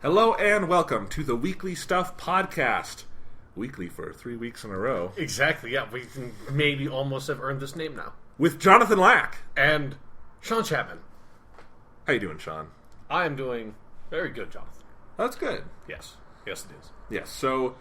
Hello and welcome to the Weekly Stuff Podcast. Weekly for 3 weeks in a row. Exactly, yeah. We maybe almost have earned this name now. With Jonathan Lack. And Sean Chapman. How you doing, Sean? I am doing very good, Jonathan. That's good. Yes. Yes, it is. Yes, so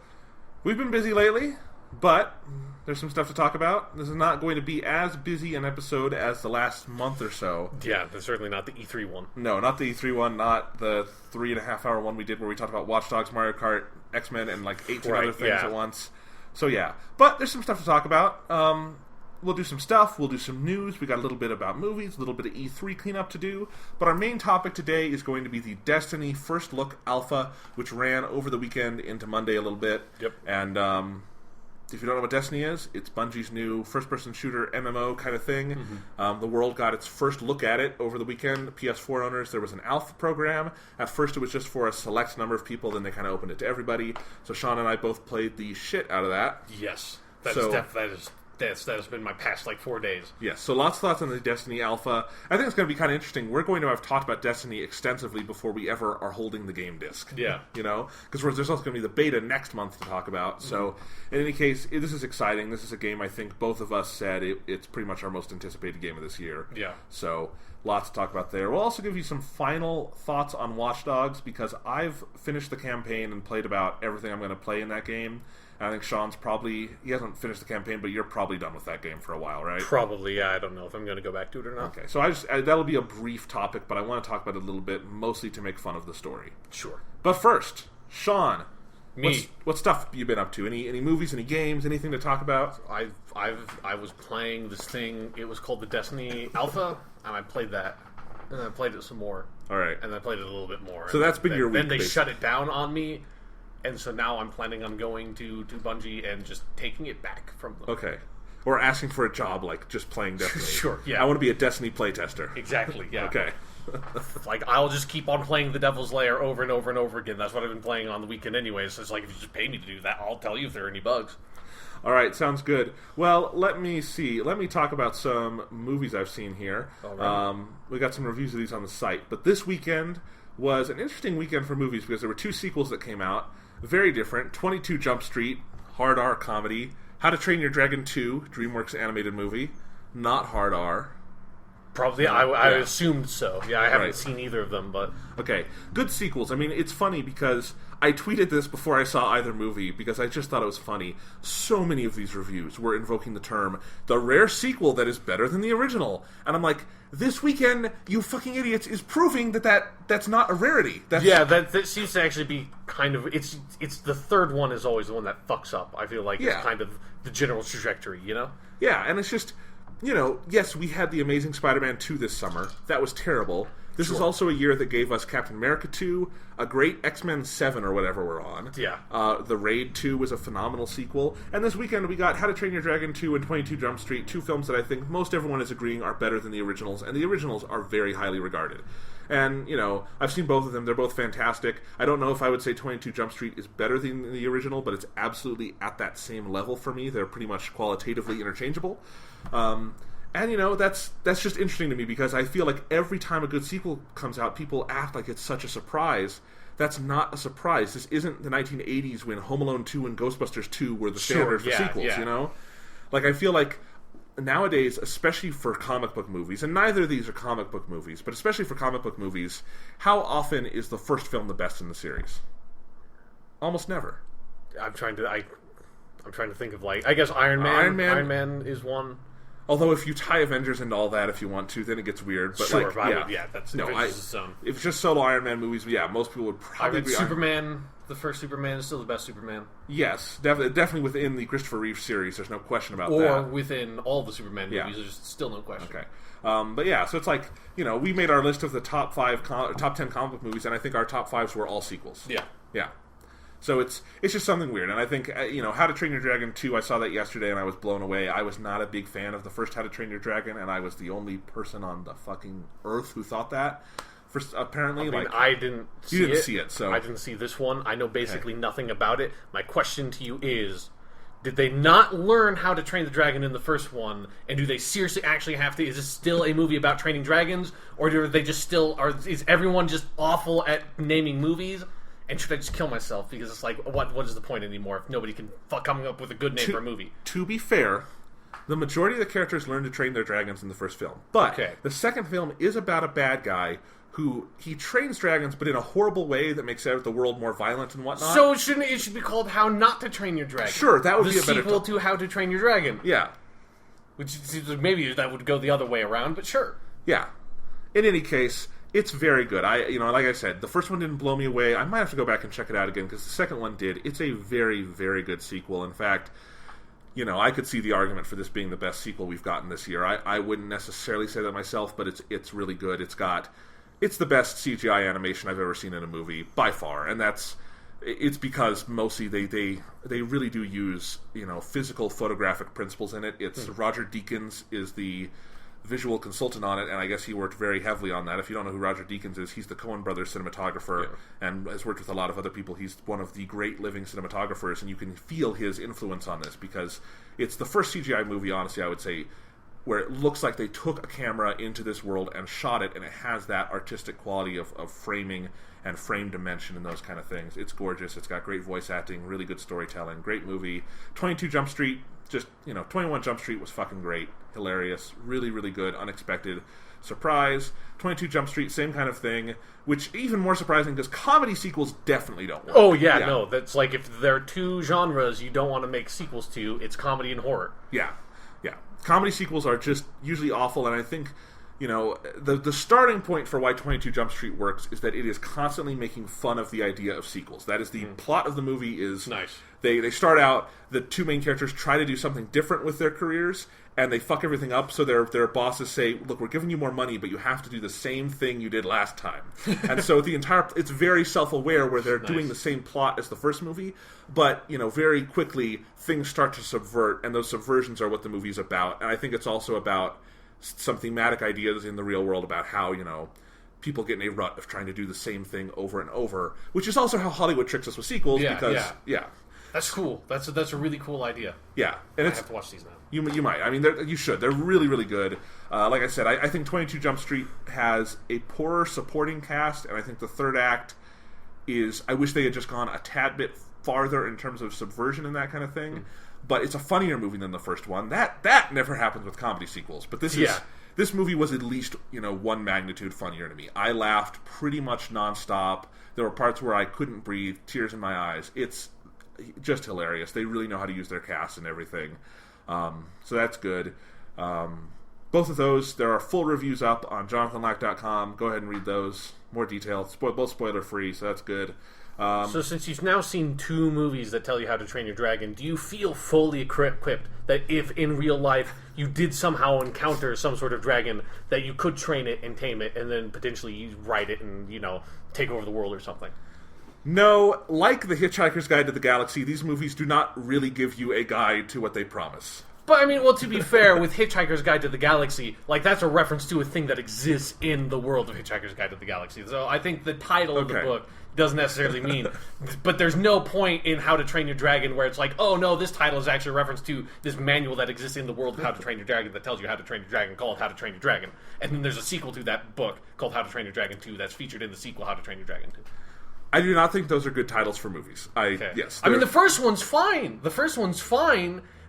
we've been busy lately, but there's some stuff to talk about. This is not going to be as busy an episode as the last month or so. Yeah, that's certainly not the E3 one. No, not the E3 one, not the 3.5 hour one we did where we talked about Watch Dogs, Mario Kart, X-Men, and like 18 other things at once. So yeah, but there's some stuff to talk about. We'll do some stuff, we'll do some news, we got a little bit about movies, a little bit of E3 cleanup to do, but our main topic today is going to be the Destiny First Look Alpha, which ran over the weekend into Monday a little bit. Yep. And if you don't know what Destiny is, it's Bungie's new first-person shooter MMO kind of thing. Mm-hmm. The world got its first look at it over the weekend. PS4 owners, there was an alpha program. At first it was just for a select number of people, then they kind of opened it to everybody. So Sean and I both played the shit out of that. Yes. That has been my past, 4 days. Yes, so lots of thoughts on the Destiny Alpha. I think it's going to be kind of interesting. We're going to have talked about Destiny extensively before we ever are holding the game disc. Yeah. You know? Because there's also going to be the beta next month to talk about. So, in any case, this is exciting. This is a game I think both of us said it's pretty much our most anticipated game of this year. Yeah. So, lots to talk about there. We'll also give you some final thoughts on Watch Dogs, because I've finished the campaign and played about everything I'm going to play in that game. I think Sean's he hasn't finished the campaign, but you're probably done with that game for a while, right? Probably, yeah. I don't know if I'm going to go back to it or not. Okay, so that'll be a brief topic, but I want to talk about it a little bit, mostly to make fun of the story. Sure. But first, Sean, me. What stuff you been up to? Any movies, any games, anything to talk about? I was playing this thing, it was called the Destiny Alpha, and I played that. And I played it some more. All right. And then I played it a little bit more. So that's been your week, Then they basically. shut it down on me. And so now I'm planning on going to Bungie and just taking it back from them. Okay. Or asking for a job, just playing Destiny. Sure, yeah. I want to be a Destiny playtester. Exactly, yeah. Okay. I'll just keep on playing the Devil's Lair over and over and over again. That's what I've been playing on the weekend anyway. So it's if you just pay me to do that, I'll tell you if there are any bugs. All right, sounds good. Well, let me see. Let me talk about some movies I've seen here. All right. We got some reviews of these on the site. But this weekend was an interesting weekend for movies because there were two sequels that came out. Very different. 22 Jump Street, hard R comedy. How to Train Your Dragon 2, DreamWorks animated movie. Not hard R. Probably, I assumed so. Yeah, I haven't seen either of them, but... Okay, good sequels. I mean, it's funny because I tweeted this before I saw either movie because I just thought it was funny. So many of these reviews were invoking the term, the rare sequel that is better than the original. And I'm like, this weekend, you fucking idiots, is proving that's not a rarity. That seems to actually be kind of... It's the third one is always the one that fucks up. I feel like it's kind of the general trajectory, you know? Yeah, and it's just... yes, we had the Amazing Spider-Man 2 this summer. That was terrible. This is also a year that gave us Captain America 2, a great X-Men 7 or whatever we're on. Yeah. The Raid 2 was a phenomenal sequel. And this weekend we got How to Train Your Dragon 2 and 22 Jump Street, two films that I think most everyone is agreeing are better than the originals, and the originals are very highly regarded. And, I've seen both of them. They're both fantastic. I don't know if I would say 22 Jump Street is better than the original, but it's absolutely at that same level for me. They're pretty much qualitatively interchangeable. And, that's just interesting to me because I feel like every time a good sequel comes out, people act like it's such a surprise. That's not a surprise. This isn't the 1980s when Home Alone 2 and Ghostbusters 2 were the standard for sequels, I feel like nowadays, especially for comic book movies, and neither of these are comic book movies, but especially for comic book movies, how often is the first film the best in the series? Almost never. I'm trying to think of I guess Iron Man is one. Although if you tie Avengers into all that, if you want to, then it gets weird. But sure, that's if it's just solo Iron Man movies, most people would probably be Superman. The first Superman is still the best Superman. Yes, definitely within the Christopher Reeve series. There's no question about that. Or within all the Superman movies, there's still no question. Okay, so it's we made our list of the top 10 comic book movies, and I think our top 5s were all sequels. Yeah. So it's just something weird, and I think How to Train Your Dragon 2. I saw that yesterday, and I was blown away. I was not a big fan of the first How to Train Your Dragon, and I was the only person on the fucking earth who thought that. Apparently, I didn't see it. You didn't see it, so I didn't see this one. I know basically nothing about it. My question to you is: did they not learn How to Train the Dragon in the first one, and do they seriously actually have to? Is this still a movie about training dragons, or do they just is everyone just awful at naming movies? And should I just kill myself? Because it's like, what is the point anymore if nobody can coming up with a good name for a movie? To be fair, the majority of the characters learn to train their dragons in the first film. But the second film is about a bad guy who he trains dragons, but in a horrible way that makes the world more violent and whatnot. So it should be called How Not to Train Your Dragon. Sure, that would be a better sequel to How to Train Your Dragon. Yeah. Which maybe that would go the other way around, but sure. Yeah. In any case, it's very good. Like I said, the first one didn't blow me away. I might have to go back and check it out again because the second one did. It's a very, very good sequel. In fact, I could see the argument for this being the best sequel we've gotten this year. I wouldn't necessarily say that myself, but it's really good. It's the best CGI animation I've ever seen in a movie by far, and it's because mostly they really do use physical photographic principles in it. It's Roger Deakins is the visual consultant on it, and I guess he worked very heavily on that. If you don't know who Roger Deakins is, he's the Coen brothers cinematographer and has worked with a lot of other people. He's one of the great living cinematographers, and you can feel his influence on this because it's the first CGI movie, honestly, I would say, where it looks like they took a camera into this world and shot it, and it has that artistic quality of framing and frame dimension and those kind of things. It's gorgeous. It's got great voice acting, really good storytelling, great movie. 22 Jump Street, 21 Jump Street was fucking great, hilarious, really, really good, unexpected surprise. 22 Jump Street, same kind of thing, which even more surprising because comedy sequels definitely don't work. Oh, yeah, no, that's like if there are two genres you don't want to make sequels to, it's comedy and horror. Yeah. Comedy sequels are just usually awful, and I think, the starting point for why 22 Jump Street works is that it is constantly making fun of the idea of sequels. That is the plot of the movie is... Nice. They start out, the two main characters try to do something different with their careers, and they fuck everything up, so their bosses say, look, we're giving you more money, but you have to do the same thing you did last time. And so it's very self-aware where they're doing the same plot as the first movie, but, very quickly, things start to subvert, and those subversions are what the movie's about. And I think it's also about some thematic ideas in the real world about how, people get in a rut of trying to do the same thing over and over, which is also how Hollywood tricks us with sequels, That's cool. That's a really cool idea. Yeah. And I have to watch these now. You might. I mean, you should. They're really, really good. Like I said, I think 22 Jump Street has a poorer supporting cast, and I think the third act is... I wish they had just gone a tad bit farther in terms of subversion and that kind of thing. But it's a funnier movie than the first one. That never happens with comedy sequels. But this movie was at least, one magnitude funnier to me. I laughed pretty much nonstop. There were parts where I couldn't breathe, tears in my eyes. It's just hilarious. They really know how to use their cast and everything. So that's good. Both of those, there are full reviews up on jonathanlack.com. Go ahead and read those. More detailed. Both spoiler-free, so that's good. So since you've now seen two movies that tell you how to train your dragon, do you feel fully equipped that if in real life you did somehow encounter some sort of dragon, that you could train it and tame it and then potentially ride it and, take over the world or something? No, like The Hitchhiker's Guide to the Galaxy, these movies do not really give you a guide to what they promise. But, I mean, well, to be fair, with Hitchhiker's Guide to the Galaxy, that's a reference to a thing that exists in the world of Hitchhiker's Guide to the Galaxy. So I think the title of the book doesn't necessarily mean... but there's no point in How to Train Your Dragon where it's like, oh, no, this title is actually a reference to this manual that exists in the world of How to Train Your Dragon that tells you how to train your dragon, called How to Train Your Dragon. And then there's a sequel to that book called How to Train Your Dragon 2 that's featured in the sequel, How to Train Your Dragon 2. I do not think those are good titles for movies. Yes. I mean, the first one's fine.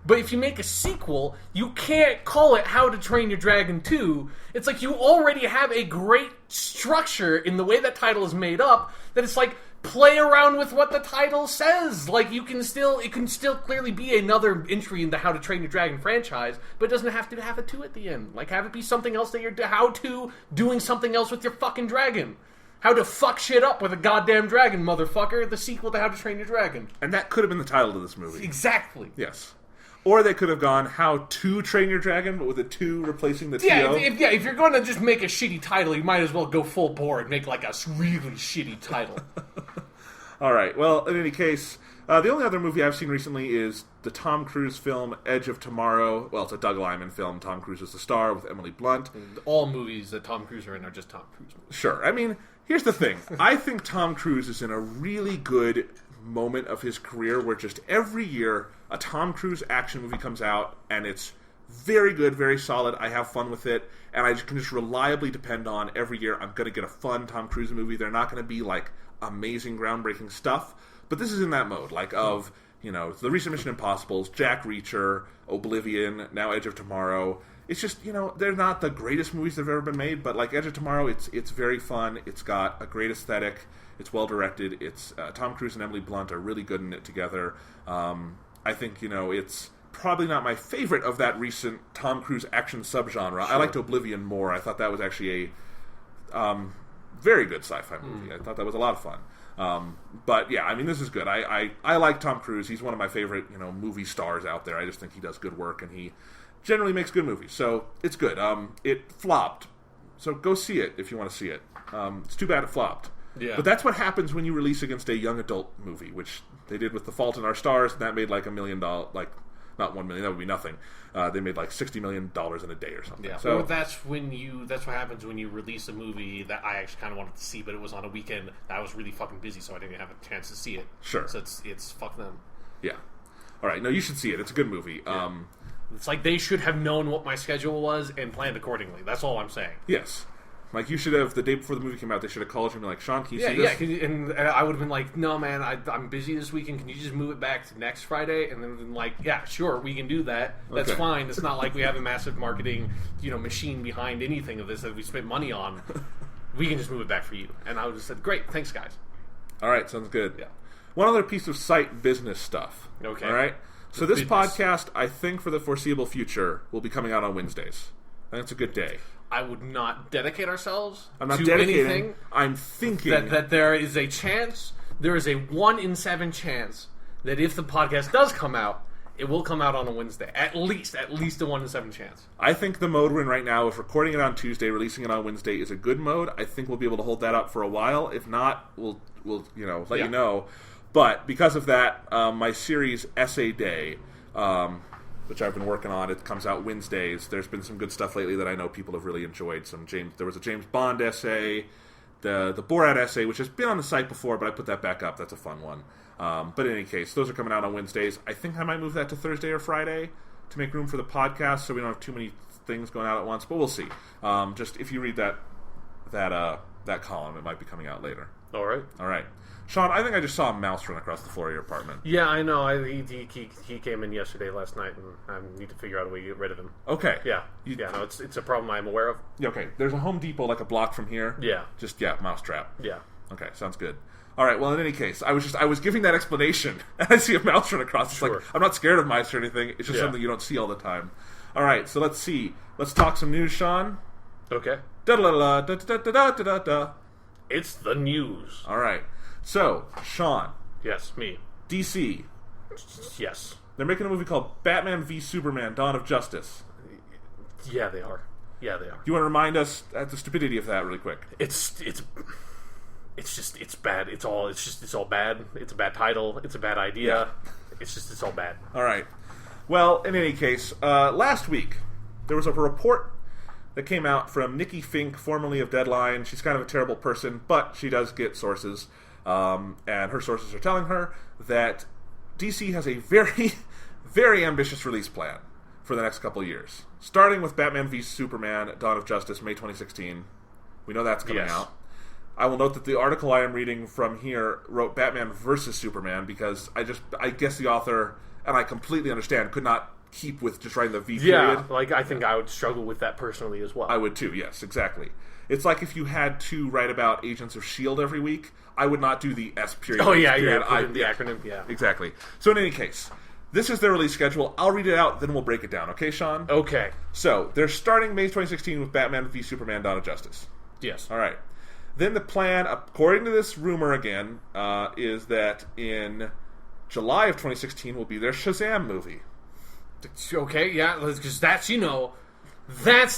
But if you make a sequel, you can't call it How to Train Your Dragon 2. It's like you already have a great structure in the way that title is made up that it's like, play around with what the title says. Like, it can still clearly be another entry in the How to Train Your Dragon franchise, but it doesn't have to have a 2 at the end. Like, have it be something else that you're doing something else with your fucking dragon. How to fuck shit up with a goddamn dragon, motherfucker. The sequel to How to Train Your Dragon. And that could have been the title of this movie. Exactly. Yes. Or they could have gone How to Train Your Dragon, but with a 2 replacing the TO. If you're going to just make a shitty title, you might as well go full bore and make like a really shitty title. All right. Well, in any case, the only other movie I've seen recently is the Tom Cruise film Edge of Tomorrow. Well, it's a Doug Liman film. Tom Cruise is the star with Emily Blunt. And all movies that Tom Cruise are in are just Tom Cruise movies. Sure. I mean, here's the thing. I think Tom Cruise is in a really good moment of his career where just every year a Tom Cruise action movie comes out and it's very good, very solid. I have fun with it, and I can just reliably depend on every year I'm going to get a fun Tom Cruise movie. They're not going to be like amazing, groundbreaking stuff. But this is in that mode, like of, you know, the recent Mission Impossibles, Jack Reacher, Oblivion, now Edge of Tomorrow. It's just, you know, they're not the greatest movies that have ever been made, but like Edge of Tomorrow, it's very fun. It's got a great aesthetic. It's well directed. It's Tom Cruise and Emily Blunt are really good in it together. I think, you know, it's probably not my favorite of that recent Tom Cruise action subgenre. Sure. I liked Oblivion more. I thought that was actually a very good sci-fi movie. I thought that was a lot of fun. But yeah, I mean, this is good. I like Tom Cruise. He's one of my favorite, you know, movie stars out there. I just think he does good work, and he generally makes good movies. So it's good. It flopped. So go see it if you want to see it. It's too bad it flopped. Yeah. But that's what happens when you release against a young adult movie, which they did with The Fault in Our Stars, and that made like $1 million, like not $1 million, that would be nothing. They made like $60 million in a day or something. Yeah. So or that's what happens when you release a movie that I actually kind of wanted to see, but it was on a weekend that I was really fucking busy, so I didn't have a chance to see it. Sure. So it's fuck them. Yeah. All right. No, you should see it. It's a good movie. Yeah. It's like they should have known what my schedule was and planned accordingly. That's all I'm saying. Yes. Like, you should have, the day before the movie came out, they should have called you and been like, Sean, can you see this? Yeah, and I would have been like, no, man, I'm busy this weekend. Can you just move it back to next Friday? And then been like, yeah, sure, we can do that. That's fine. It's not like we have a massive marketing, you know, machine behind anything of this that we spent money on. We can just move it back for you. And I would have said, great, thanks, guys. All right, sounds good. Yeah. One other piece of site business stuff. Okay. All right? So this podcast, I think for the foreseeable future, will be coming out on Wednesdays. I think it's a good day. I would not dedicate ourselves I'm not to dedicating. anything. I'm thinking that there is a chance, there is a 1 in 7 chance that if the podcast does come out, it will come out on a Wednesday. At least a 1 in 7 chance. I think the mode we're in right now, if recording it on Tuesday, releasing it on Wednesday, is a good mode. I think we'll be able to hold that up for a while. If not, we'll you know, let you know. But because of that, my series Essay Day, which I've been working on, it comes out Wednesdays. There's been some good stuff lately that I know people have really enjoyed. There was a James Bond essay, the Borat essay, which has been on the site before, but I put that back up. That's a fun one. But in any case, those are coming out on Wednesdays. I think I might move that to Thursday or Friday to make room for the podcast, so we don't have too many things going out at once. But we'll see. Just if you read that column, it might be coming out later. All right. Sean, I think I just saw a mouse run across the floor of your apartment. Yeah, I know. He came in last night, and I need to figure out a way to get rid of him. Okay. Yeah. No, it's a problem I'm aware of. Yeah, okay. There's a Home Depot like a block from here. Yeah. Just, mouse trap. Yeah. Okay, sounds good. All right, well, in any case, I was giving that explanation, and I see a mouse run across. It's like, I'm not scared of mice or anything. It's just something you don't see all the time. All right, so let's see. Let's talk some news, Sean. Okay. Da-da-da-da-da-da-da-da-da. It's the news. All right. So, Sean. Yes, me. DC. Yes. They're making a movie called Batman v Superman: Dawn of Justice. Yeah, they are. Do you want to remind us at the stupidity of that really quick? It's bad. It's all bad. It's a bad title. It's a bad idea. Yeah. It's all bad. All right. Well, in any case, last week there was a report that came out from Nikki Fink, formerly of Deadline. She's kind of a terrible person, but she does get sources. And her sources are telling her that DC has a very, very ambitious release plan for the next couple of years. Starting with Batman v Superman, Dawn of Justice, May 2016. We know that's coming out. I will note that the article I am reading from here wrote Batman versus Superman because I guess the author, and I completely understand, could not keep with just writing the V period. Yeah, like I think I would struggle with that personally as well. I would too, yes, exactly. It's like if you had to write about Agents of S.H.I.E.L.D. every week, I would not do the S period. Oh, yeah, period. the acronym, yeah. Exactly. So in any case, this is their release schedule. I'll read it out, then we'll break it down. Okay, Sean? Okay. So, they're starting May 2016 with Batman v Superman: Dawn of Justice. Yes. All right. Then the plan, according to this rumor again, is that in July of 2016 will be their Shazam movie. Okay, yeah, because that's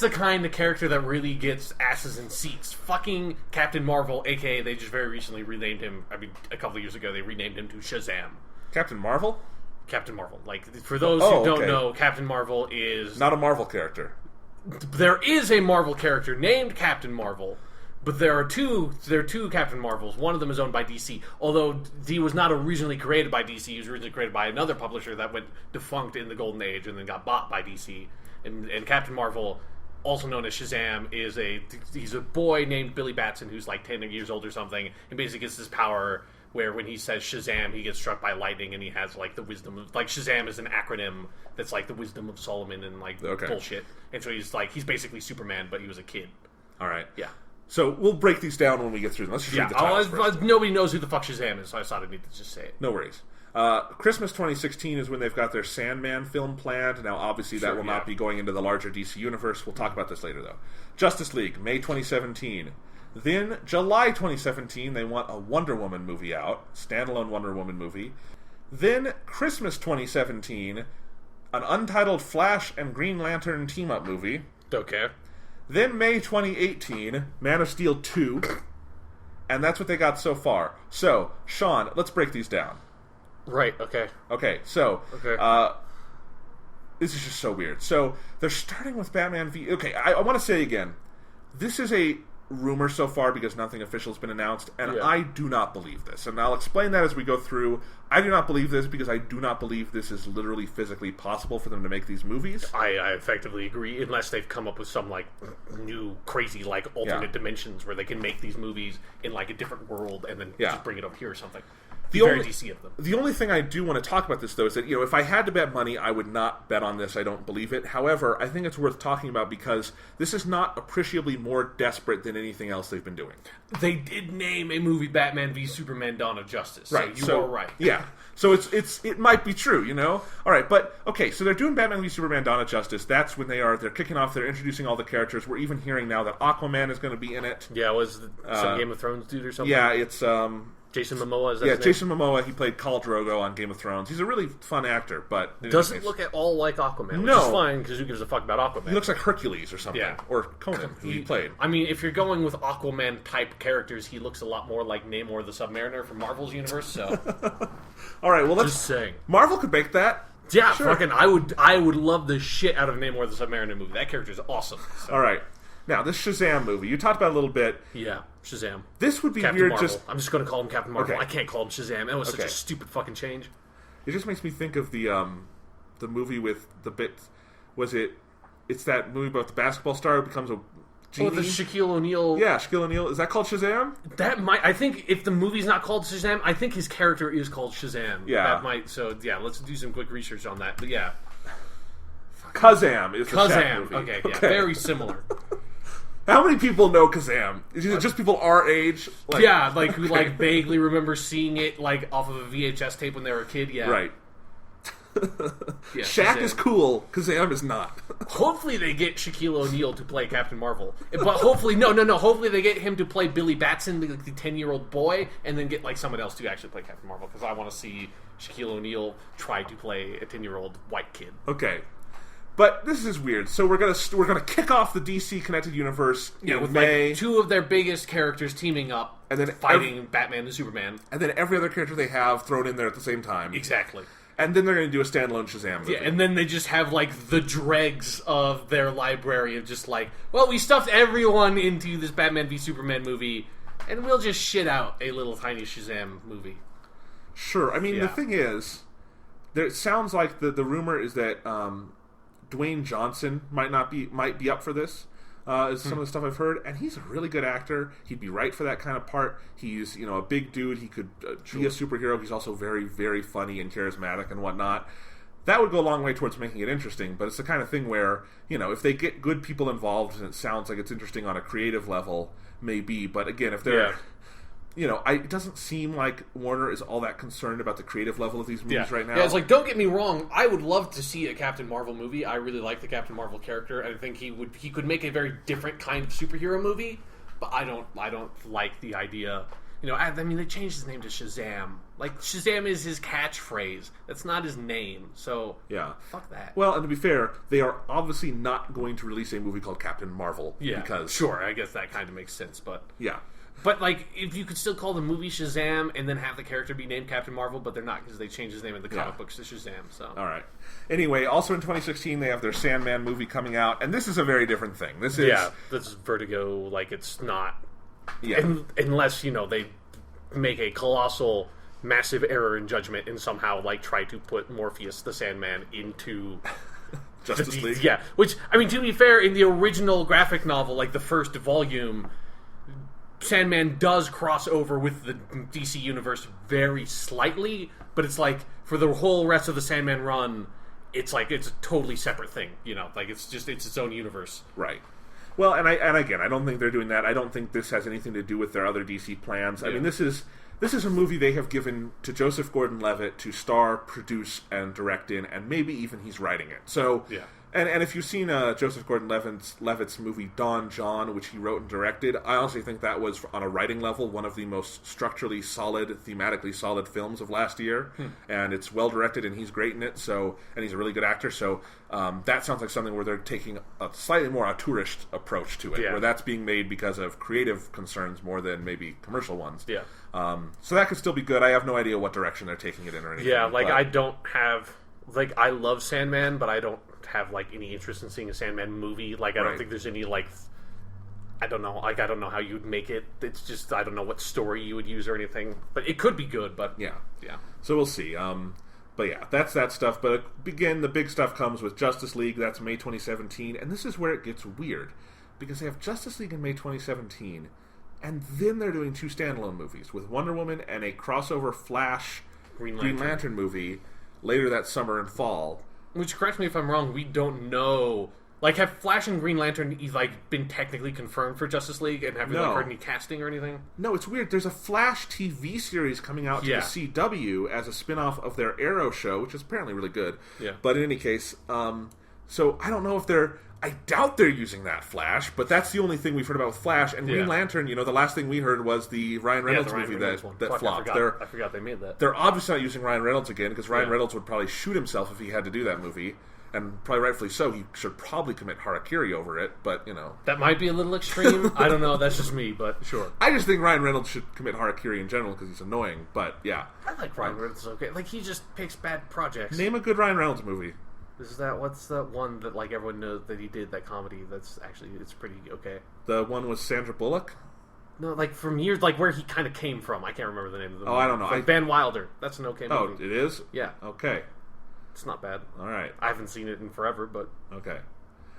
the kind of character that really gets asses in seats. Fucking Captain Marvel, a.k.a. they just very recently renamed him, a couple of years ago, they renamed him to Shazam. Captain Marvel? Captain Marvel. Like, for those who don't know, Captain Marvel is... Not a Marvel character. There is a Marvel character named Captain Marvel, but there are two Captain Marvels. One of them is owned by DC, although he was not originally created by DC. He was originally created by another publisher that went defunct in the Golden Age and then got bought by DC. And Captain Marvel also known as Shazam, he's a boy named Billy Batson who's like 10 years old or something, and basically gets this power where when he says Shazam, he gets struck by lightning, and he has like the wisdom of like Shazam is an acronym that's like the wisdom of Solomon and like bullshit, and so he's basically Superman, but he was a kid. All right, yeah. So we'll break these down when we get through them. Let's just read the titles first. Nobody knows who the fuck Shazam is, so I thought I needed to just say it. No worries. Christmas 2016 is when they've got their Sandman film planned. Now, obviously, that will not be going into the larger DC universe. We'll talk about this later, though. Justice League, May 2017. Then, July 2017, they want a Wonder Woman movie out. Standalone Wonder Woman movie. Then, Christmas 2017, an untitled Flash and Green Lantern team-up movie. Okay. Then, May 2018, Man of Steel 2. And that's what they got so far. So, Sean, let's break these down. Right, okay. Okay, so, this is just so weird. So, they're starting with Batman v... Okay, I want to say again, this is a rumor so far because nothing official has been announced, and I do not believe this. And I'll explain that as we go through. I do not believe this because I do not believe this is literally physically possible for them to make these movies. I effectively agree, unless they've come up with some, like, new, crazy, like, alternate dimensions where they can make these movies in, like, a different world and then just bring it over here or something. The only thing I do want to talk about this, though, is that, if I had to bet money, I would not bet on this. I don't believe it. However, I think it's worth talking about because this is not appreciably more desperate than anything else they've been doing. They did name a movie Batman v Superman: Dawn of Justice. Right. So you are right. Yeah. So it might be true, All right, but okay. So they're doing Batman v Superman: Dawn of Justice. That's when they're kicking off. They're introducing all the characters. We're even hearing now that Aquaman is going to be in it. Yeah, was some Game of Thrones dude or something? Yeah, it's Jason Momoa, is that his name? Jason Momoa. He played Khal Drogo on Game of Thrones. He's a really fun actor, but doesn't look at all like Aquaman, which is fine because who gives a fuck about Aquaman? He looks like Hercules or something, or Conan, who he played. I mean, if you're going with Aquaman type characters, he looks a lot more like Namor the Submariner from Marvel's universe. So, all right, well, let's just saying, Marvel could make that. Yeah, sure. Fucking, I would love the shit out of Namor the Submariner movie. That character is awesome. So. All right. Now, this Shazam movie, you talked about it a little bit. Yeah, Shazam. This would be Captain weird. Marvel. I'm just going to call him Captain Marvel. I can't call him Shazam. That was such a stupid fucking change. It just makes me think of the movie with the bit. It's that movie about the basketball star who becomes a genie? Oh, the Shaquille O'Neal. Yeah, Shaquille O'Neal. Is that called Shazam? That might. I think if the movie's not called Shazam, I think his character is called Shazam. Yeah. That might. So yeah, let's do some quick research on that. But yeah, Kazam is the Shaq movie. Okay, yeah, very similar. How many people know Kazam? Is it just people our age? Who vaguely remember seeing it off of a VHS tape when they were a kid. Yeah, right. Yeah, Shaq is cool. Kazam is not. Hopefully they get Shaquille O'Neal to play Captain Marvel, but hopefully no. Hopefully they get him to play Billy Batson, the 10-year-old boy, and then get someone else to actually play Captain Marvel because I want to see Shaquille O'Neal try to play a 10-year-old white kid. Okay. But this is weird. So we're gonna kick off the DC connected universe in May. Two of their biggest characters teaming up and then fighting Batman and Superman, and then every other character they have thrown in there at the same time. Exactly. And then they're going to do a standalone Shazam movie. Yeah, and then they just have the dregs of their library of just we stuffed everyone into this Batman v Superman movie, and we'll just shit out a little tiny Shazam movie. Sure. I mean, the thing is, it sounds like the rumor is that Dwayne Johnson might be up for this. Is some of the stuff I've heard, and he's a really good actor. He'd be right for that kind of part. He's a big dude. He could be a superhero. He's also very, very funny and charismatic and whatnot. That would go a long way towards making it interesting. But it's the kind of thing where if they get good people involved and it sounds like it's interesting on a creative level, maybe. But again, if they're it doesn't seem like Warner is all that concerned about the creative level of these movies right now. Yeah, it's don't get me wrong, I would love to see a Captain Marvel movie. I really like the Captain Marvel character, and I think he could make a very different kind of superhero movie, but I don't like the idea. I mean, they changed his name to Shazam. Shazam is his catchphrase. That's not his name. So, fuck that. Well, and to be fair, they are obviously not going to release a movie called Captain Marvel. Yeah, because sure, I guess that kind of makes sense, but... Yeah. But, if you could still call the movie Shazam and then have the character be named Captain Marvel, but they're not because they changed his name in the comic books to Shazam, so... All right. Anyway, also in 2016, they have their Sandman movie coming out, and this is a very different thing. This is Vertigo, it's not... Yeah. Unless, they make a colossal, massive error in judgment and somehow, try to put Morpheus the Sandman into... Justice League. Yeah, which, I mean, to be fair, in the original graphic novel, like the first volume, Sandman does cross over with the DC universe very slightly, but it's like, for the whole rest of the Sandman run, it's like, it's a totally separate thing, you know? Like, it's its own universe. Right. Well, and again, I don't think they're doing that. I don't think this has anything to do with their other DC plans. I mean, this is a movie they have given to Joseph Gordon-Levitt to star, produce, and direct in, and maybe even he's writing it. So, yeah. And if you've seen Joseph Gordon-Levitt's movie Dawn John, which he wrote and directed, I honestly think that was, on a writing level, one of the most structurally solid, thematically solid films of last year. And it's well directed, and he's great in it. So, and he's a really good actor. So that sounds like something where they're taking a slightly more auteurist approach to it, where that's being made because of creative concerns more than maybe commercial ones. Yeah. So that could still be good. I have no idea what direction they're taking it in or anything. Yeah, like, I don't have... Like, I love Sandman, but I don't have, like, any interest in seeing a Sandman movie. Like, I don't think there's any, like... I don't know. Like, I don't know how you'd make it. It's just, I don't know what story you would use or anything. But it could be good, but... Yeah. So we'll see. But yeah, that's that stuff. But again, the big stuff comes with Justice League. That's May 2017. And this is where it gets weird. Because they have Justice League in May 2017, and then they're doing 2 standalone movies with Wonder Woman and a crossover Flash Green Lantern movie later that summer and fall. Which, correct me if I'm wrong, we don't know... Like, have Flash and Green Lantern, like, been technically confirmed for Justice League? And have we like, heard any casting or anything? No, it's weird. There's a Flash TV series coming out to the CW as a spin-off of their Arrow show, which is apparently really good. Yeah. But in any case, so I don't know if they're... I doubt they're using that Flash, but that's the only thing we've heard about with Flash. And Green Lantern, you know, the last thing we heard was the Ryan Reynolds movie that flopped. I forgot they made that. They're obviously not using Ryan Reynolds again, because Ryan Reynolds would probably shoot himself if he had to do that movie. And probably rightfully so. He should probably commit harakiri over it, but, you know. That might be a little extreme. I don't know. That's just me, but sure. I just think Ryan Reynolds should commit harakiri in general because he's annoying, but yeah. I like Ryan Reynolds, okay. Like, he just picks bad projects. Name a good Ryan Reynolds movie. What's that one that, like, everyone knows that he did, that comedy that's actually, it's pretty okay? The one with Sandra Bullock? No, like, from years, like, where he kind of came from. I can't remember the name of the movie. Oh, I don't know. Like Van Wilder. That's an okay movie. Oh, it is? Yeah. Okay. It's not bad. All right. I haven't seen it in forever, but... Okay.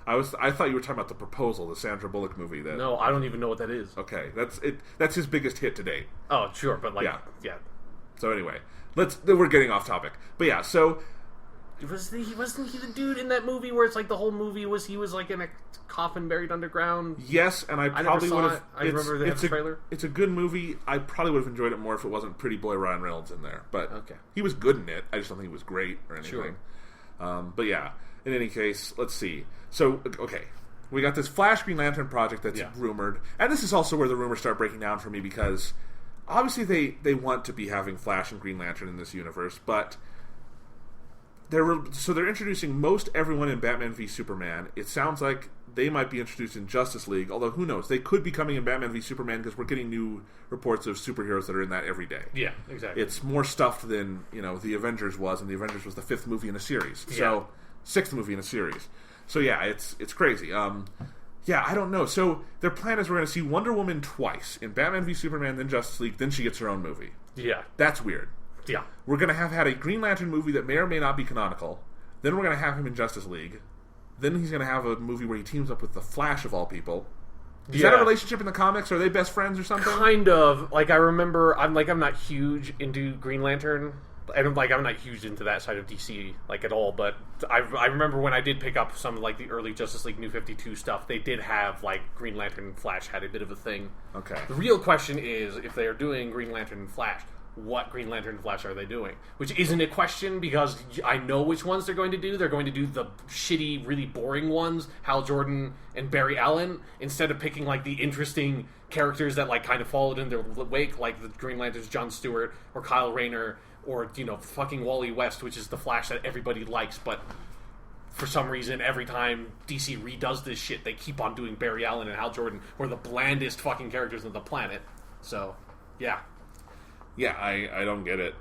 I thought you were talking about The Proposal, the Sandra Bullock movie. No, I don't even know what that is. Okay. That's his biggest hit to date. Oh, sure, but, like, yeah. So anyway, we're getting off topic. But yeah, so... Wasn't he the dude in that movie where it's like the whole movie was he was like in a coffin buried underground? Yes, and I probably would have. I remember the trailer. It's a good movie. I probably would have enjoyed it more if it wasn't Pretty Boy Ryan Reynolds in there. But he was good in it. I just don't think he was great or anything. Sure. But yeah, in any case, let's see. So okay, we got this Flash Green Lantern project that's rumored, and this is also where the rumors start breaking down for me because obviously they want to be having Flash and Green Lantern in this universe, but. They're introducing most everyone in Batman v Superman. It sounds like they might be introduced in Justice League, although who knows? They could be coming in Batman v Superman because we're getting new reports of superheroes that are in that every day. Yeah, exactly. It's more stuffed than, you know, the Avengers was, and the Avengers was the 5th movie in a series. So, 6th movie in a series. So yeah, it's crazy. Yeah, I don't know. So their plan is we're going to see Wonder Woman twice, in Batman v Superman, then Justice League, then she gets her own movie. Yeah. That's weird. Yeah. We're going to have had a Green Lantern movie that may or may not be canonical. Then we're going to have him in Justice League. Then he's going to have a movie where he teams up with the Flash of all people. Is that a relationship in the comics? Are they best friends or something? Kind of. Like, I remember, I'm not huge into Green Lantern. I'm not huge into that side of DC, like, at all. But I remember when I did pick up some, like, the early Justice League New 52 stuff, they did have, like, Green Lantern and Flash had a bit of a thing. Okay. The real question is, if they are doing Green Lantern and Flash, what Green Lantern and Flash are they doing? Which isn't a question because I know which ones they're going to do. They're going to do the shitty, really boring ones, Hal Jordan and Barry Allen, instead of picking like the interesting characters that like kind of followed in their wake, like the Green Lantern's Jon Stewart or Kyle Rayner or, you know, fucking Wally West, which is the Flash that everybody likes, but for some reason, every time DC redoes this shit, they keep on doing Barry Allen and Hal Jordan, who are the blandest fucking characters on the planet. So, yeah. Yeah, I don't get it.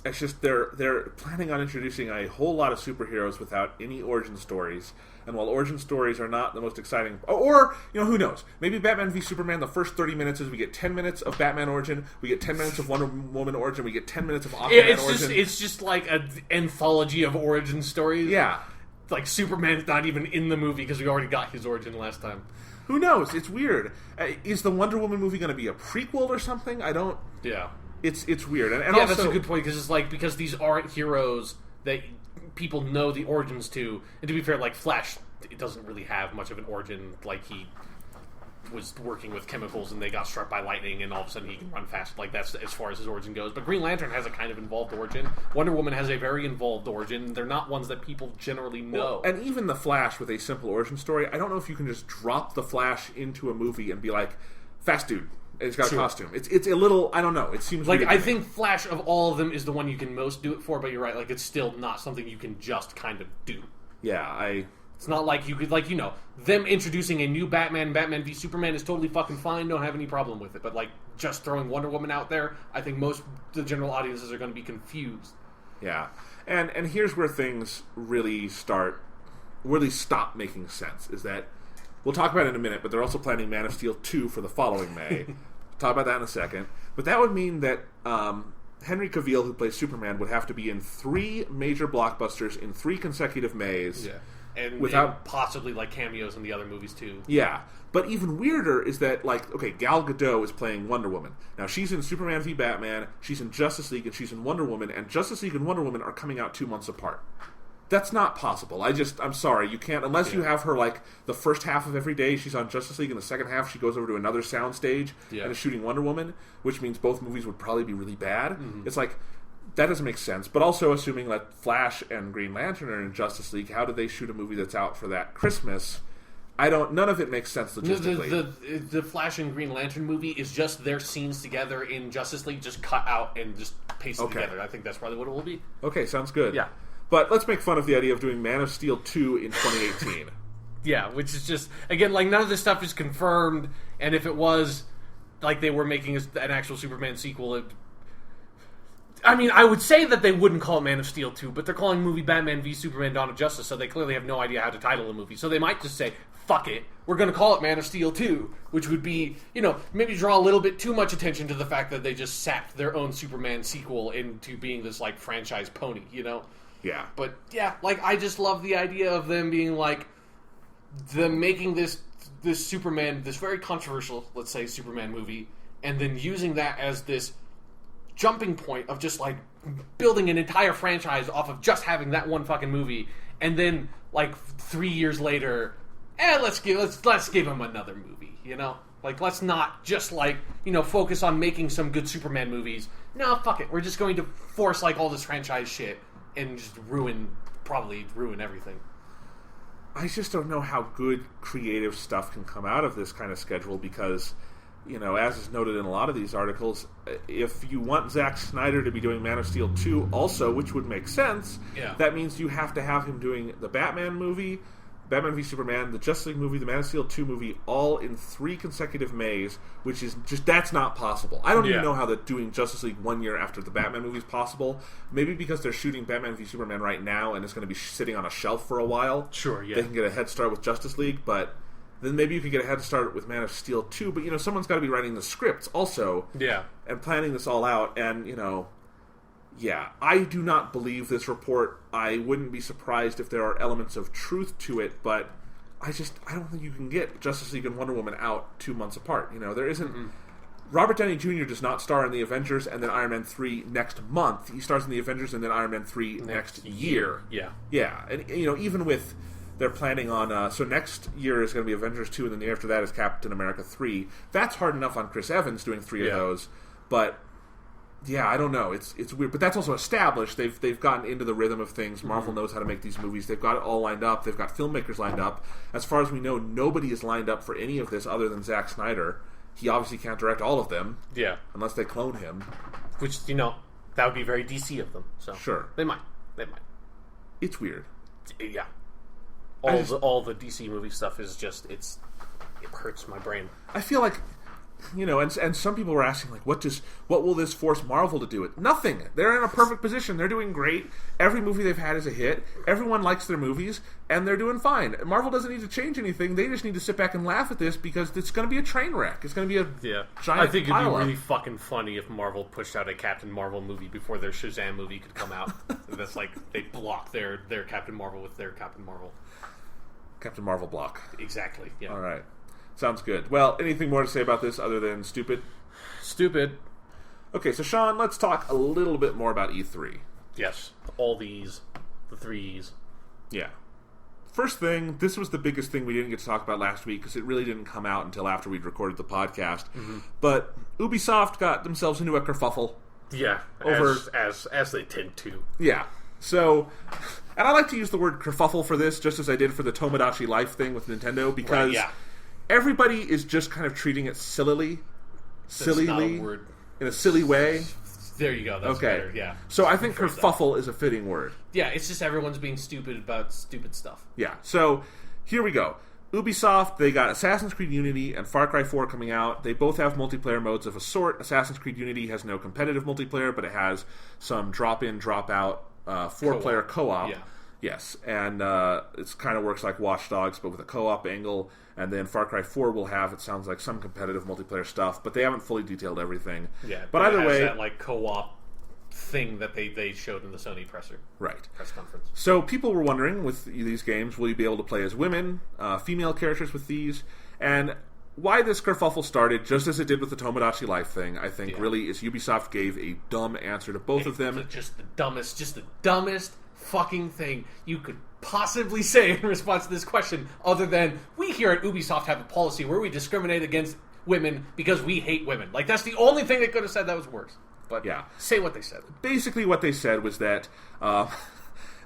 it's just they're planning on introducing a whole lot of superheroes without any origin stories. And while origin stories are not the most exciting, or who knows? Maybe Batman v Superman. The first 30 minutes is we get 10 minutes of Batman origin, we get 10 minutes of Wonder Woman origin, we get 10 minutes of Aquaman origin. It's just like an anthology of origin stories. Yeah, like Superman's not even in the movie because we already got his origin last time. Who knows? It's weird. Is the Wonder Woman movie going to be a prequel or something? I don't. Yeah, it's weird. And yeah, also, that's a good point because it's like because these aren't heroes that people know the origins to. And to be fair, like Flash, it doesn't really have much of an origin. Like he was working with chemicals and they got struck by lightning and all of a sudden he can run fast. Like that's as far as his origin goes. But Green Lantern has a kind of involved origin. Wonder Woman has a very involved origin. They're not ones that people generally know. Well, and even the Flash with a simple origin story, I don't know if you can just drop the Flash into a movie and be like, fast dude. And he's got a costume. It's a little, I don't know. It seems like weird I think Flash of all of them is the one you can most do it for. But you're right. Like it's still not something you can just kind of do. Yeah, It's not like you could, them introducing a new Batman v Superman is totally fucking fine. Don't have any problem with it. But, just throwing Wonder Woman out there, I think most the general audiences are going to be confused. Yeah. And here's where things really stop making sense, is that, we'll talk about it in a minute, but they're also planning Man of Steel 2 for the following May. Talk about that in a second. But that would mean that Henry Cavill, who plays Superman, would have to be in 3 major blockbusters in 3 consecutive Mays. Yeah. And possibly cameos in the other movies too. Yeah, but even weirder is that Gal Gadot is playing Wonder Woman. Now she's in Superman v Batman, she's in Justice League, and she's in Wonder Woman. And Justice League and Wonder Woman are coming out 2 months apart. That's not possible. I'm sorry, you can't unless you have her the first half of every day she's on Justice League, and the second half she goes over to another soundstage and is shooting Wonder Woman, which means both movies would probably be really bad. Mm-hmm. It's that doesn't make sense. But also, assuming that Flash and Green Lantern are in Justice League, how do they shoot a movie that's out for that Christmas? None of it makes sense logistically. The Flash and Green Lantern movie is just their scenes together in Justice League, just cut out and just pasted together. I think that's probably what it will be. Okay, sounds good. Yeah. But let's make fun of the idea of doing Man of Steel 2 in 2018. Yeah, which is just, again, none of this stuff is confirmed, and if it was, they were making an actual Superman sequel, I would say that they wouldn't call it Man of Steel 2, but they're calling the movie Batman v Superman Dawn of Justice, so they clearly have no idea how to title a movie. So they might just say, fuck it, we're going to call it Man of Steel 2, which would be, maybe draw a little bit too much attention to the fact that they just sapped their own Superman sequel into being this, franchise pony, Yeah. But, yeah, I just love the idea of them being, them making this Superman, this very controversial, let's say, Superman movie, and then using that as this jumping point of just building an entire franchise off of just having that one fucking movie, and then 3 years later, let's give him another movie, let's not just focus on making some good Superman movies. No, fuck it, we're just going to force all this franchise shit and just probably ruin everything. I just don't know how good creative stuff can come out of this kind of schedule because, as is noted in a lot of these articles, if you want Zack Snyder to be doing Man of Steel 2 also, which would make sense, that means you have to have him doing the Batman movie, Batman v Superman, the Justice League movie, the Man of Steel 2 movie, all in 3 consecutive Mays, which is just, that's not possible. I don't even know how doing Justice League 1 year after the Batman movie is possible. Maybe because they're shooting Batman v Superman right now and it's going to be sitting on a shelf for a while. Sure, yeah. They can get a head start with Justice League, but then maybe you could get a head start with Man of Steel 2, but, someone's got to be writing the scripts also. Yeah. And planning this all out, and, yeah, I do not believe this report. I wouldn't be surprised if there are elements of truth to it, but I don't think you can get Justice League and Wonder Woman out 2 months apart. There isn't... Mm-hmm. Robert Downey Jr. does not star in the Avengers and then Iron Man 3 next month. He stars in the Avengers and then Iron Man 3 next year. Yeah. Yeah, and, even with... They're planning on... so next year is going to be Avengers 2, and then the year after that is Captain America 3. That's hard enough on Chris Evans doing 3 of those, but... Yeah, I don't know. It's weird, but that's also established. They've gotten into the rhythm of things. Marvel knows how to make these movies. They've got it all lined up. They've got filmmakers lined up. As far as we know, nobody is lined up for any of this other than Zack Snyder. He obviously can't direct all of them. Yeah, unless they clone him. Which that would be very DC of them. So sure, they might. It's weird. Yeah, all the DC movie stuff is just it hurts my brain. I feel like and some people were asking, like, what will this force Marvel to do it? Nothing. They're in a perfect position. They're doing great. Every movie they've had is a hit. Everyone likes their movies, and they're doing fine. Marvel doesn't need to change anything. They just need to sit back and laugh at this because it's going to be a train wreck. It's going to be a giant I think it'd be pile-up. really fucking funny if Marvel pushed out a Captain Marvel movie before their Shazam movie could come out. That's like they block their Captain Marvel with their Captain Marvel. Captain Marvel block. Exactly. Yeah. All right. Sounds good. Well, anything more to say about this other than stupid? Stupid. Okay, so Sean, let's talk a little bit more about E3. Yes. All these. The 3's. Yeah. First thing, this was the biggest thing we didn't get to talk about last week because it really didn't come out until after we'd recorded the podcast. Mm-hmm. But Ubisoft got themselves into a kerfuffle. Yeah, as they tend to. Yeah. So, and I like to use the word kerfuffle for this, just as I did for the Tomodachi Life thing with Nintendo, because everybody is just kind of treating it sillily, in a silly way. There you go. That's better. Yeah. So I think kerfuffle is a fitting word. Yeah, it's just everyone's being stupid about stupid stuff. Yeah. So here we go. Ubisoft, they got Assassin's Creed Unity and Far Cry 4 coming out. They both have multiplayer modes of a sort. Assassin's Creed Unity has no competitive multiplayer, but it has some drop-in, drop-out 4-player co-op. Yeah. Yes, and it kind of works like Watch Dogs, but with a co-op angle. And then Far Cry 4 will have, it sounds like, some competitive multiplayer stuff, but they haven't fully detailed everything. Yeah, but either way, that like co-op thing that they showed in the Sony press conference. So people were wondering, with these games, will you be able to play as women, female characters with these? And why this kerfuffle started, just as it did with the Tomodachi Life thing, I think, really is Ubisoft gave a dumb answer to both of them. Just the dumbest fucking thing you could possibly say in response to this question, other than, we here at Ubisoft have a policy where we discriminate against women because we hate women. Like, that's the only thing they could have said that was worse. But say what they said. Basically what they said was that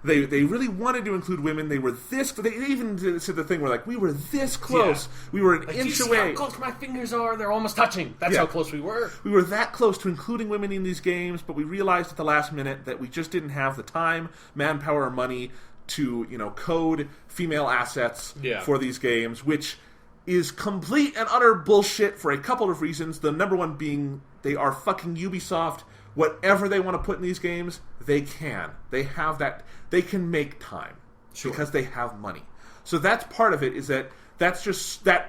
they really wanted to include women. They were this... They even said the thing where, like, we were this close. Yeah. We were an inch away. How close my fingers are? They're almost touching. That's how close we were. We were that close to including women in these games, but we realized at the last minute that we just didn't have the time, manpower, or money to, code female assets for these games, which is complete and utter bullshit for a couple of reasons. The number one being they are fucking Ubisoft. Whatever they want to put in these games, they can. They have that. They can make time because they have money. So that's part of it. Is that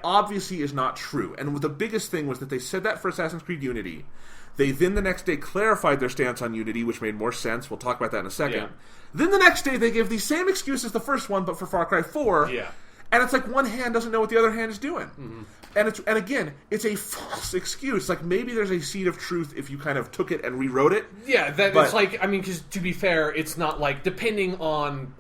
obviously is not true. And the biggest thing was that they said that for Assassin's Creed Unity. They then the next day clarified their stance on Unity, which made more sense. We'll talk about that in a second. Yeah. Then the next day they give the same excuse as the first one, but for Far Cry 4. Yeah. And it's like one hand doesn't know what the other hand is doing. Mm-hmm. And again, it's a false excuse. Like, maybe there's a seed of truth if you kind of took it and rewrote it. Yeah, it's like, I mean, because to be fair, it's not like, depending on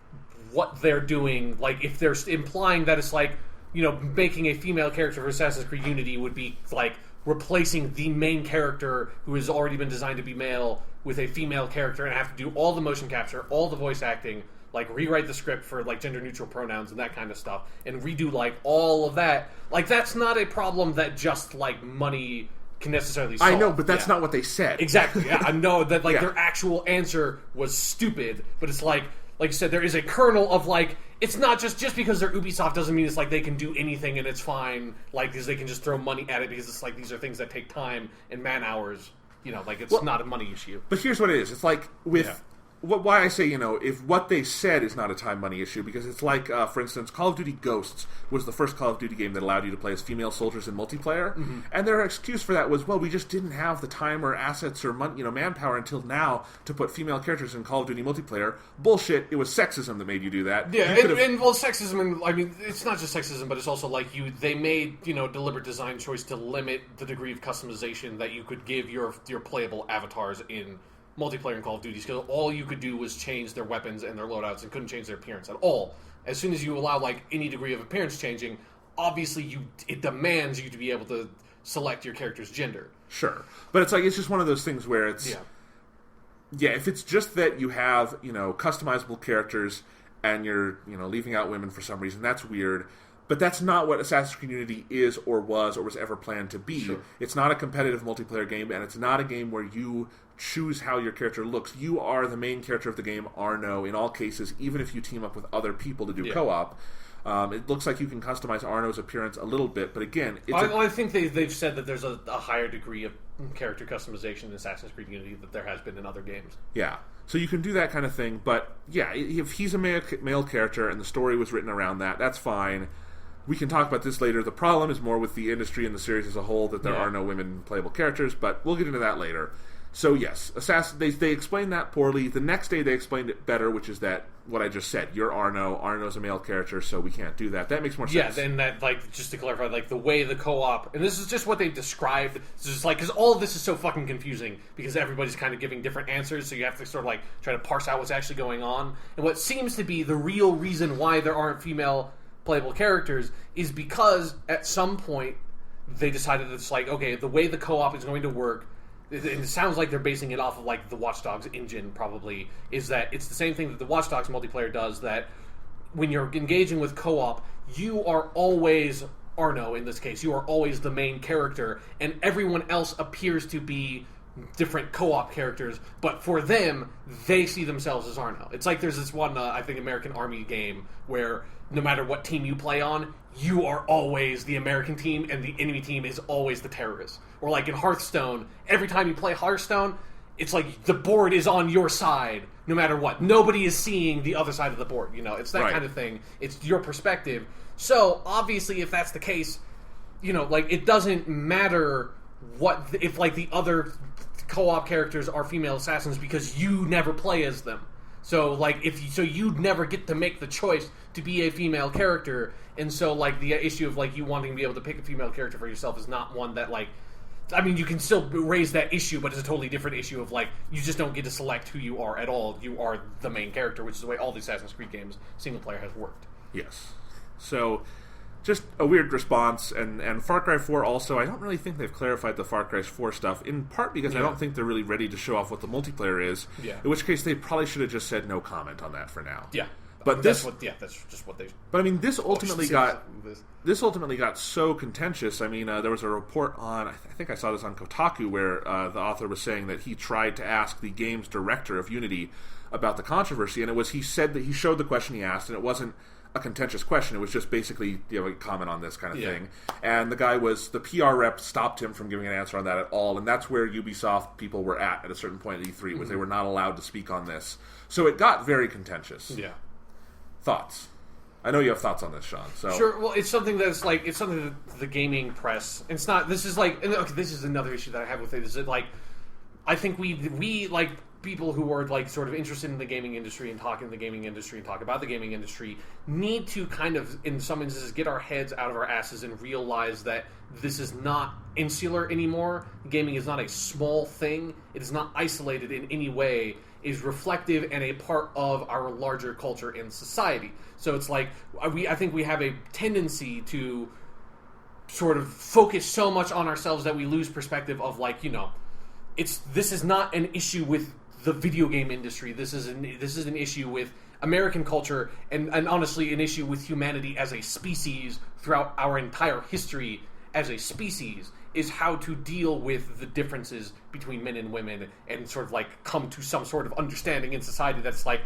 what they're doing, like, if they're implying that it's like, making a female character for Assassin's Creed Unity would be like replacing the main character who has already been designed to be male with a female character and have to do all the motion capture, all the voice acting, like rewrite the script for like gender neutral pronouns and that kind of stuff, and redo like all of that. Like, that's not a problem that just like money can necessarily solve. I know, but that's not what they said. Exactly. Yeah, I know that like their actual answer was stupid, but it's like you said, there is a kernel of like, it's not just because they're Ubisoft doesn't mean it's like they can do anything and it's fine, like, because they can just throw money at it, because it's like these are things that take time and man hours. Like, it's not a money issue. But here's what it is. It's like with why I say, if what they said is not a time money issue, because it's like, for instance, Call of Duty Ghosts was the first Call of Duty game that allowed you to play as female soldiers in multiplayer, and their excuse for that was, well, we just didn't have the time or assets or manpower until now to put female characters in Call of Duty multiplayer. Bullshit. It was sexism that made you do that. Yeah, sexism, and I mean, it's not just sexism, but it's also like they made deliberate design choice to limit the degree of customization that you could give your playable avatars in multiplayer in Call of Duty, because all you could do was change their weapons and their loadouts and couldn't change their appearance at all. As soon as you allow like any degree of appearance changing, obviously it demands you to be able to select your character's gender. Sure. But it's like, it's just one of those things where it's if it's just that you have, customizable characters and you're, leaving out women for some reason, that's weird. But that's not what Assassin's Creed Unity is or was ever planned to be. Sure. It's not a competitive multiplayer game, and it's not a game where you choose how your character looks. You are the main character of the game, Arno, in all cases, even if you team up with other people to do co-op. It looks like you can customize Arno's appearance a little bit, but again, I think they've said that there's a higher degree of character customization in Assassin's Creed Unity that there has been in other games. Yeah. So you can do that kind of thing, but yeah, if he's a male character and the story was written around that, that's fine. We can talk about this later. The problem is more with the industry and the series as a whole, that there are no women playable characters, but we'll get into that later. So yes, they explained that poorly. The next day they explained it better, which is that what I just said. You're Arno. Arno's a male character, so we can't do that. That makes more sense. Yeah, and that, like, just to clarify, like, the way the co-op, and this is just what they've described. It's just like, because all of this is so fucking confusing because everybody's kind of giving different answers, so you have to sort of like try to parse out what's actually going on. And what seems to be the real reason why there aren't female playable characters is because at some point they decided that it's like, okay, the way the co-op is going to work, it sounds like they're basing it off of like the Watch Dogs engine, probably, is that it's the same thing that the Watch Dogs multiplayer does, that when you're engaging with co-op, you are always Arno in this case. You are always the main character, and everyone else appears to be different co-op characters, but for them, they see themselves as Arno. It's like there's this one, I think, American Army game where no matter what team you play on, you are always the American team, and the enemy team is always the terrorists. Or like in Hearthstone, every time you play Hearthstone, it's like the board is on your side, no matter what. Nobody is seeing the other side of the board, you know? It's that kind of thing. It's your perspective. So, obviously, if that's the case, you know, like, it doesn't matter if like the other co-op characters are female assassins because you never play as them. So like you'd never get to make the choice to be a female character, and so like the issue of like you wanting to be able to pick a female character for yourself is not one that, like, I mean, you can still raise that issue, but it's a totally different issue of like you just don't get to select who you are at all. You are the main character, which is the way all the Assassin's Creed games single player has worked. Yes. So just a weird response, and Far Cry 4 also, I don't really think they've clarified the Far Cry 4 stuff, in part because I don't think they're really ready to show off what the multiplayer is, in which case they probably should have just said no comment on that for now. Yeah. But that's just what they... But I mean, this ultimately got so contentious. I mean, there was a report on, I think I saw this on Kotaku, where the author was saying that he tried to ask the game's director of Unity about the controversy, and he said that he showed the question he asked, and it wasn't a contentious question. It was just basically, you know, a comment on this kind of thing. And the PR rep stopped him from giving an answer on that at all, and that's where Ubisoft people were at a certain point at E3, was they were not allowed to speak on this. So it got very contentious. Yeah. Thoughts? I know you have thoughts on this, Sean. So sure. Well, it's something that the gaming press. It's not. This is like. Okay, this is another issue that I have with it. Is that, like, I think we like people who are like sort of interested in the gaming industry and talk in the gaming industry and talk about the gaming industry need to kind of, in some instances, get our heads out of our asses and realize that this is not insular anymore. Gaming is not a small thing. It is not isolated in any way. It is reflective and a part of our larger culture and society. So it's like I think we have a tendency to sort of focus so much on ourselves that we lose perspective of, like, you know, this is not an issue with the video game industry. This is an issue with American culture and honestly an issue with humanity as a species throughout our entire history as a species, is how to deal with the differences between men and women and sort of like come to some sort of understanding in society that's like,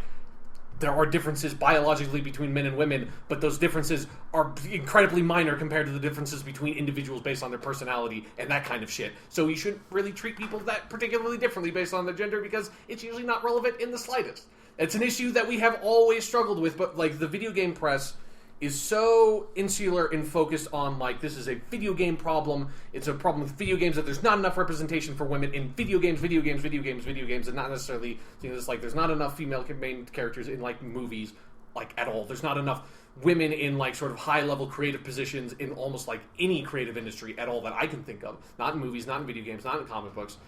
there are differences biologically between men and women, but those differences are incredibly minor compared to the differences between individuals based on their personality and that kind of shit. So you shouldn't really treat people that particularly differently based on their gender, because it's usually not relevant in the slightest. It's an issue that we have always struggled with, but like the video game press is so insular and focused on, like, this is a video game problem. It's a problem with video games that there's not enough representation for women in video games, and not necessarily, you know, it's like there's not enough female main characters in, like, movies, like, at all. There's not enough women in, like, sort of high-level creative positions in almost, like, any creative industry at all that I can think of. Not in movies, not in video games, not in comic books.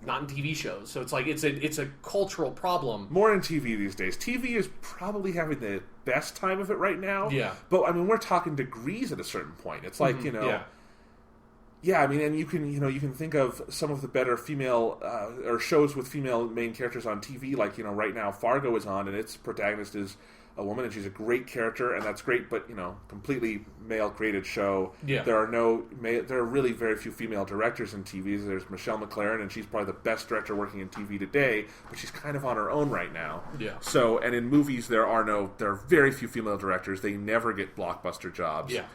Not in TV shows. So it's like it's a cultural problem. More in TV these days. TV is probably having the best time of it right now. Yeah. But I mean, we're talking degrees at a certain point. It's like, you know, yeah. I mean, and you can think of some of the better female or shows with female main characters on TV. Like, you know, right now Fargo is on, and its protagonist is a woman, and she's a great character, and that's great. But completely male created show. Yeah. There are really very few female directors in TV. There's Michelle MacLaren, and she's probably the best director working in TV today. But she's kind of on her own right now. Yeah. So, and in movies, there are very few female directors. They never get blockbuster jobs. Yeah.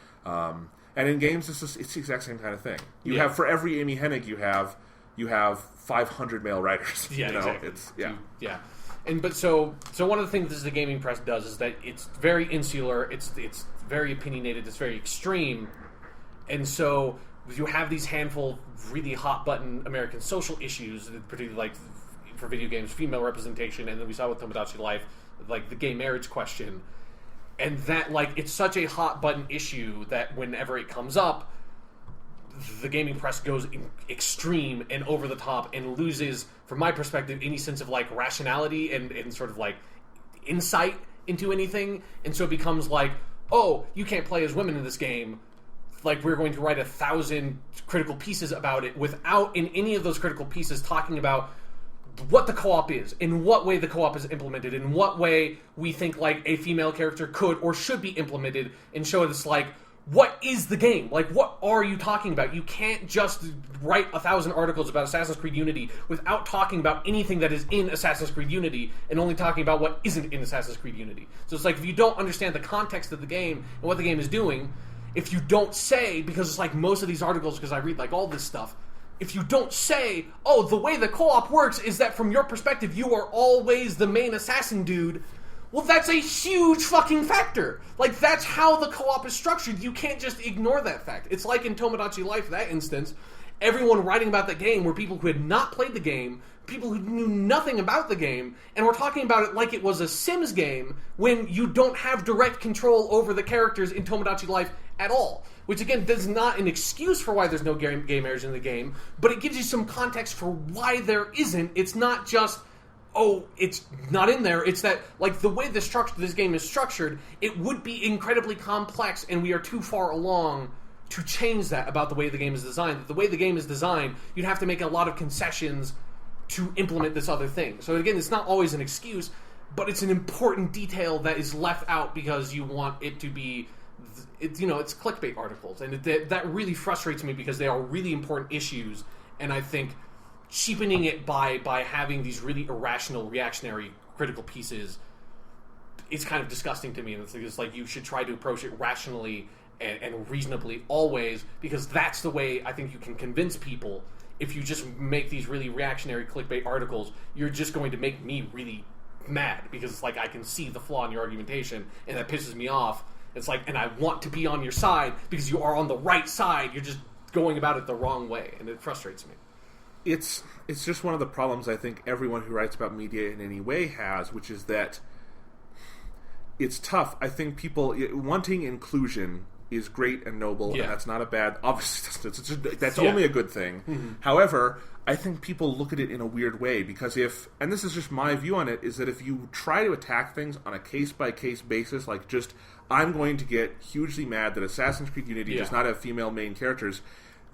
And in games, it's the exact same kind of thing. You have, for every Amy Hennig, you have 500 male writers. Yeah, exactly. Yeah. So one of the things the gaming press does is that it's very insular, it's very opinionated, it's very extreme, and so you have these handful of really hot button American social issues, particularly like for video games, female representation, and then we saw with Tomodachi Life, like the gay marriage question, and that it's such a hot button issue that whenever it comes up, the gaming press goes extreme and over the top and loses, from my perspective, any sense of rationality and sort of insight into anything, and so it becomes oh, you can't play as women in this game, we're going to write 1,000 critical pieces about it without in any of those critical pieces talking about what the co-op is, in what way the co-op is implemented, in what way we think a female character could or should be implemented, and show us what is the game? What are you talking about? You can't just write 1,000 articles about Assassin's Creed Unity without talking about anything that is in Assassin's Creed Unity and only talking about what isn't in Assassin's Creed Unity. So it's if you don't understand the context of the game and what the game is doing, if you don't say, because it's most of these articles, because I read all this stuff, if you don't say, oh, the way the co-op works is that from your perspective you are always the main assassin dude, well, that's a huge fucking factor. That's how the co-op is structured. You can't just ignore that fact. It's in Tomodachi Life, that instance, everyone writing about the game were people who had not played the game, people who knew nothing about the game, and we're talking about it like it was a Sims game when you don't have direct control over the characters in Tomodachi Life at all. Which, again, is not an excuse for why there's no gay marriage in the game, but it gives you some context for why there isn't. It's not just, oh, it's not in there. It's that, the way this game is structured, it would be incredibly complex, and we are too far along to change that about the way the game is designed. The way the game is designed, you'd have to make a lot of concessions to implement this other thing. So, again, it's not always an excuse, but it's an important detail that is left out because you want it to be... It's clickbait articles, and that really frustrates me because they are really important issues, and I think cheapening it by having these really irrational, reactionary, critical pieces is kind of disgusting to me, and it's you should try to approach it rationally and reasonably always, because that's the way I think you can convince people. If you just make these really reactionary clickbait articles, you're just going to make me really mad, because it's I can see the flaw in your argumentation, and that pisses me off. It's and I want to be on your side because you are on the right side. You're just going about it the wrong way, and it frustrates me. It's just one of the problems I think everyone who writes about media in any way has, which is that it's tough. I think people wanting inclusion is great and noble, and that's not a bad... Obviously, that's only a good thing. Mm-hmm. However, I think people look at it in a weird way, because and this is just my view on it, is that if you try to attack things on a case-by-case basis, I'm going to get hugely mad that Assassin's Creed Unity does not have female main characters,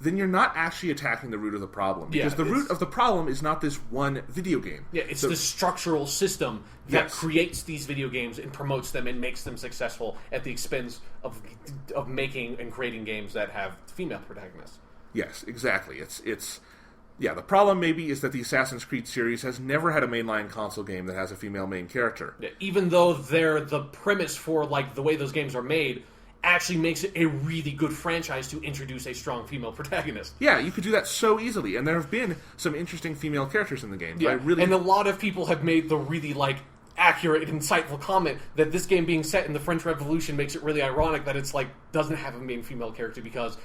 then you're not actually attacking the root of the problem. Because the root of the problem is not this one video game. Yeah, it's the structural system that creates these video games and promotes them and makes them successful at the expense of making and creating games that have female protagonists. Yes, exactly. The problem maybe is that the Assassin's Creed series has never had a mainline console game that has a female main character. Yeah, even though the premise for the way those games are made actually makes it a really good franchise to introduce a strong female protagonist. Yeah, you could do that so easily, and there have been some interesting female characters in the game. Yeah, and a lot of people have made the really accurate and insightful comment that this game being set in the French Revolution makes it really ironic that it's doesn't have a main female character, because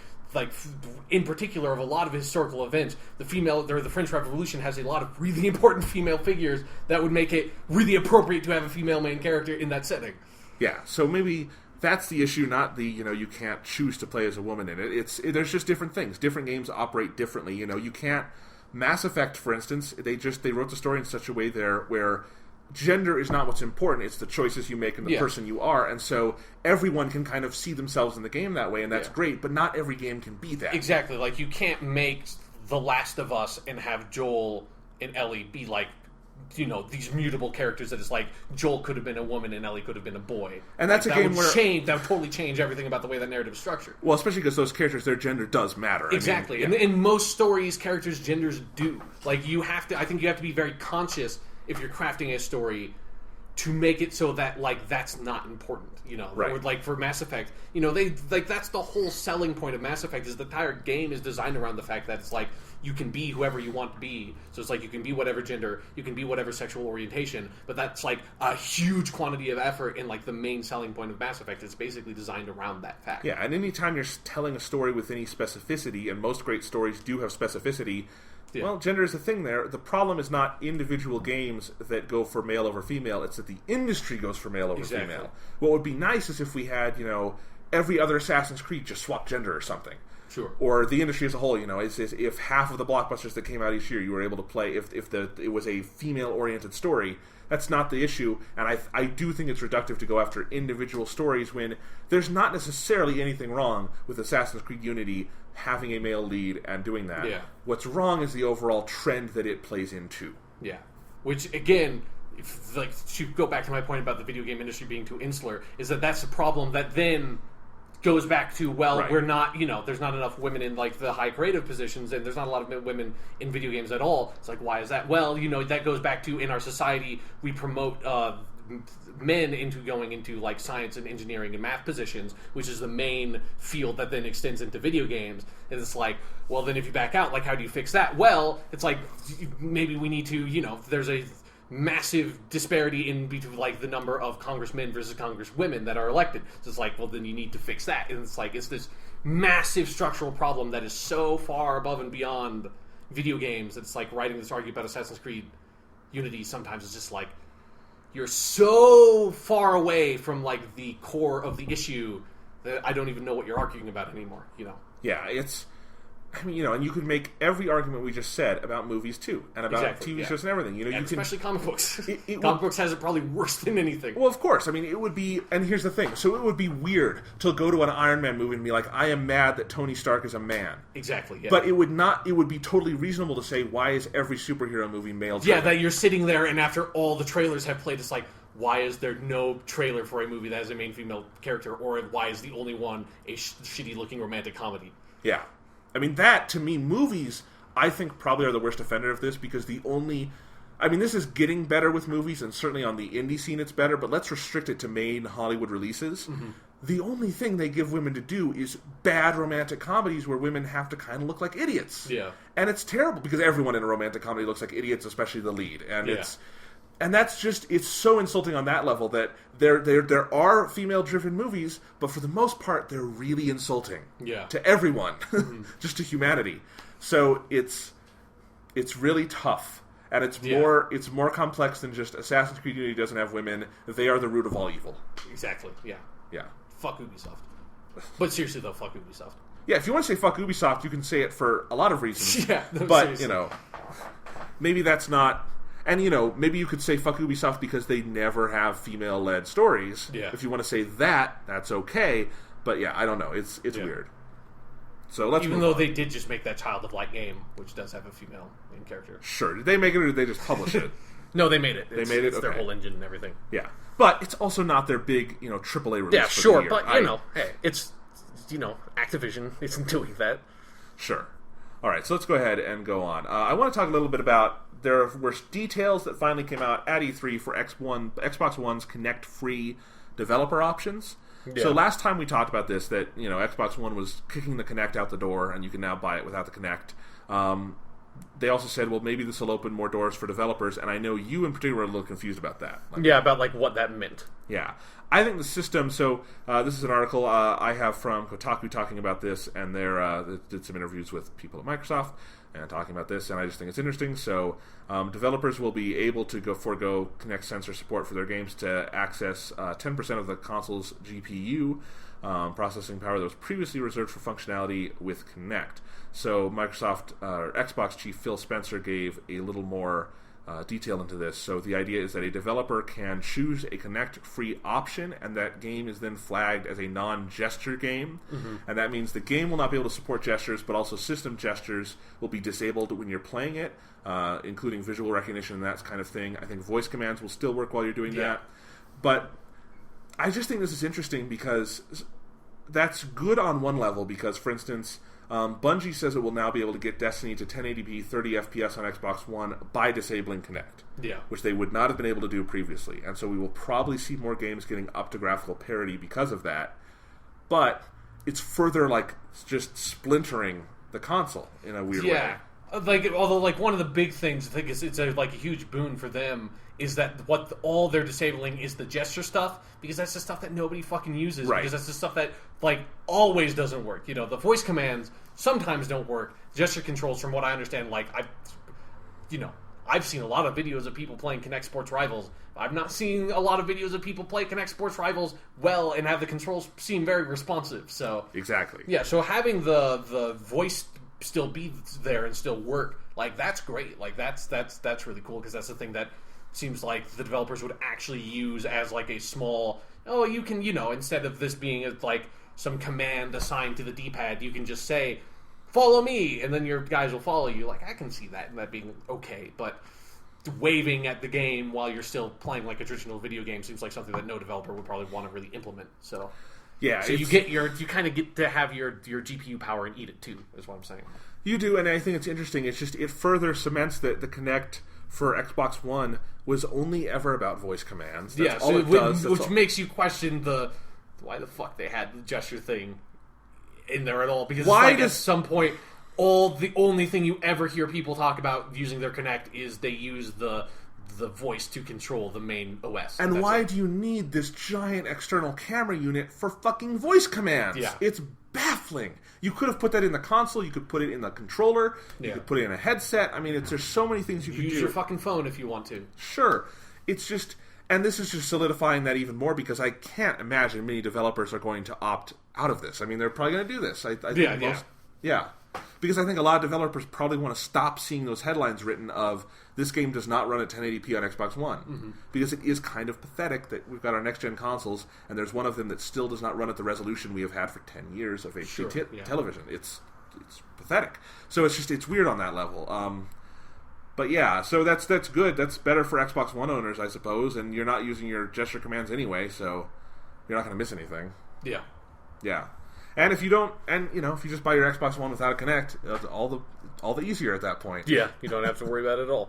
in particular of a lot of historical events, the French Revolution has a lot of really important female figures that would make it really appropriate to have a female main character in that setting. Yeah, so maybe that's the issue, not the, you can't choose to play as a woman in it. There's just different things. Different games operate differently. You can't... Mass Effect, for instance, they wrote the story in such a way there where gender is not what's important, it's the choices you make and the person you are, and so everyone can kind of see themselves in the game that way, and that's great, but not every game can be that. Exactly, you can't make The Last of Us and have Joel and Ellie be these mutable characters that is like Joel could have been a woman and Ellie could have been a boy. And that's like, a game where that would totally change everything about the way that narrative is structured. Well, especially because those characters, their gender does matter. Exactly. I mean, in most stories, characters' genders do. Like I think you have to be very conscious if you're crafting a story to make it so that like that's not important, right. Or like for Mass Effect, they like that's the whole selling point of Mass Effect is the entire game is designed around the fact that it's like you can be whoever you want to be. So it's like you can be whatever gender, you can be whatever sexual orientation, but that's like a huge quantity of effort in like the main selling point of Mass Effect. It's basically designed around that fact. Yeah, and anytime you're telling a story with any specificity, and most great stories do have specificity, well, gender is a thing there. The problem is not individual games that go for male over female, it's that the industry goes for male over female. What would be nice is if we had, every other Assassin's Creed just swap gender or something. Sure. Or the industry as a whole, is if half of the blockbusters that came out each year you were able to play, if it was a female-oriented story, that's not the issue, and I do think it's reductive to go after individual stories when there's not necessarily anything wrong with Assassin's Creed Unity having a male lead and doing that. Yeah. What's wrong is the overall trend that it plays into. Yeah. Which, again, to go back to my point about the video game industry being too insular, is that's a problem that then goes back to, right. We're not, there's not enough women in, like, the high creative positions, and there's not a lot of women in video games at all. It's like, why is that? Well, that goes back to, in our society, we promote men into going into, like, science and engineering and math positions, which is the main field that then extends into video games. And it's like, well, then if you back out, like, how do you fix that? Well, it's like, maybe we need to, there's a massive disparity in between like the number of congressmen versus congresswomen that are elected. So it's like, well, then you need to fix that. And it's like it's this massive structural problem that is so far above and beyond video games that it's like writing this argument about Assassin's Creed Unity sometimes is just like you're so far away from like the core of the issue that I don't even know what you're arguing about anymore. Yeah, it's. And you could make every argument we just said about movies too, and about TV shows and everything. And especially comic books. Comic books has it probably worse than anything. Well, of course. It would be, and here's the thing. So it would be weird to go to an Iron Man movie and be like, I am mad that Tony Stark is a man. Exactly, yeah. But it would be totally reasonable to say, why is every superhero movie male-driven? Yeah, that you're sitting there and after all the trailers have played, it's like, why is there no trailer for a movie that has a main female character, or why is the only one a shitty-looking romantic comedy? Yeah. That, to me, movies, I think, probably are the worst offender of this, because this is getting better with movies, and certainly on the indie scene it's better, but let's restrict it to main Hollywood releases. Mm-hmm. The only thing they give women to do is bad romantic comedies where women have to kind of look like idiots. Yeah. And it's terrible, because everyone in a romantic comedy looks like idiots, especially the lead. And that's just, it's so insulting on that level that there are female-driven movies, but for the most part, they're really insulting to everyone, just to humanity. So it's really tough, and it's more complex than just Assassin's Creed Unity doesn't have women. They are the root of all evil. Exactly, yeah. Yeah. Fuck Ubisoft. But seriously, though, fuck Ubisoft. Yeah, if you want to say fuck Ubisoft, you can say it for a lot of reasons. Yeah, no, but, seriously. Maybe that's not... And, maybe you could say fuck Ubisoft because they never have female-led stories. Yeah. If you want to say that, that's okay. But, yeah, I don't know. It's weird. So let's Even though they did just make that Child of Light game, which does have a female main character. Sure. Did they make it or did they just publish it? No, they made it. They made it? It's their whole engine and everything. Yeah. But it's also not their big, AAA release. Yeah, for sure. the year. But, hey, it's, Activision isn't doing that. Sure. All right, so let's go ahead and go on. I want to talk a little bit about... There were details that finally came out at E3 for Xbox One's Kinect-free developer options. Yeah. So last time we talked about this, that Xbox One was kicking the Kinect out the door, and you can now buy it without the Kinect. They also said, well, maybe this will open more doors for developers, and I know you in particular were a little confused about that. About what that meant. Yeah. I think the system, so this is an article I have from Kotaku talking about this, and they did some interviews with people at Microsoft and talking about this, and I just think it's interesting. So developers will be able to forego Kinect sensor support for their games to access 10% of the console's GPU processing power that was previously reserved for functionality with Kinect. So Xbox chief Phil Spencer gave a little more detail into this. So the idea is that a developer can choose a Kinect-free option, and that game is then flagged as a non-gesture game. And that means the game will not be able to support gestures, but also system gestures will be disabled when you're playing it, including visual recognition and that kind of thing. I think voice commands will still work while you're doing that. But I just think this is interesting because that's good on one level, because, for instance, Bungie says it will now be able to get Destiny to 1080p 30 FPS on Xbox One by disabling Kinect, which they would not have been able to do previously. And so we will probably see more games getting up to graphical parity because of that. But it's further, just splintering the console in a weird way. Although one of the big things I think is it's a huge boon for them is that all they're disabling is the gesture stuff, because that's the stuff that nobody fucking uses, because that's the stuff that always doesn't work. The voice commands sometimes don't work. Gesture controls, from what I understand, I've seen a lot of videos of people playing Kinect Sports Rivals. I've not seen a lot of videos of people play Kinect Sports Rivals well and have the controls seem very responsive. So exactly, so having the voice still be there and still work, that's great. That's really cool, because that's the thing that seems like the developers would actually use as a small, you can, instead of this being some command assigned to the D-pad, you can just say, follow me, and then your guys will follow you. I can see that and that being okay, but waving at the game while you're still playing a traditional video game seems like something that no developer would probably want to really implement. So you kind of get to have your GPU power and eat it too, is what I'm saying. You do, and I think it's interesting. It's just, it further cements that the Kinect for Xbox One was only ever about voice commands. That's all it does. Which makes you question why the fuck they had the gesture thing in there at all. Because at some point, the only thing you ever hear people talk about using their Kinect is they use the voice to control the main OS. And why do you need this giant external camera unit for fucking voice commands? Yeah. It's baffling. You could have put that in the console, you could put it in the controller, you could put it in a headset. I mean, there's so many things you could do. Use your fucking phone if you want to. Sure. It's just, and this is just solidifying that even more, because I can't imagine many developers are going to opt out of this. I mean, they're probably going to do this. I think because I think a lot of developers probably want to stop seeing those headlines written of, this game does not run at 1080p on Xbox One. Because it is kind of pathetic that we've got our next-gen consoles, and there's one of them that still does not run at the resolution we have had for 10 years of HD television. It's pathetic. So it's weird on that level. But yeah, so that's good. That's better for Xbox One owners, I suppose, and you're not using your gesture commands anyway, so you're not going to miss anything. Yeah. Yeah. And if you don't, if you just buy your Xbox One without a Kinect, it's all the easier at that point. Yeah, you don't have to worry about it at all.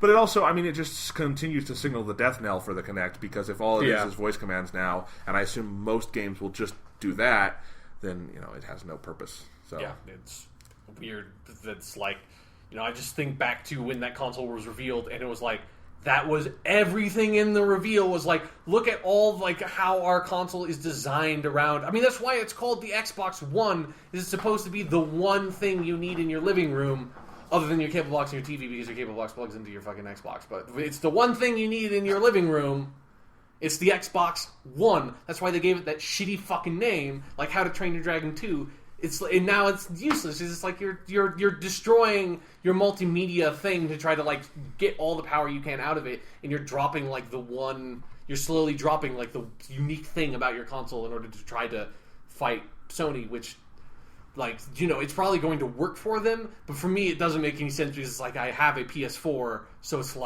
But it also, it just continues to signal the death knell for the Kinect, because if all it is voice commands now, and I assume most games will just do that, then, it has no purpose. So yeah, it's weird. That's I just think back to when that console was revealed, and it was that was everything in the reveal was look at all how our console is designed around. I mean, that's why it's called the Xbox One. It's supposed to be the one thing you need in your living room, other than your cable box and your TV, because your cable box plugs into your fucking Xbox. But it's the one thing you need in your living room. It's the Xbox One. That's why they gave it that shitty fucking name, like How to Train Your Dragon 2. And now it's useless. It's you're destroying your multimedia thing to try to get all the power you can out of it, and you're dropping you're slowly dropping the unique thing about your console in order to try to fight Sony, which it's probably going to work for them, but for me it doesn't make any sense, because I have a PS4, so it's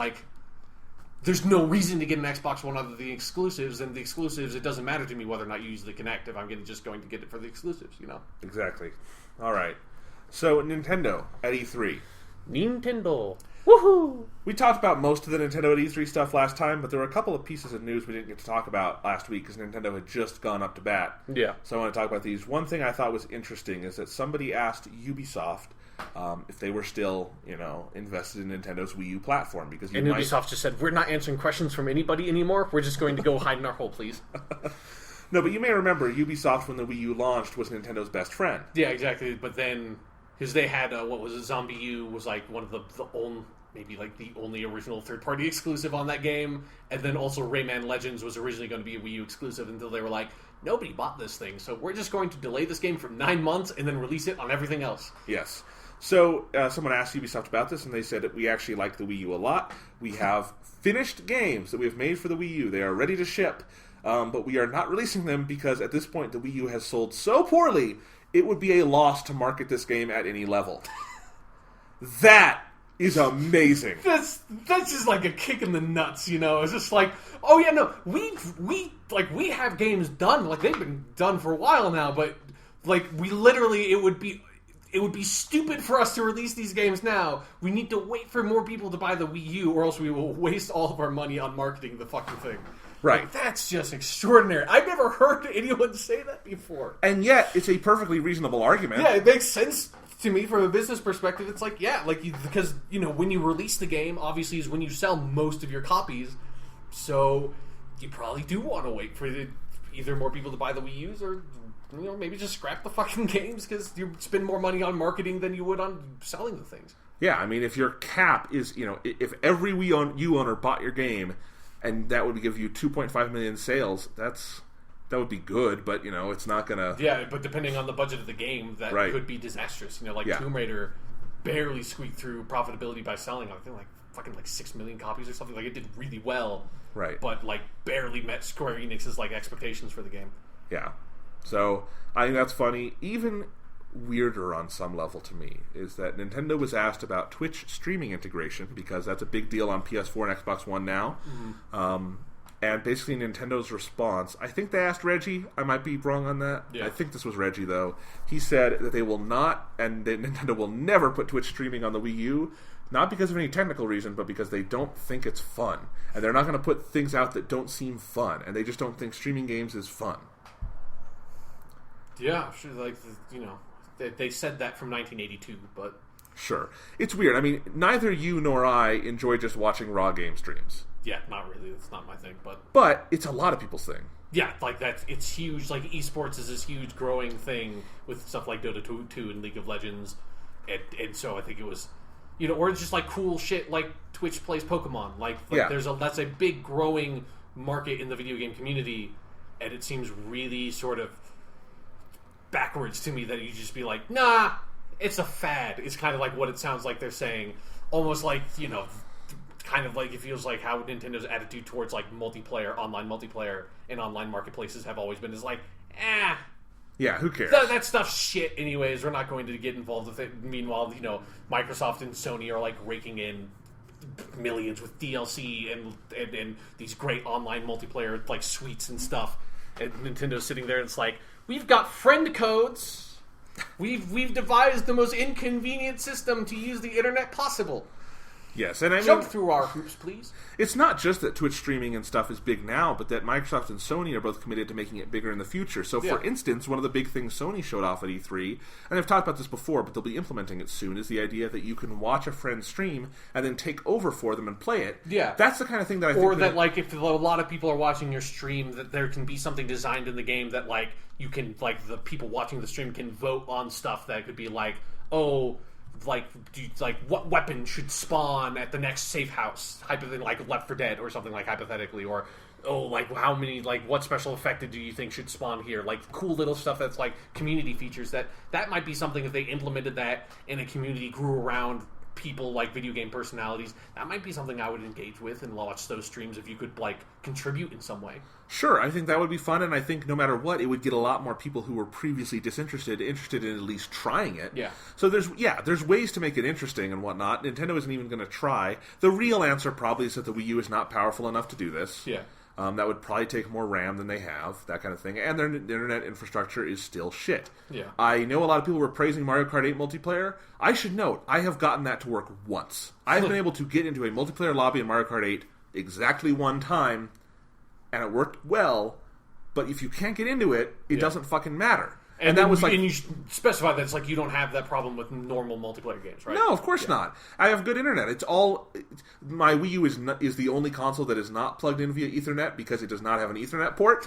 there's no reason to get an Xbox One other than the exclusives, and the exclusives, it doesn't matter to me whether or not you use the Kinect if I'm just going to get it for the exclusives, Exactly. All right. So, Nintendo at E3. Nintendo. Woohoo! We talked about most of the Nintendo at E3 stuff last time, but there were a couple of pieces of news we didn't get to talk about last week because Nintendo had just gone up to bat. Yeah. So I want to talk about these. One thing I thought was interesting is that somebody asked Ubisoft if they were still, invested in Nintendo's Wii U platform. Ubisoft just said, we're not answering questions from anybody anymore. We're just going to go hide in our hole, please. No, but you may remember Ubisoft, when the Wii U launched, was Nintendo's best friend. Yeah, exactly. But then, because they had, Zombie U was one of the only, maybe the only original third-party exclusive on that game. And then also Rayman Legends was originally going to be a Wii U exclusive until they were nobody bought this thing, so we're just going to delay this game for 9 months and then release it on everything else. Yes. So someone asked Ubisoft about this, and they said that we actually like the Wii U a lot. We have finished games that we have made for the Wii U. They are ready to ship, but we are not releasing them because at this point the Wii U has sold so poorly, it would be a loss to market this game at any level. That is amazing. That's just like a kick in the nuts, you know. It's just like, oh yeah, no, we have games done, like they've been done for a while now, but like we literally, it would be stupid for us to release these games now. We need to wait for more people to buy the Wii U, or else we will waste all of our money on marketing the fucking thing. Right. Like, that's just extraordinary. I've never heard anyone say that before. And yet, it's a perfectly reasonable argument. Yeah, it makes sense to me from a business perspective. It's like, yeah, like because when you release the game, obviously is when you sell most of your copies. So you probably do want to wait for either more people to buy the Wii U's, or maybe just scrap the fucking games because you spend more money on marketing than you would on selling the things. Yeah, I mean, if your cap is, if every Wii U owner bought your game, and that would give you 2.5 million sales, that would be good, but, it's not going to... Yeah, but depending on the budget of the game, that could be disastrous. Tomb Raider barely squeaked through profitability by selling, I think, fucking 6 million copies or something. Like, it did really well, right? But, barely met Square Enix's, expectations for the game. Yeah. So, I think that's funny. Even weirder on some level to me is that Nintendo was asked about Twitch streaming integration, because that's a big deal on PS4 and Xbox One now. Mm-hmm. And basically Nintendo's response, I think they asked Reggie, I might be wrong on that. Yeah. I think this was Reggie, though. He said that they will not, and that Nintendo will never put Twitch streaming on the Wii U, not because of any technical reason, but because they don't think it's fun. And they're not going to put things out that don't seem fun, and they just don't think streaming games is fun. Yeah, sure, they said that from 1982, but... Sure. It's weird. I mean, neither you nor I enjoy just watching raw game streams. Yeah, not really. It's not my thing, but... But it's a lot of people's thing. Yeah, it's huge. Esports is this huge growing thing with stuff like Dota 2 and League of Legends, and so I think it was... or it's just cool shit like Twitch plays Pokemon. That's a big growing market in the video game community, and it seems really sort of backwards to me that you just be like, nah, it's a fad. It's kind of like what it sounds like they're saying. Almost kind of it feels like how Nintendo's attitude towards multiplayer, online multiplayer, and online marketplaces have always been is yeah, who cares? That stuff's shit anyways. We're not going to get involved with it. Meanwhile, Microsoft and Sony are raking in millions with DLC and these great online multiplayer suites and stuff. And Nintendo's sitting there and it's we've got friend codes. We've devised the most inconvenient system to use the internet possible. Yes, and jump through our hoops, please. It's not just that Twitch streaming and stuff is big now, but that Microsoft and Sony are both committed to making it bigger in the future. So, for instance, one of the big things Sony showed off at E3, and I've talked about this before, but they'll be implementing it soon, is the idea that you can watch a friend stream and then take over for them and play it. Yeah, that's the kind of thing that I think. Or that if a lot of people are watching your stream, that there can be something designed in the game that you can the people watching the stream can vote on stuff that could be what weapon should spawn at the next safe house, hypothetically, like Left 4 Dead or something, hypothetically, or how many, what special effect do you think should spawn here, cool little stuff that's community features. That might be something if they implemented that and a community grew around people video game personalities. That might be something I would engage with and watch those streams if you could contribute in some way. Sure, I think that would be fun, and I think no matter what, it would get a lot more people who were previously interested in at least trying it. Yeah. So there's ways to make it interesting and whatnot. Nintendo isn't even going to try. The real answer probably is that the Wii U is not powerful enough to do this. Yeah. That would probably take more RAM than they have, that kind of thing. And their internet infrastructure is still shit. Yeah. I know a lot of people were praising Mario Kart 8 multiplayer. I should note, I have gotten that to work once. I've been able to get into a multiplayer lobby in Mario Kart 8 exactly one time, and it worked well. But if you can't get into it, it doesn't fucking matter. And that was and you specify that it's you don't have that problem with normal multiplayer games, right? No, of course not. I have good internet. My Wii U is the only console that is not plugged in via Ethernet because it does not have an Ethernet port.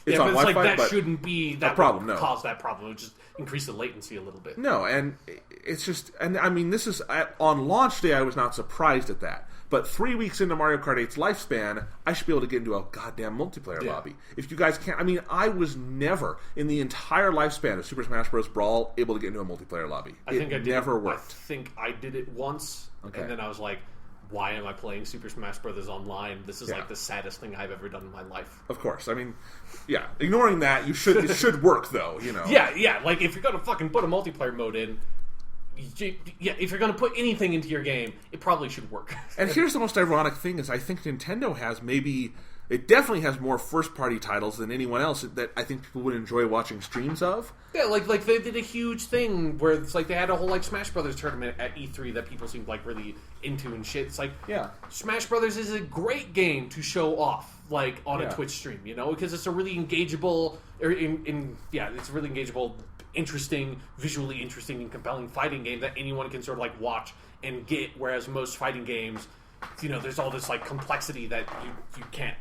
It's on Wi-Fi, that shouldn't be that problem. No, cause that problem. It would just increase the latency a little bit. No, and it's just, and I mean, this is on launch day. I was not surprised at that. But 3 weeks into Mario Kart 8's lifespan, I should be able to get into a goddamn multiplayer lobby. If you guys can't... I mean, I was never, in the entire lifespan of Super Smash Bros. Brawl, able to get into a multiplayer lobby. It never worked. I think I did it once, and then I was like, why am I playing Super Smash Bros. Online? This is like the saddest thing I've ever done in my life. Of course. I mean, yeah. Ignoring that, it should work, though, you know. Yeah. Like, if you're going to fucking put a multiplayer mode in... Yeah, if you're going to put anything into your game, it probably should work. And here's the most ironic thing is I think Nintendo has it definitely has more first-party titles than anyone else that I think people would enjoy watching streams of. Yeah, like they did a huge thing where it's like they had a whole like Smash Brothers tournament at E3 that people seemed like really into and shit. It's like, Smash Brothers is a great game to show off like on a Twitch stream, you know, because it's a really engageable, it's a really engageable, interesting, visually interesting and compelling fighting game that anyone can sort of like watch and get, whereas most fighting games, you know, there's all this like complexity that you can't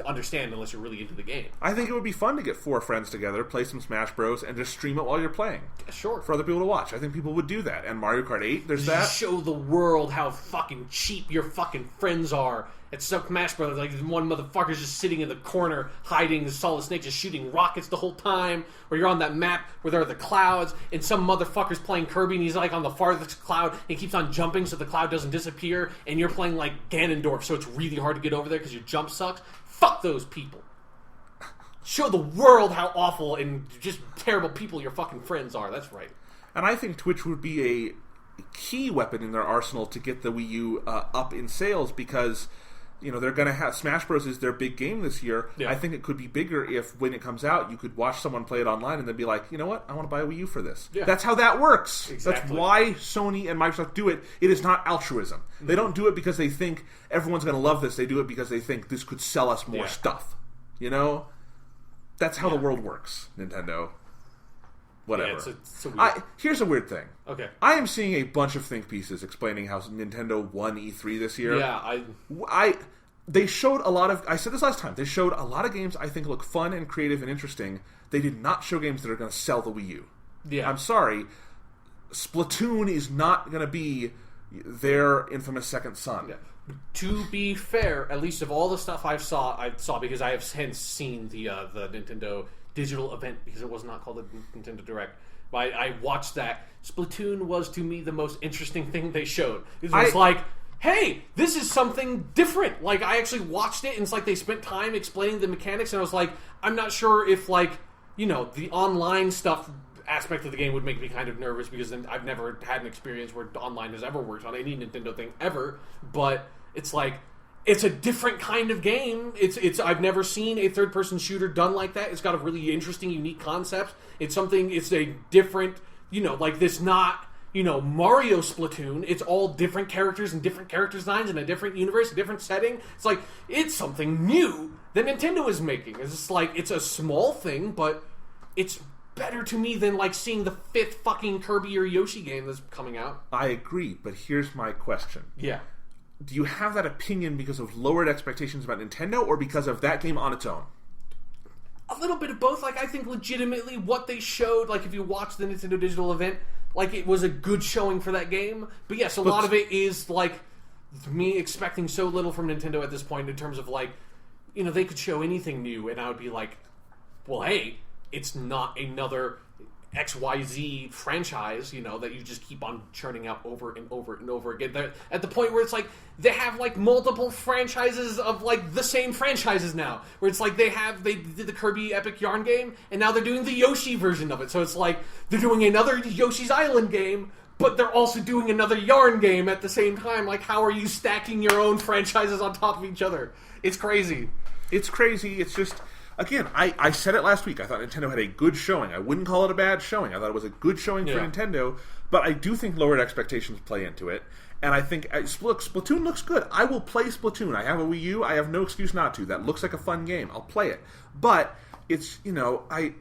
understand unless you're really into the game. I think it would be fun to get 4 friends together, play some Smash Bros, and just stream it while you're playing. Sure. For other people to watch. I think people would do that. And Mario Kart 8, there's that. Show the world how fucking cheap your fucking friends are. At Smash Brothers, like one motherfucker's just sitting in the corner, hiding, the Solid Snake just shooting rockets the whole time, or you're on that map where there are the clouds, and some motherfucker's playing Kirby, and he's like on the farthest cloud, and he keeps on jumping so the cloud doesn't disappear, and you're playing like Ganondorf, so it's really hard to get over there because your jump sucks. Fuck those people. Show the world how awful and just terrible people your fucking friends are. That's right. And I think Twitch would be a key weapon in their arsenal to get the Wii U up in sales because... You know, they're going to have... Smash Bros. Is their big game this year. Yeah. I think it could be bigger if, when it comes out, you could watch someone play it online and then be like, you know what? I want to buy a Wii U for this. Yeah. That's how that works. Exactly. That's why Sony and Microsoft do it. It is not altruism. Mm-hmm. They don't do it because they think everyone's going to love this. They do it because they think this could sell us more stuff. You know? That's how the world works, Nintendo. Whatever. Yeah, it's a weird... Here's a weird thing. Okay. I am seeing a bunch of think pieces explaining how Nintendo won E3 this year. Yeah, they showed a lot of... I said this last time. They showed a lot of games I think look fun and creative and interesting. They did not show games that are going to sell the Wii U. Yeah. I'm sorry. Splatoon is not going to be their infamous second son. Yeah. To be fair, at least of all the stuff I saw because I have since seen the Nintendo digital event, because it was not called the Nintendo Direct. But I watched that. Splatoon was, to me, the most interesting thing they showed. It was like, hey, this is something different. Like, I actually watched it, and it's like they spent time explaining the mechanics, and I was like, I'm not sure if, like, you know, the online stuff aspect of the game would make me kind of nervous, because I've never had an experience where online has ever worked on any Nintendo thing ever, but it's like, it's a different kind of game. It's I've never seen a third-person shooter done like that. It's got a really interesting, unique concept. It's a different, you know, like this not, you know, Mario Splatoon. It's all different characters and different character designs in a different universe, a different setting. It's like, it's something new that Nintendo is making. It's just like, it's a small thing, but it's better to me than like seeing the 5th fucking Kirby or Yoshi game that's coming out. I agree, but here's my question. Yeah. Do you have that opinion because of lowered expectations about Nintendo or because of that game on its own? A little bit of both. Like, I think legitimately what they showed, like if you watch the Nintendo Digital event, like it was a good showing for that game. But yes, a lot of it is like me expecting so little from Nintendo at this point in terms of like, you know, they could show anything new and I would be like, well, hey, it's not another XYZ franchise, you know, that you just keep on churning out over and over and over again. They're at the point where it's like they have like multiple franchises of like the same franchises now, where it's like they did the Kirby Epic Yarn game and now they're doing the Yoshi version of it. So it's like they're doing another Yoshi's Island game, but they're also doing another Yarn game at the same time. Like, how are you stacking your own franchises on top of each other? It's crazy. It's crazy. It's just... Again, I said it last week. I thought Nintendo had a good showing. I wouldn't call it a bad showing. I thought it was a good showing for Nintendo. But I do think lowered expectations play into it. And I think, look, Splatoon looks good. I will play Splatoon. I have a Wii U. I have no excuse not to. That looks like a fun game. I'll play it. But it's, you know, I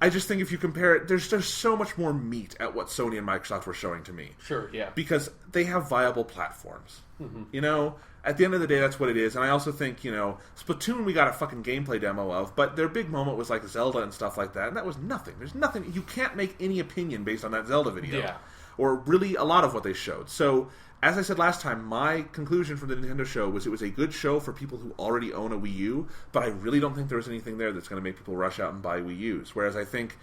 just think if you compare it, there's so much more meat at what Sony and Microsoft were showing to me. Sure, yeah. Because they have viable platforms. Mm-hmm. You know? At the end of the day, that's what it is. And I also think, you know, Splatoon we got a fucking gameplay demo of, but their big moment was like Zelda and stuff like that, and that was nothing. There's nothing. You can't make any opinion based on that Zelda video. Yeah. or really a lot of what they showed. So, as I said last time, my conclusion from the Nintendo show was it was a good show for people who already own a Wii U, but I really don't think there was anything there that's going to make people rush out and buy Wii U's. Whereas I think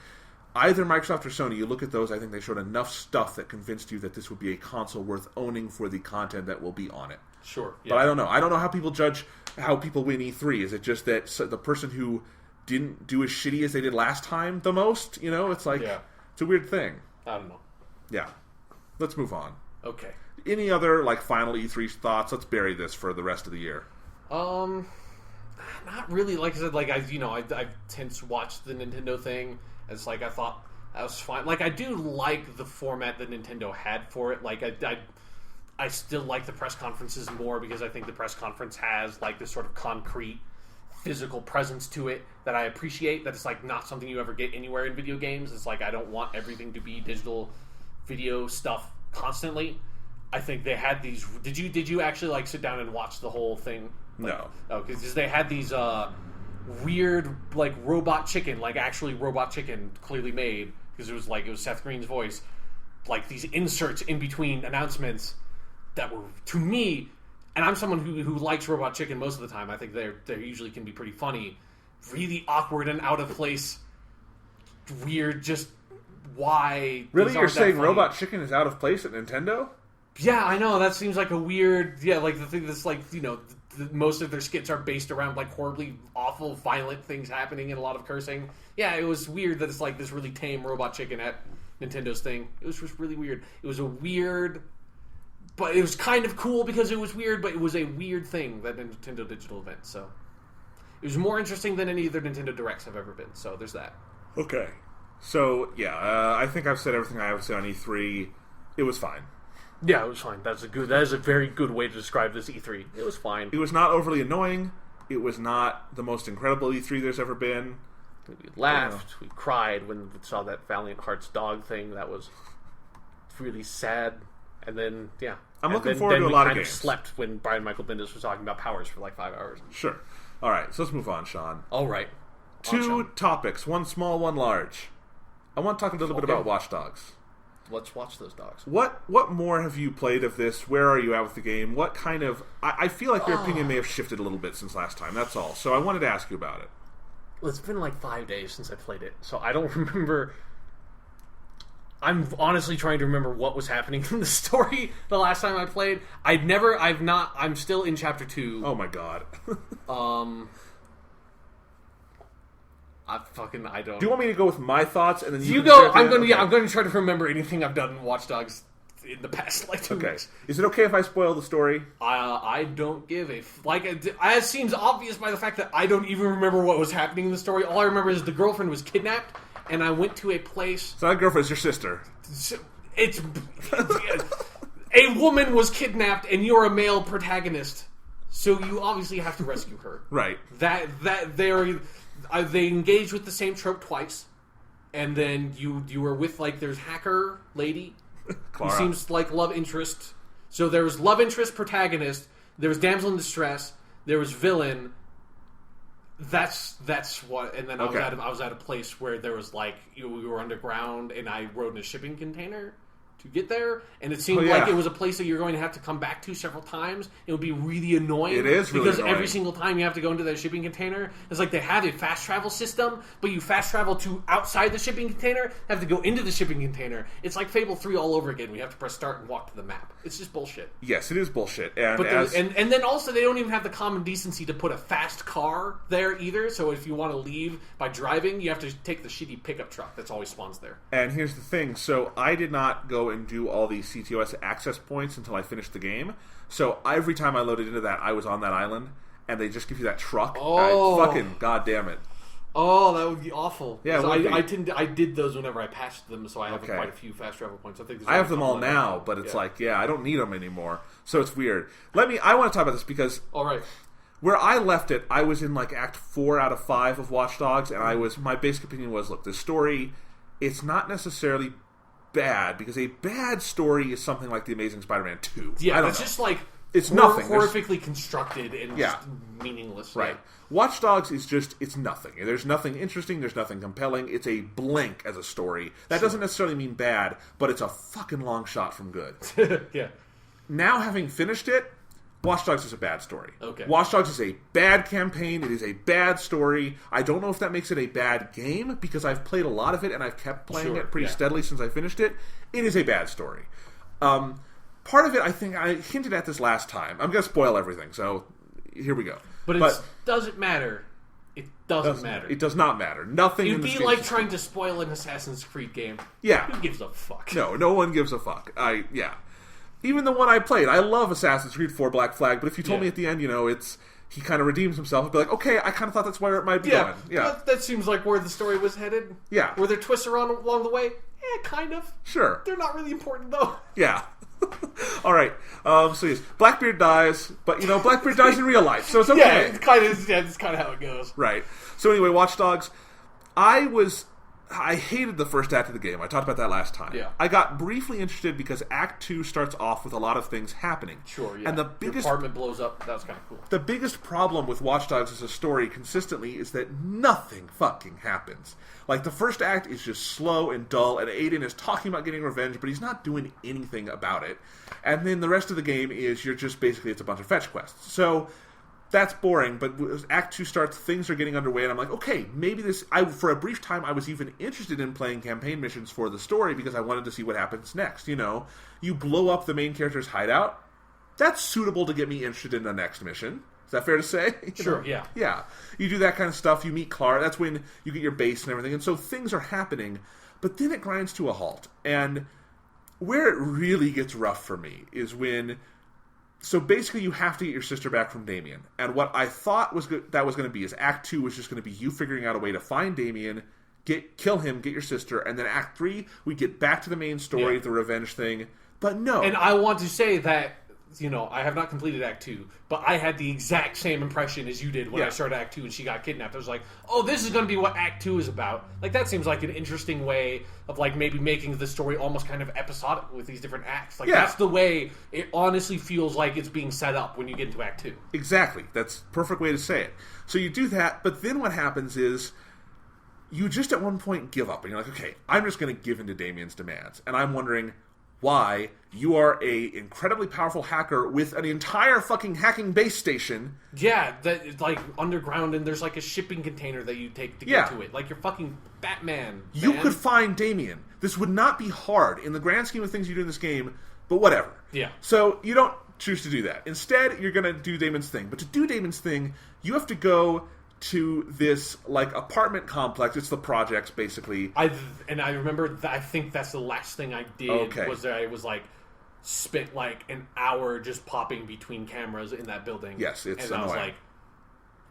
either Microsoft or Sony, you look at those, I think they showed enough stuff that convinced you that this would be a console worth owning for the content that will be on it. Sure. Yeah. But I don't know. I don't know how people judge how people win E3. Is it just that the person who didn't do as shitty as they did last time the most? It's like, it's a weird thing. I don't know. Yeah. Let's move on. Okay. Any other final E3 thoughts? Let's bury this for the rest of the year. Not really. Like I said, I tend to watch the Nintendo thing. It's I thought that was fine. I do like the format that Nintendo had for it. I still like the press conferences more because I think the press conference has this sort of concrete physical presence to it that I appreciate. That it's not something you ever get anywhere in video games. It's I don't want everything to be digital video stuff constantly. I think they had these. Did you actually sit down and watch the whole thing? No. Oh, because they had these weird robot chicken, actually robot chicken, clearly made because it was Seth Green's voice. These inserts in between announcements that were, to me, and I'm someone who likes robot chicken most of the time. I think they usually can be pretty funny, really awkward and out of place, weird. Just why? Really, you're saying robot chicken is out of place at Nintendo? Yeah, I know. That seems like a weird... Yeah, the thing that's most of their skits are based around horribly awful, violent things happening and a lot of cursing. Yeah, it was weird that it's this really tame robot chicken at Nintendo's thing. It was just really weird. It was a weird... But it was kind of cool because it was weird, but it was a weird thing, that Nintendo Digital event, so... It was more interesting than any of their Nintendo Directs have ever been, so there's that. Okay. So, yeah, I think I've said everything I have to say on E3. It was fine. Yeah, it was fine. That is a very good way to describe this E3. It was fine. It was not overly annoying. It was not the most incredible E3 there's ever been. We laughed. We cried when we saw that Valiant Hearts dog thing. That was really sad. And then, yeah. I'm looking forward to a lot of games. We slept when Brian Michael Bendis was talking about powers for 5 hours. Sure. All right, so let's move on, Sean. All right. Two topics, one small, one large. I want to talk a little bit about Watch Dogs. Let's watch those dogs. What more have you played of this? Where are you at with the game? What kind of... I feel like your opinion may have shifted a little bit since last time, that's all. So I wanted to ask you about it. Well, it's been 5 days since I played it, so I don't remember... I'm honestly trying to remember what was happening in the story the last time I played. I'm still in chapter 2. Oh my god. I don't... Do you want me to go with my thoughts and then you go? I'm going to try to remember anything I've done in Watch Dogs in the past 2 weeks. Is it okay if I spoil the story? I don't give a... it seems obvious by the fact that I don't even remember what was happening in the story. All I remember is the girlfriend was kidnapped, and I went to a place... So that girlfriend's your sister. It's... a woman was kidnapped, and you're a male protagonist. So you obviously have to rescue her. Right. They engage with the same trope twice, and then you were with there's hacker lady Clara. Who seems like love interest. So there was love interest protagonist, there was damsel in distress, there was villain. That's what. And then I was at a place where there was we were underground, and I rode in a shipping container to get there, and it seemed like it was a place that you're going to have to come back to several times. It would be really annoying. It is really because annoying. Every single time you have to go into that shipping container, it's they have a fast travel system, but you fast travel to outside the shipping container, have to go into the shipping container. It's like Fable 3 all over again. We have to press start and walk to the map. It's just bullshit. Yes, it is bullshit. And then also they don't even have the common decency to put a fast car there either. So if you want to leave by driving, you have to take the shitty pickup truck that's always spawns there. And here's the thing. So I did not go and do all the CTOS access points until I finished the game. So every time I loaded into that, I was on that island, and they just give you that truck. Fucking goddamn it. Oh, that would be awful. Yeah, I did those whenever I patched them, so I have quite a few fast travel points. I have them all now, but it's I don't need them anymore. So it's weird. I want to talk about this because all right, where I left it, I was in Act 4 out of 5 of Watch Dogs, and my basic opinion was, look, the story, it's not necessarily bad, because a bad story is something like The Amazing Spider-Man 2. Yeah, it's just It's nothing. Horrifically constructed and Yeah. just meaningless. Right. Yeah. Watch Dogs is just, it's nothing. There's nothing interesting, there's nothing compelling. It's a blank as a story. That doesn't necessarily mean bad, but it's a fucking long shot from good. Yeah. Now, having finished it, Watch Dogs is a bad story. Okay. Watch Dogs is a bad campaign, it is a bad story. I don't know if that makes it a bad game, because I've played a lot of it, and I've kept playing it pretty steadily since I finished it. It is a bad story. Part of it, I think, I hinted at this last time. I'm going to spoil everything, so here we go. But it doesn't matter. It doesn't matter. It does not matter. Nothing. It'd be like trying to spoil an Assassin's Creed game. Yeah. Who gives a fuck? No one gives a fuck. Even the one I played, I love Assassin's Creed 4 Black Flag, but if you told me at the end, he kind of redeems himself, I'd be like, okay, I kind of thought that's where it might be going. Yeah. That seems like where the story was headed. Yeah. Were there twists along the way? Kind of. Sure. They're not really important, though. Yeah. All right. So yes, Blackbeard dies, but Blackbeard dies in real life, so it's okay. Yeah, it's kind of how it goes. Right. So anyway, Watch Dogs. I hated the first act of the game. I talked about that last time. Yeah. I got briefly interested because Act 2 starts off with a lot of things happening. Sure, yeah. And the Your biggest apartment blows up. That was kind of cool. The biggest problem with Watch Dogs as a story consistently is that nothing fucking happens. Like, the first act is just slow and dull, and Aiden is talking about getting revenge, but he's not doing anything about it. And then the rest of the game is you're just basically, it's a bunch of fetch quests. So that's boring, but as Act 2 starts, things are getting underway, and I'm like, okay, maybe this... for a brief time, I was even interested in playing campaign missions for the story because I wanted to see what happens next, You blow up the main character's hideout. That's suitable to get me interested in the next mission. Is that fair to say? Sure, yeah. Yeah. You do that kind of stuff, you meet Clara, that's when you get your base and everything, and so things are happening, but then it grinds to a halt. And where it really gets rough for me is when... So basically, you have to get your sister back from Damien. And what I thought that was going to be is Act 2 was just going to be you figuring out a way to find Damien, kill him, get your sister, and then Act 3, we get back to the main story, the revenge thing. But no. And I want to say that, I have not completed Act 2, but I had the exact same impression as you did when I started Act 2 and she got kidnapped. I was like, oh, this is going to be what Act 2 is about. Like, that seems like an interesting way of, like, maybe making the story almost kind of episodic with these different acts. Like, that's the way it honestly feels like it's being set up when you get into Act 2. Exactly. That's a perfect way to say it. So you do that, but then what happens is you just at one point give up. And you're like, okay, I'm just going to give in to Damien's demands. And I'm wondering... why you are a incredibly powerful hacker with an entire fucking hacking base station. Yeah, that is like underground, and there's like a shipping container that you take to get to it. Like you're fucking Batman. You could find Damien. This would not be hard in the grand scheme of things you do in this game, but whatever. Yeah. So you don't choose to do that. Instead, you're going to do Damon's thing. But to do Damon's thing, you have to go to this like apartment complex. It's the projects, basically. I remember I think that's the last thing I did was that I was like spent like an hour just popping between cameras in that building. Yes, it's and annoying. I was like,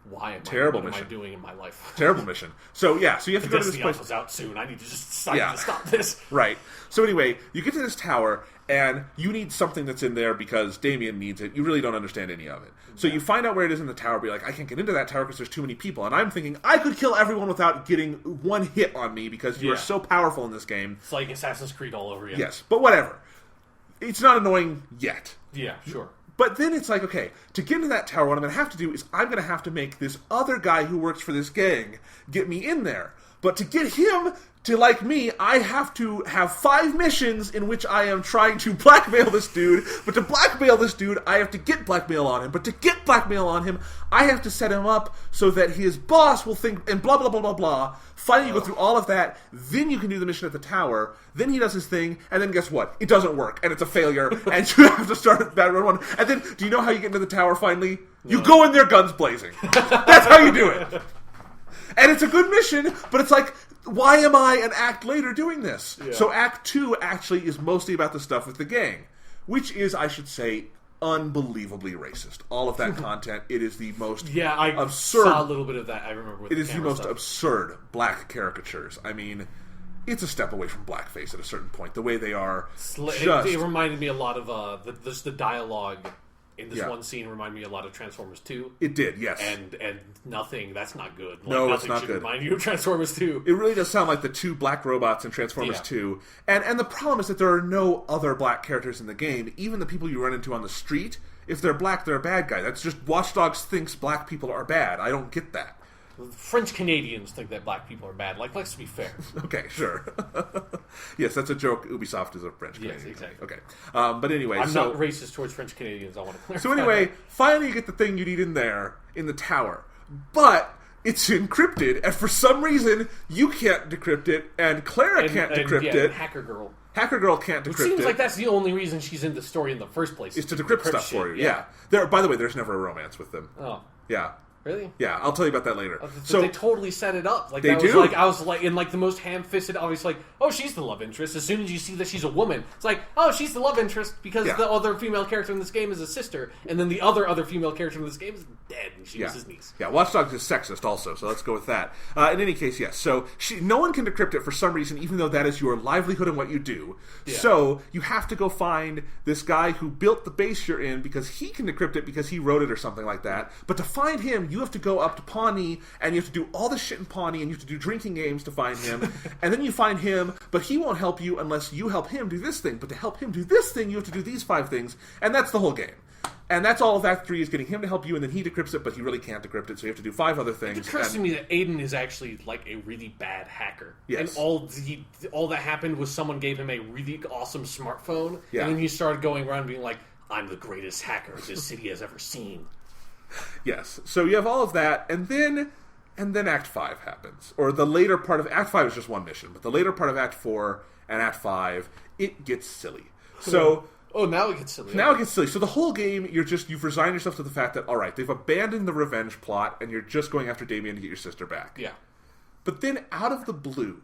why am Terrible what mission. am I doing in my life? Terrible mission. So yeah, so you have to go to this place. Alpha's out soon. I need to just stop this. Right. So anyway, you get to this tower, and you need something that's in there because Damien needs it. You really don't understand any of it. So you find out where it is in the tower, be like, I can't get into that tower because there's too many people. And I'm thinking, I could kill everyone without getting one hit on me because you are so powerful in this game. It's like Assassin's Creed all over again. Yes, but whatever. It's not annoying yet. Yeah, sure. But then it's like, okay, to get into that tower, what I'm going to have to do is I'm going to have to make this other guy who works for this gang get me in there. But to get him to like me, I have to have 5 missions in which I am trying to blackmail this dude. But to blackmail this dude, I have to get blackmail on him. But to get blackmail on him, I have to set him up so that his boss will think, and blah, blah, blah, blah, blah. Finally, you go through all of that. Then you can do the mission at the tower. Then he does his thing. And then guess what? It doesn't work. And it's a failure. And you have to start at Batman 1. And then, do you know how you get into the tower finally? No. You go in there guns blazing. That's how you do it. And it's a good mission, but it's like, why am I an act later doing this? Yeah. So Act 2 actually is mostly about the stuff with the gang, which is, I should say, unbelievably racist. All of that content, it is the most absurd... saw a little bit of that, I remember with It is the most stuff. Absurd black caricatures. I mean, it's a step away from blackface at a certain point. The way they are It reminded me a lot of the dialogue in this one scene reminded me a lot of Transformers 2. It did, yes. And nothing, that's not good. Like, no, it's nothing not should good. remind you of Transformers 2. It really does sound like the two black robots in Transformers 2. And the problem is that there are no other black characters in the game. Even the people you run into on the street, if they're black, they're a bad guy. That's just Watch Dogs thinks black people are bad. I don't get that. French Canadians think that black people are bad. Like, let's be fair. Okay, sure. Yes, that's a joke. Ubisoft is a French Canadian. Yes, exactly. Okay. But anyway, I'm not racist towards French Canadians, I want to clarify. So anyway, finally you get the thing you need in there, in the tower. But it's encrypted, and for some reason, you can't decrypt it, and Clara can't decrypt it. Hacker Girl. Hacker Girl can't decrypt it. It seems like that's the only reason she's in the story in the first place. Is to decrypt stuff shit. for you, yeah. By the way, there's never a romance with them. Oh. Yeah. Really? Yeah, I'll tell you about that later. So they totally set it up. Like they that was do. Like I was like in like the most ham-fisted, obvious. Like, oh, she's the love interest. As soon as you see that she's a woman, it's like, oh, she's the love interest because the other female character in this game is a sister, and then the other female character in this game is dead, and she was his niece. Yeah, Watch Dogs is sexist also, so let's go with that. In any case, yes. So no one can decrypt it for some reason, even though that is your livelihood and what you do. Yeah. So you have to go find this guy who built the base you're in because he can decrypt it because he wrote it or something like that. But to find him, you have to go up to Pawnee, and you have to do all this shit in Pawnee, and you have to do drinking games to find him, and then you find him, but he won't help you unless you help him do this thing, but to help him do this thing, you have to do these 5 things, and that's the whole game. And that's all of Act 3 is getting him to help you, and then he decrypts it, but he really can't decrypt it, so you have to do 5 other things. It occurs to me that Aiden is actually like a really bad hacker. Yes. And all that happened was someone gave him a really awesome smartphone, yeah. and then he started going around being like, I'm the greatest hacker this city has ever seen. Yes. So you have all of that, and then Act 5 happens. Or the later part of Act 5 is just one mission, but the later part of Act 4 and Act 5, it gets silly. So now it gets silly. Now it gets silly. So the whole game, you've resigned yourself to the fact that, alright, they've abandoned the revenge plot, and you're just going after Damien to get your sister back. Yeah. But then, out of the blue,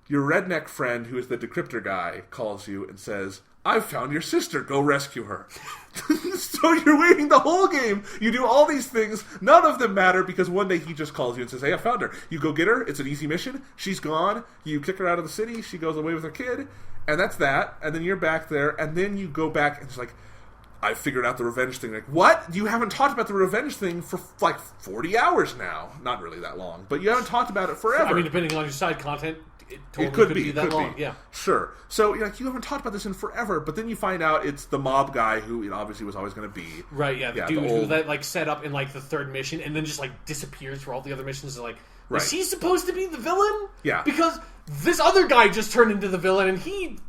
your redneck friend, who is the decryptor guy, calls you and says, I've found your sister, go rescue her. So you're waiting the whole game. You do all these things. None of them matter because one day he just calls you and says, hey, I found her. You go get her. It's an easy mission. She's gone. You kick her out of the city. She goes away with her kid. And that's that. And then you're back there. And then you go back and it's like, I figured out the revenge thing. Like, what? You haven't talked about the revenge thing for like 40 hours now. Not really that long. But you haven't talked about it forever. I mean, depending on your side content, it totally could be that long. Yeah. Sure. So you haven't talked about this in forever, but then you find out it's the mob guy who obviously was always going to be. Right, yeah. The dude who that like set up in like the 3rd mission and then just like disappears for all the other missions. Like, was he supposed to be the villain? Yeah. Because this other guy just turned into the villain and he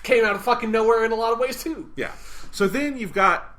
came out of fucking nowhere in a lot of ways too. Yeah. So then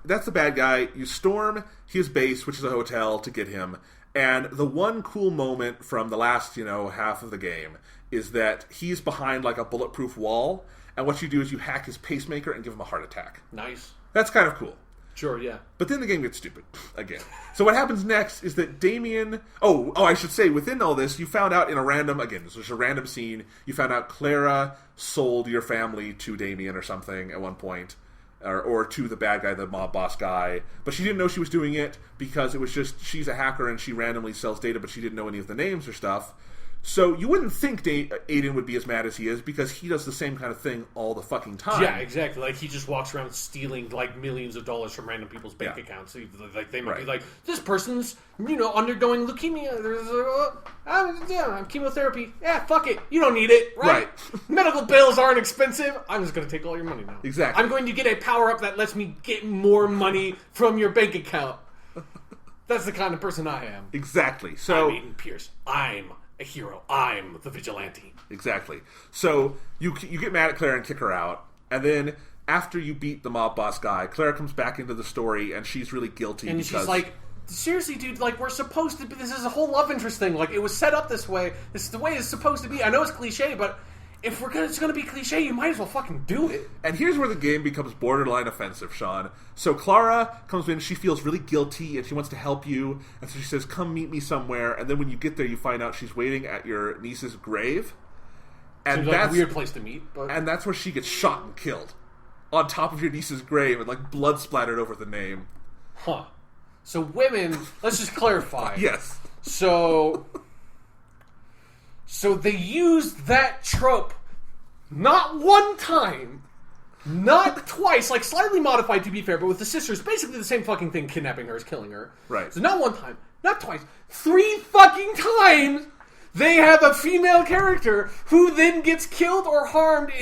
that's the bad guy. You storm his base, which is a hotel, to get him. And the one cool moment from the last, half of the game is that he's behind like a bulletproof wall, and what you do is you hack his pacemaker and give him a heart attack. Nice. That's kind of cool. Sure, yeah. But then the game gets stupid again. So what happens next is that Damien... Oh, I should say, within all this, you found out in a random... Again, this was a random scene. You found out Clara sold your family to Damien or something at one point. Or to the bad guy, the mob boss guy. But she didn't know she was doing it because it was just... She's a hacker and she randomly sells data, but she didn't know any of the names or stuff. So you wouldn't think Aiden would be as mad as he is because he does the same kind of thing all the fucking time. Yeah, exactly. Like he just walks around stealing like millions of dollars from random people's bank accounts. Like they might be like, this person's undergoing leukemia. There's chemotherapy. Yeah, fuck it. You don't need it, right? Medical bills aren't expensive. I'm just going to take all your money now. Exactly. I'm going to get a power up that lets me get more money from your bank account. That's the kind of person I am. Exactly. So I'm Aiden Pierce. I'm a hero. I'm the vigilante. Exactly. So you get mad at Clara and kick her out, and then after you beat the mob boss guy, Clara comes back into the story, and she's really guilty. And she's like, seriously, dude, like, we're supposed to be... This is a whole love interest thing. Like, it was set up this way. This is the way it's supposed to be. I know it's cliche, but... If it's going to be cliche, you might as well fucking do it. And here's where the game becomes borderline offensive, Sean. So Clara comes in, she feels really guilty, and she wants to help you. And so she says, come meet me somewhere. And then when you get there, you find out she's waiting at your niece's grave. And seems like a weird place to meet. But... And that's where she gets shot and killed. On top of your niece's grave, and like blood splattered over the name. Huh. So women, let's just clarify. Yes. So they used that trope not one time, Not twice, like slightly modified to be fair, but with the sisters, basically the same fucking thing, kidnapping her is killing her. Right. So not one time, not twice, 3 fucking times they have a female character who then gets killed or harmed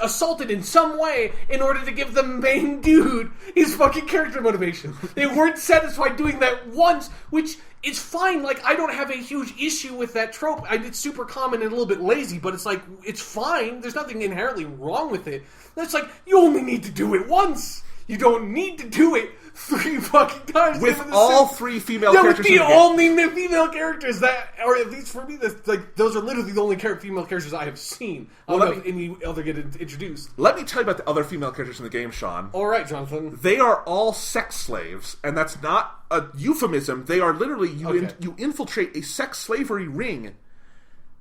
assaulted in some way in order to give the main dude his fucking character motivation. They weren't satisfied doing that once, which is fine. Like, I don't have a huge issue with that trope. It's super common and a little bit lazy, but it's like, it's fine. There's nothing inherently wrong with it. It's like, you only need to do it once. You don't need to do it 3 fucking times. With all 3 female characters. With the only female characters that, or at least for me, those are literally the only female characters I have seen. I don't know if any other get introduced. Let me tell you about the other female characters in the game, Sean. Alright, Jonathan. They are all sex slaves, and that's not a euphemism. They are literally, you infiltrate a sex slavery ring,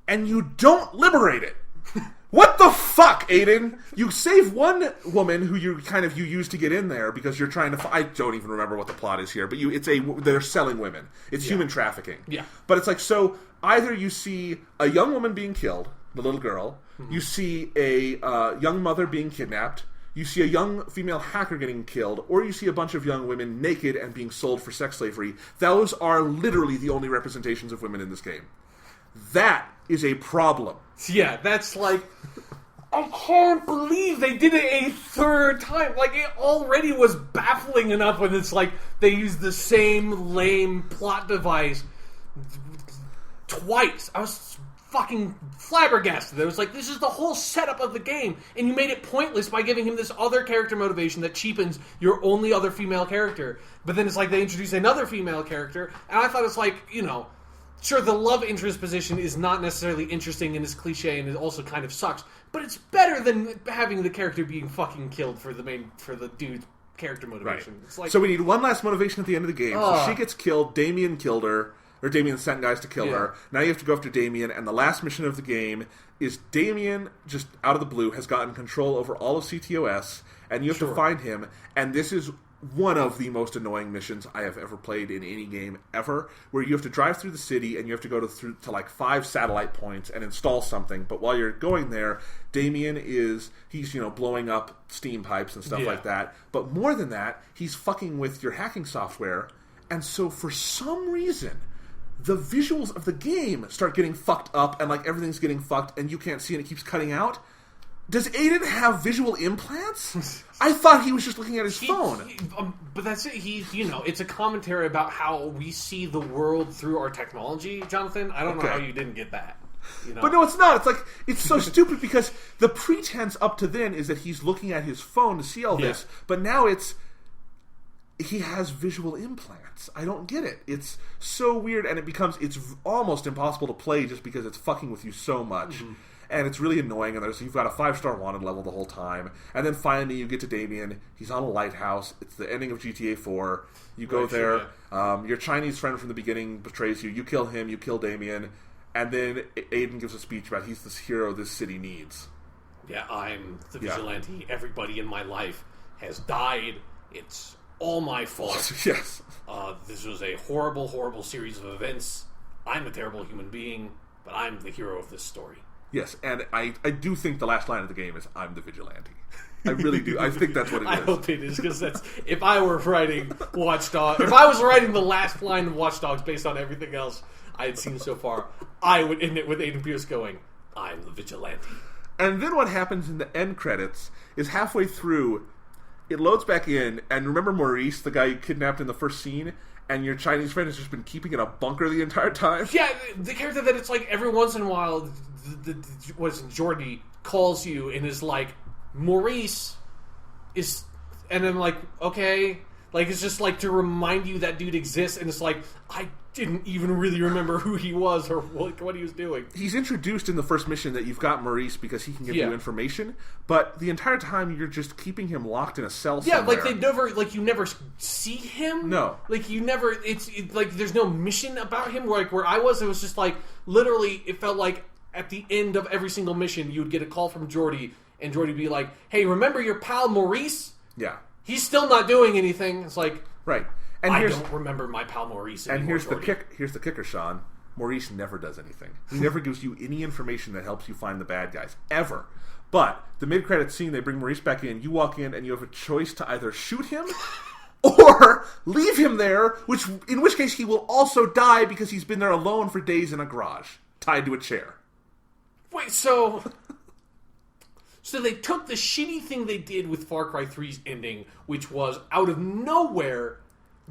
and you don't liberate it. What the fuck, Aiden? You save one woman who you use to get in there because you're trying to. I don't even remember what the plot is here, but they're selling women. It's human trafficking. Yeah. But it's like, so either you see a young woman being killed, the little girl. You see a young mother being kidnapped. You see a young female hacker getting killed, or you see a bunch of young women naked and being sold for sex slavery. Those are literally the only representations of women in this game. That is a problem. Yeah, that's like, I can't believe they did it a 3rd time. Like, it already was baffling enough when it's like, they used the same lame plot device twice. I was fucking flabbergasted. It was like, this is the whole setup of the game, and you made it pointless by giving him this other character motivation that cheapens your only other female character. But then it's like, they introduce another female character, and I thought it's like, sure, the love interest position is not necessarily interesting and is cliche and it also kind of sucks, but it's better than having the character being fucking killed for the dude's character motivation. Right. It's like, so we need one last motivation at the end of the game. So she gets killed, Damien killed her, or Damien sent guys to kill her. Now you have to go after Damien, and the last mission of the game is Damien, just out of the blue, has gotten control over all of CTOS, and you have to find him, and this is one of the most annoying missions I have ever played in any game ever, where you have to drive through the city and you have to go to like 5 satellite points and install something. But while you're going there, Damien he's blowing up steam pipes and stuff like that. But more than that, he's fucking with your hacking software. And so for some reason, the visuals of the game start getting fucked up and like everything's getting fucked and you can't see and it keeps cutting out. Does Aiden have visual implants? I thought he was just looking at his phone. But that's it. It's a commentary about how we see the world through our technology, Jonathan. I don't know how you didn't get that. But no, it's not. It's like, it's so stupid because the pretense up to then is that he's looking at his phone to see all this, but now he has visual implants. I don't get it. It's so weird, and it's almost impossible to play just because it's fucking with you so much. Mm-hmm. And it's really annoying, and you've got a 5-star wanted level the whole time. And then finally you get to Damien. He's on a lighthouse. It's the ending of GTA 4. You go there. Your Chinese friend from the beginning betrays you. You kill him. You kill Damien. And then Aiden gives a speech about he's this hero this city needs. Yeah, I'm the vigilante. Yeah. Everybody in my life has died. It's all my fault. Yes. This was a horrible, horrible series of events. I'm a terrible human being, but I'm the hero of this story. Yes, and I do think the last line of the game is, I'm the vigilante. I really do. I think that's what it is. I hope it is, because that's, if I were writing Watch Dogs, if I was writing the last line of Watch Dogs based on everything else I had seen so far, I would end it with Aiden Pierce going, I'm the vigilante. And then what happens in the end credits is halfway through, it loads back in, and remember Maurice, the guy you kidnapped in the first scene? And your Chinese friend has just been keeping in a bunker the entire time? Yeah, the character that it's like every once in a while, Jordy calls you and is like, Maurice is... And I'm like, okay... Like, it's just like to remind you that dude exists, and it's like, I didn't even really remember who he was or what he was doing. He's introduced in the first mission that you've got Maurice because he can give you information, but the entire time you're just keeping him locked in a cell somewhere. Yeah, you never see him. No. Like, you never, it's like, there's no mission about him. Where I was, it was just like, literally, it felt like at the end of every single mission, you would get a call from Jordy, and Jordy would be like, hey, remember your pal Maurice? Yeah. He's still not doing anything. It's like, right. And I don't remember my pal Maurice anymore. And here's the kicker, Sean. Maurice never does anything. He never gives you any information that helps you find the bad guys. Ever. But the mid-credits scene, they bring Maurice back in. You walk in, and you have a choice to either shoot him or leave him there, in which case he will also die because he's been there alone for days in a garage, tied to a chair. Wait, so they took the shitty thing they did with Far Cry 3's ending, which was out of nowhere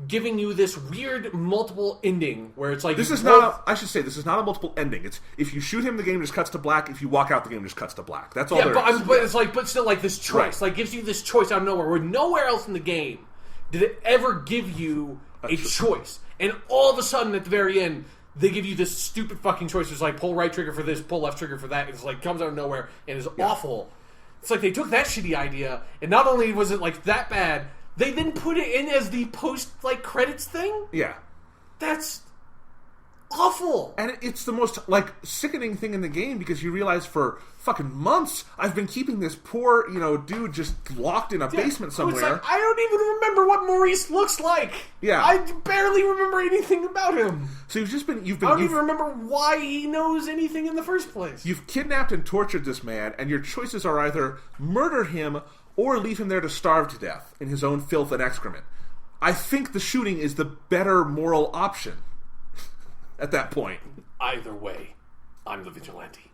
giving you this weird multiple ending where it's like this is not a multiple ending. It's if you shoot him, the game just cuts to black. If you walk out, the game just cuts to black. That's all. Yeah, but it's like, but still, like this choice, like gives you this choice out of nowhere, where nowhere else in the game did it ever give you a choice. And all of a sudden, at the very end, they give you this stupid fucking choice. It's like pull right trigger for this, pull left trigger for that. It's like comes out of nowhere and is awful. It's like they took that shitty idea, and not only was it like that bad, they then put it in as the post like credits thing. Yeah, that's awful. And it's the most like sickening thing in the game because you realize for fucking months I've been keeping this poor dude just locked in a basement somewhere. It's like, I don't even remember what Maurice looks like. Yeah, I barely remember anything about him. So I don't even remember why he knows anything in the first place. You've kidnapped and tortured this man, and your choices are either murder him or leave him there to starve to death in his own filth and excrement. I think the shooting is the better moral option at that point. Either way, I'm the vigilante.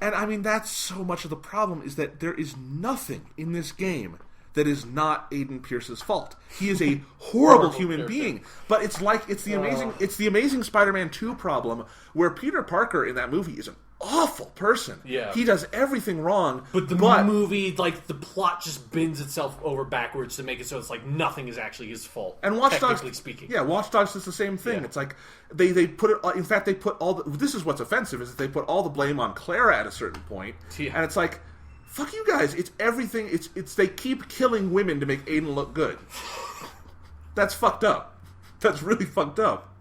And I mean, that's so much of the problem, is that there is nothing in this game that is not Aiden Pierce's fault. He is a horrible human being. But it's the amazing Spider-Man 2 problem, where Peter Parker in that movie is an awful person. Yeah. He does everything wrong. But the movie, like, the plot just bends itself over backwards to make it so it's like nothing is actually his fault. And Watch Dogs, technically speaking. Yeah, Watch Dogs is the same thing. Yeah. It's like they put it. In fact, they put this is what's offensive, is that they put all the blame on Clara at a certain point. Yeah. And it's like, fuck you guys. It's everything. It's they keep killing women to make Aiden look good. That's fucked up. That's really fucked up.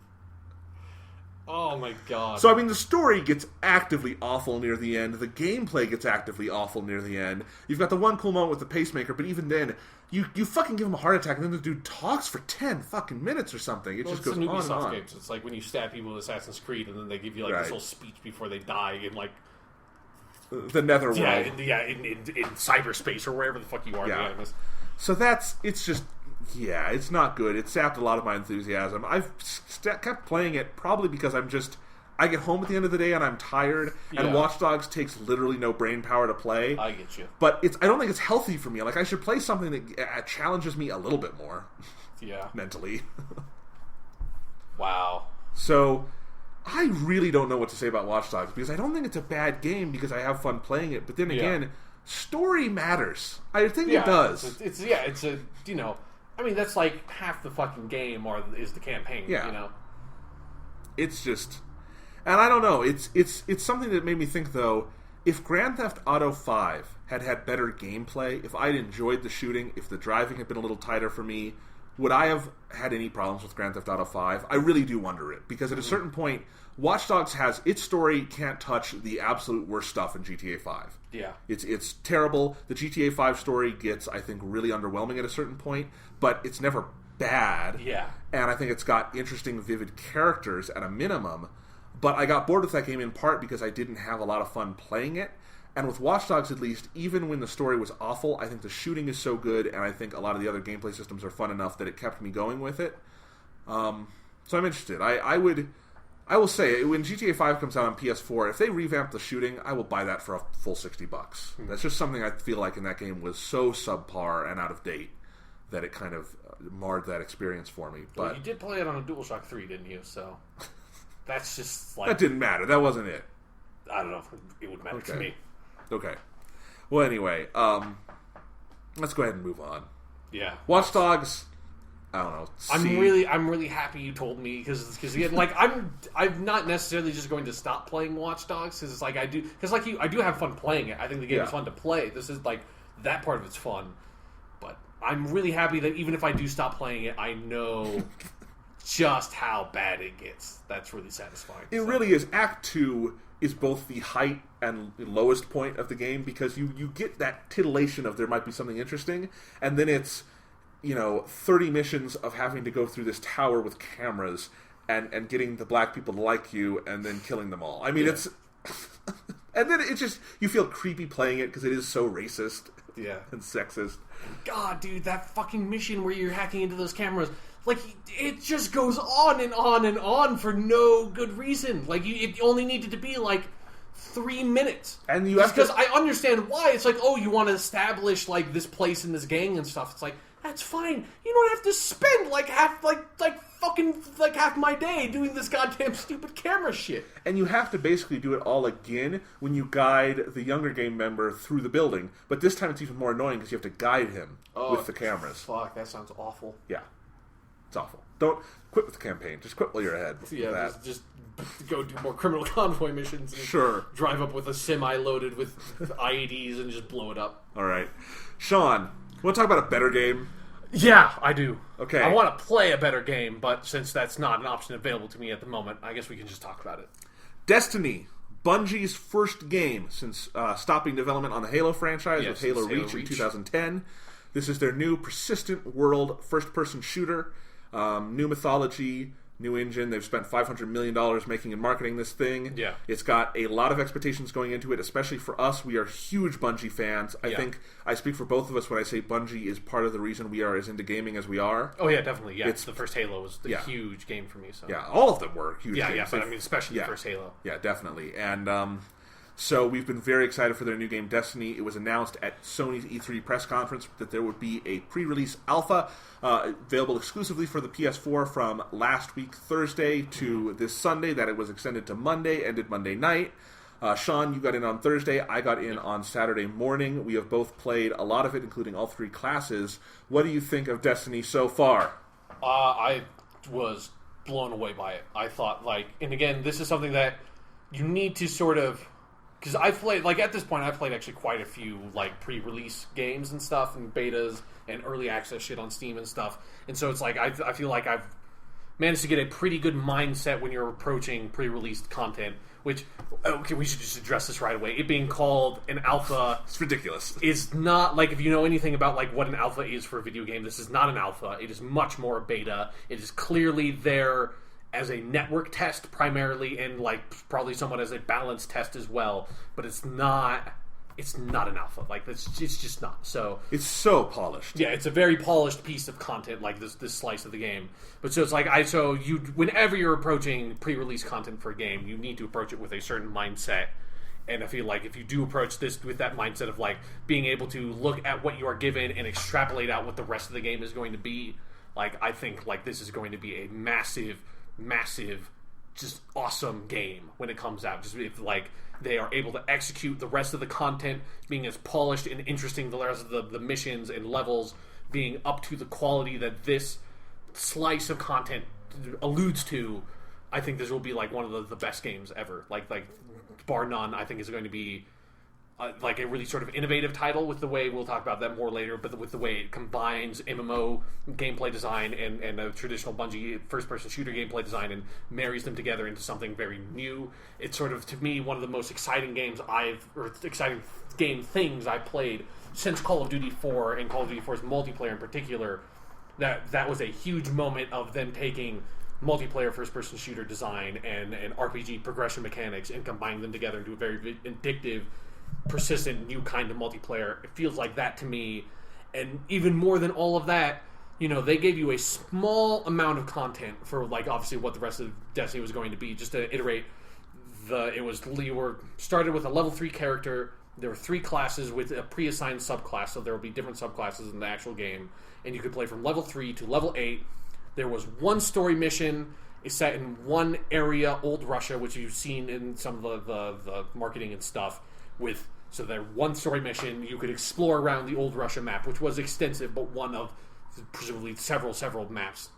Oh my god. So, I mean, the story gets actively awful near the end. The gameplay gets actively awful near the end. You've got the one cool moment with the pacemaker, but even then, you fucking give him a heart attack, and then the dude talks for 10 fucking minutes or something. It just goes on and on. Games. It's like when you stab people in Assassin's Creed, and then they give you like this whole speech before they die in like the Netherworld. In cyberspace or wherever the fuck you are. Yeah. So it's not good. It sapped a lot of my enthusiasm. I've kept playing it probably because I get home at the end of the day and I'm tired, and Watch Dogs takes literally no brain power to play. I get you. But I don't think it's healthy for me. Like, I should play something that challenges me a little bit more. Yeah. Mentally. Wow. So, I really don't know what to say about Watch Dogs, because I don't think it's a bad game because I have fun playing it. But then again, story matters. I think it does. I mean, that's like half the fucking game, or is the campaign. Yeah. It's just, and I don't know. It's something that made me think, though. If Grand Theft Auto 5 had better gameplay, if I'd enjoyed the shooting, if the driving had been a little tighter for me, would I have had any problems with Grand Theft Auto 5? I really do wonder it, because at a certain point, Watch Dogs has its story can't touch the absolute worst stuff in GTA 5. Yeah. It's terrible. The GTA 5 story gets, I think, really underwhelming at a certain point, but it's never bad. Yeah. And I think it's got interesting, vivid characters at a minimum, but I got bored with that game in part because I didn't have a lot of fun playing it. And with Watch Dogs, at least, even when the story was awful, I think the shooting is so good, and I think a lot of the other gameplay systems are fun enough that it kept me going with it. So I'm interested. I will say, when GTA 5 comes out on PS4, if they revamp the shooting, I will buy that for a full $60. That's just something I feel like in that game was so subpar and out of date that it kind of marred that experience for me. But well, you did play it on a DualShock 3, didn't you? So that's just like... That didn't matter. That wasn't it. I don't know if it would matter to me. Okay. Well, anyway, let's go ahead and move on. Yeah. Watch Dogs... I don't know. I'm really happy you told me, because again, like I'm not necessarily just going to stop playing Watch Dogs, because it's like I do have fun playing it. I think the game is fun to play. This is like that part of it's fun, but I'm really happy that even if I do stop playing it, I know just how bad it gets. That's really satisfying. It really is. Act 2 is both the height and lowest point of the game, because you get that titillation of there might be something interesting, and then it's 30 missions of having to go through this tower with cameras and getting the black people to like you and then killing them all. I mean, it's And then it just, you feel creepy playing it because it is so racist and sexist. God, dude, that fucking mission where you're hacking into those cameras, like, it just goes on and on and on for no good reason. Like, it only needed to be, like, 3 minutes. And you have because I understand why. It's like, oh, you want to establish, like, this place in this gang and stuff. It's like, that's fine. You don't have to spend, like, half my day doing this goddamn stupid camera shit. And you have to basically do it all again when you guide the younger game member through the building. But this time it's even more annoying because you have to guide him with the cameras. Fuck, that sounds awful. Yeah. It's awful. Don't quit with the campaign. Just quit while you're ahead. Yeah, just go do more criminal convoy missions. And sure. Drive up with a semi loaded with IEDs and just blow it up. All right. Sean, want to talk about a better game? Yeah, I do. Okay. I want to play a better game, but since that's not an option available to me at the moment, I guess we can just talk about it. Destiny. Bungie's first game since stopping development on the Halo franchise with Halo Reach in 2010. This is their new persistent world first-person shooter. New mythology, new engine. They've spent $500 million making and marketing this thing. Yeah. It's got a lot of expectations going into it, especially for us. We are huge Bungie fans. I think I speak for both of us when I say Bungie is part of the reason we are as into gaming as we are. Oh, yeah, definitely. Yeah, the first Halo was a huge game for me. So. Yeah, all of them were huge games. Yeah, but I mean, especially the first Halo. Yeah, definitely. And so we've been very excited for their new game, Destiny. It was announced at Sony's E3 press conference that there would be a pre-release alpha available exclusively for the PS4 from last week Thursday to this Sunday, that it was extended to Monday, ended Monday night. Sean, you got in on Thursday. I got in on Saturday morning. We have both played a lot of it, including all 3 classes. What do you think of Destiny so far? I was blown away by it. I thought, and again, this is something that you need to sort of... Because I've played, at this point, I've played actually quite a few, pre-release games and stuff, and betas, and early access shit on Steam and stuff. And so it's I feel like I've managed to get a pretty good mindset when you're approaching pre-released content, which, okay, we should just address this right away. It being called an alpha... It's ridiculous. ...is not, if you know anything about, what an alpha is for a video game, this is not an alpha. It is much more a beta. It is clearly there as a network test primarily, and probably somewhat as a balance test as well, but it's not an alpha. It's just not. So it's so polished. Yeah, it's a very polished piece of content, this slice of the game. But so it's whenever you're approaching pre-release content for a game, you need to approach it with a certain mindset. And I feel if you do approach this with that mindset of being able to look at what you are given and extrapolate out what the rest of the game is going to be, I think this is going to be a massive, just awesome game when it comes out. Just if they are able to execute the rest of the content being as polished and interesting, the rest of the missions and levels being up to the quality that this slice of content alludes to, I think this will be one of the best games ever. Bar none, I think is going to be a really sort of innovative title with the way, we'll talk about that more later, but with the way it combines MMO gameplay design and a traditional Bungie first-person shooter gameplay design and marries them together into something very new. It's sort of, to me, one of the most exciting exciting game things I've played since Call of Duty 4, and Call of Duty 4's multiplayer in particular. That was a huge moment of them taking multiplayer first-person shooter design and RPG progression mechanics and combining them together into a very addictive, persistent new kind of multiplayer. It feels like that to me. And even more than all of that, they gave you a small amount of content for obviously what the rest of Destiny was going to be, just to iterate. You were started with a level 3 character. There were 3 classes with a pre-assigned subclass, so there will be different subclasses in the actual game, and you could play from level 3 to level 8. There was one story mission. It's set in one area, Old Russia, which you've seen in some of the marketing and stuff. So there one story mission, you could explore around the Old Russia map, which was extensive, but one of presumably several maps,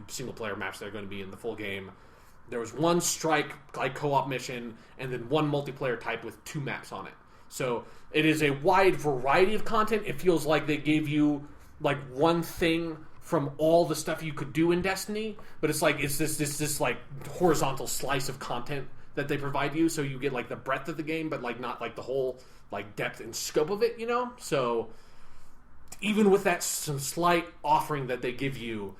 single player maps that are going to be in the full game. There was one strike co-op mission, and then one multiplayer type with 2 maps on it. So it is a wide variety of content. It feels like they gave you one thing from all the stuff you could do in Destiny, but it's this horizontal slice of content that they provide you, so you get the breadth of the game, but not the whole depth and scope of it, So even with that some slight offering that they give you,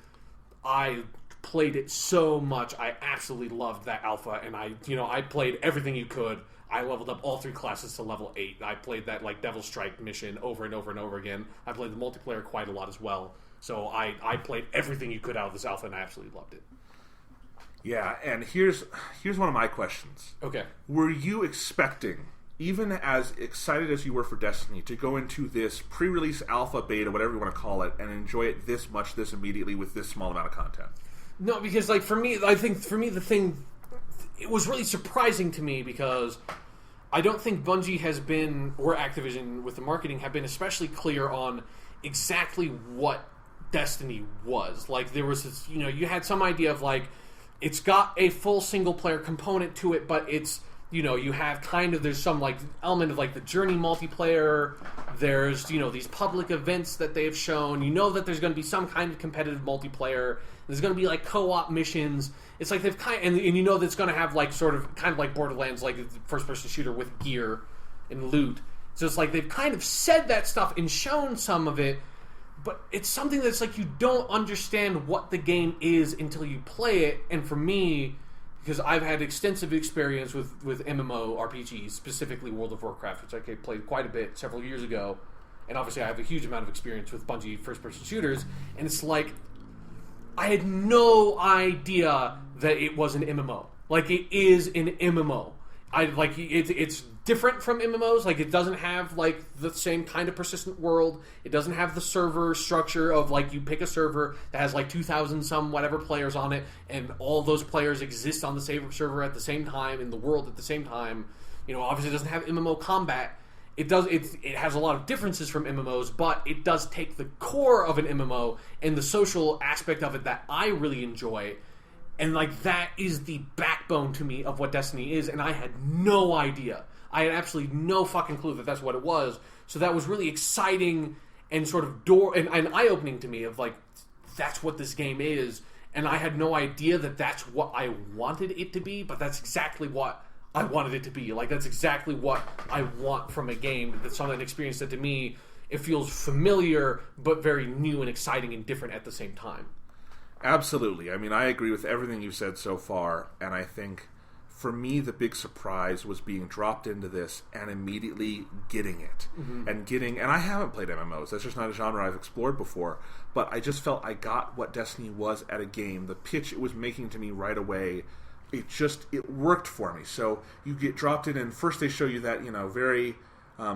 I played it so much. I absolutely loved that alpha, and I played everything you could. I leveled up all 3 classes to level 8. I played that like Devil Strike mission over and over and over again. I played the multiplayer quite a lot as well. So I played everything you could out of this alpha, and I absolutely loved it. Yeah, and here's one of my questions. Okay. Were you expecting, even as excited as you were for Destiny, to go into this pre-release alpha, beta, whatever you want to call it, and enjoy it this much, this immediately, with this small amount of content? No, because like for me, I think for me the thing, it was really surprising to me because I don't think Bungie has been, or Activision with the marketing, have been especially clear on exactly what Destiny was. Like there was this, you had some idea of like, it's got a full single player component to it, but it's, you have kind of, there's some like element of like the journey multiplayer. There's, these public events that they've shown. That there's going to be some kind of competitive multiplayer. There's going to be like co-op missions. It's like they've kind of, and that it's going to have like sort of kind of like Borderlands, like first person shooter with gear and loot. So it's like they've kind of said that stuff and shown some of it, but it's something that's like you don't understand what the game is until you play it. And for me, because I've had extensive experience with MMO RPGs, specifically World of Warcraft, which I played quite a bit several years ago, and obviously I have a huge amount of experience with Bungie first-person shooters, and it's like, I had no idea that it was an MMO. Like, it is an MMO. It's different from MMOs. Like, it doesn't have, like, the same kind of persistent world. It doesn't have the server structure of, like, you pick a server that has, like, 2,000 some whatever players on it, and all those players exist on the same server at the same time, in the world at the same time. Obviously it doesn't have MMO combat. It has a lot of differences from MMOs, but it does take the core of an MMO and the social aspect of it that I really enjoy. And, like, that is the backbone to me of what Destiny is, and I had no idea. I had absolutely no fucking clue that that's what it was. So that was really exciting and sort of and eye-opening to me of, like, that's what this game is. And I had no idea that that's what I wanted it to be, but that's exactly what I wanted it to be. Like, that's exactly what I want from a game. That's an experience that, to me, it feels familiar, but very new and exciting and different at the same time. Absolutely. I mean, I agree with everything you've said so far, and I think, for me, the big surprise was being dropped into this and immediately getting it. Mm-hmm. And I haven't played MMOs. That's just not a genre I've explored before, but I just felt I got what Destiny was at a game. The pitch it was making to me right away, it worked for me. So you get dropped in, and first they show you that, very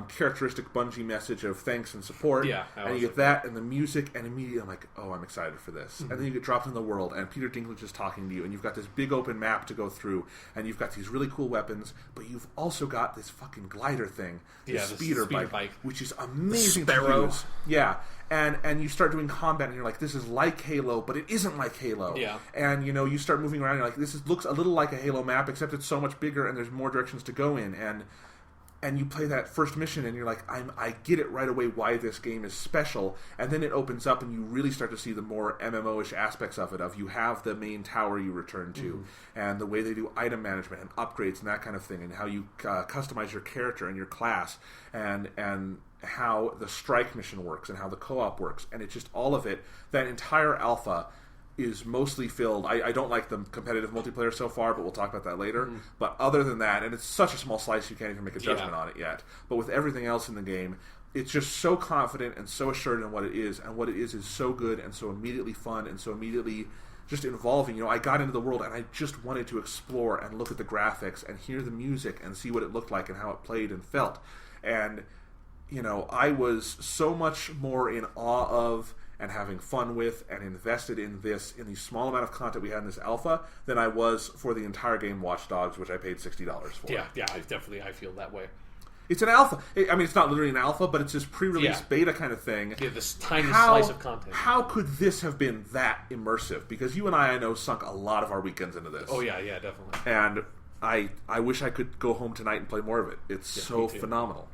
characteristic Bungie message of thanks and support. Yeah, and you get that and the music, and immediately I'm like, oh, I'm excited for this. Mm-hmm. And then you get dropped in the world, and Peter Dinklage is talking to you, and you've got this big open map to go through, and you've got these really cool weapons, but you've also got this fucking glider thing, this speeder bike, which is amazing to use. Yeah. And you start doing combat, and you're like, this is like Halo, but it isn't like Halo. Yeah. And, you start moving around, and you're like, looks a little like a Halo map, except it's so much bigger, and there's more directions to go in, and you play that first mission, and you're like, I get it right away why this game is special, and then it opens up, and you really start to see the more MMO-ish aspects of it, you have the main tower you return to, mm-hmm. and the way they do item management and upgrades and that kind of thing, and how you customize your character and your class, and how the strike mission works, and how the co-op works, and it's just all of it. That entire alpha is mostly filled. I don't like the competitive multiplayer so far, but we'll talk about that later. Mm. But other than that, and it's such a small slice you can't even make a judgment on it yet. But with everything else in the game, it's just so confident and so assured in what it is, and what it is so good and so immediately fun and so immediately just involving. I got into the world, and I just wanted to explore and look at the graphics and hear the music and see what it looked like and how it played and felt. And, I was so much more in awe of and having fun with and invested in the small amount of content we had in this alpha than I was for the entire game Watch Dogs, which I paid $60 for. Yeah, I feel that way. It's an alpha. I mean, it's not literally an alpha, but it's this pre-release beta kind of thing. Yeah, this tiny slice of content. How could this have been that immersive? Because you and I know, sunk a lot of our weekends into this. Oh, yeah, definitely. And I wish I could go home tonight and play more of it. It's so phenomenal.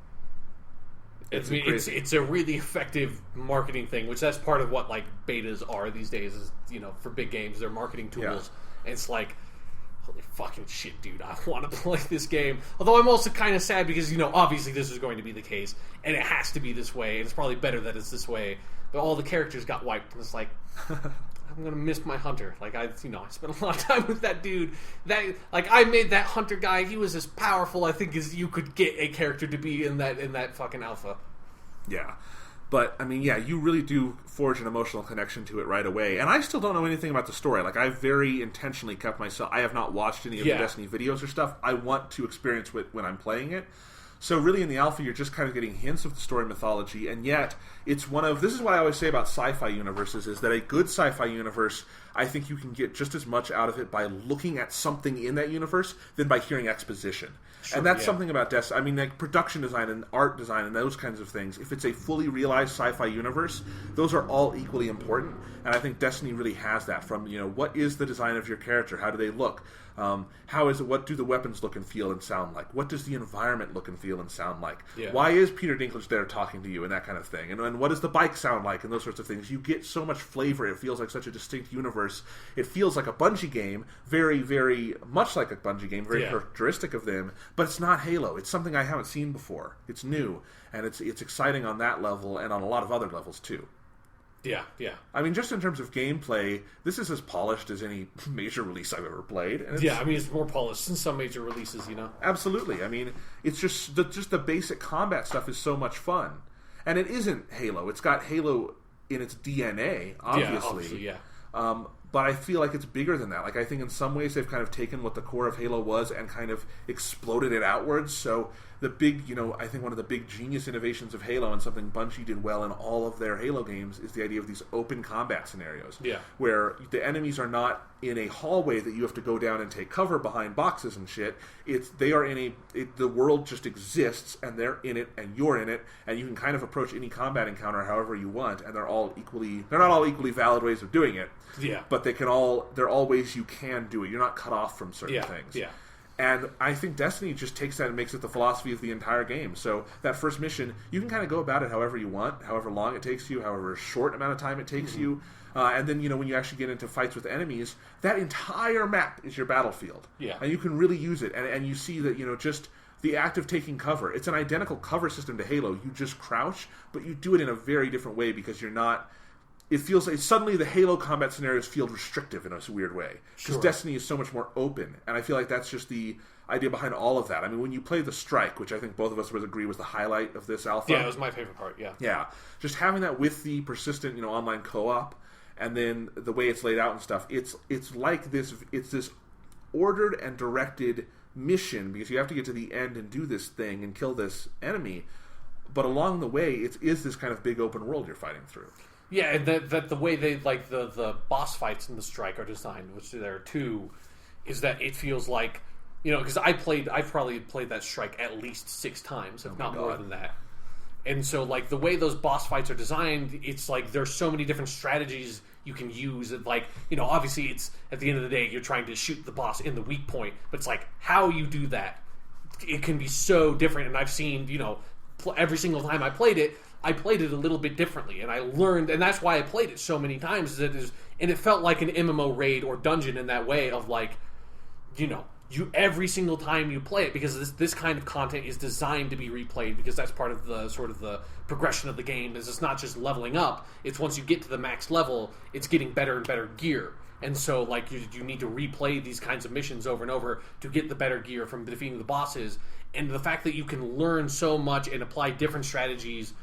It's a really effective marketing thing, which that's part of what like betas are these days. Is for big games, they're marketing tools. Yeah. And it's like, holy fucking shit, dude! I want to play this game. Although I'm also kind of sad because obviously this is going to be the case, and it has to be this way. And it's probably better that it's this way. But all the characters got wiped, and it's like, I'm gonna miss my hunter. Like I spent a lot of time with that dude. That I made that hunter guy. He was as powerful, I think, as you could get a character to be in that fucking alpha. Yeah. But, I mean, yeah, you really do forge an emotional connection to it right away. And I still don't know anything about the story. Like, I very intentionally kept myself... I have not watched any of the Destiny videos or stuff. I want to experience it when I'm playing it. So really in the alpha, you're just kind of getting hints of the story mythology, and yet it's one of... This is what I always say about sci-fi universes, is that a good sci-fi universe, I think you can get just as much out of it by looking at something in that universe than by hearing exposition. Sure, and that's something about Destiny. I mean, like production design and art design and those kinds of things. If it's a fully realized sci-fi universe, those are all equally important. And I think Destiny really has that. From what is the design of your character? How do they look? How is it? What do the weapons look and feel and sound like? What does the environment look and feel and sound like? Yeah. Why is Peter Dinklage there talking to you and that kind of thing? And what does the bike sound like and those sorts of things? You get so much flavor. It feels like such a distinct universe. It feels like a Bungie game, very, very much like a Bungie game, very characteristic of them. But it's not Halo. It's something I haven't seen before. It's new, and it's exciting on that level and on a lot of other levels too. Yeah, yeah. I mean, just in terms of gameplay, this is as polished as any major release I've ever played. And it's more polished than some major releases, Absolutely. I mean, it's just the basic combat stuff is so much fun. And it isn't Halo. It's got Halo in its DNA, obviously. Yeah, obviously, yeah. But I feel like it's bigger than that. Like, I think in some ways they've kind of taken what the core of Halo was and kind of exploded it outwards. So the big, I think one of the big genius innovations of Halo, and something Bungie did well in all of their Halo games, is the idea of these open combat scenarios. Yeah. Where the enemies are not in a hallway that you have to go down and take cover behind boxes and shit. They are the world just exists, and they're in it, and you're in it, and you can kind of approach any combat encounter however you want, and they're not all equally valid ways of doing it. Yeah. But they're all ways you can do it. You're not cut off from certain things. Yeah. And I think Destiny just takes that and makes it the philosophy of the entire game. So that first mission, you can kind of go about it however you want, however long it takes you, however short amount of time it takes you. And then, when you actually get into fights with enemies, that entire map is your battlefield. Yeah. And you can really use it. And you see that, just the act of taking cover. It's an identical cover system to Halo. You just crouch, but you do it in a very different way because you're not... It feels like suddenly the Halo combat scenarios feel restrictive in a weird way. Because Destiny is so much more open. And I feel like that's just the idea behind all of that. I mean, when you play the Strike, which I think both of us would agree was the highlight of this alpha. Yeah, it was my favorite part, yeah. Yeah. Just having that with the persistent, online co-op, and then the way it's laid out and stuff, it's like this, it's this ordered and directed mission, because you have to get to the end and do this thing and kill this enemy. But along the way, it is this kind of big open world you're fighting through. Yeah, and that the way they the boss fights in the Strike are designed, which there are two, is that it feels like because I've probably played that Strike at least 6 times, if not more than that. And so the way those boss fights are designed, it's like there's so many different strategies you can use. And obviously it's at the end of the day you're trying to shoot the boss in the weak point, but it's like how you do that, it can be so different. And I've seen every single time I played it a little bit differently, and I learned, and that's why I played it so many times. And it felt like an MMO raid or dungeon in that way of you every single time you play it, because this kind of content is designed to be replayed, because that's part of the sort of the progression of the game. Is it's not just leveling up; it's once you get to the max level, it's getting better and better gear. And so, you need to replay these kinds of missions over and over to get the better gear from defeating the bosses. And the fact that you can learn so much and apply different strategies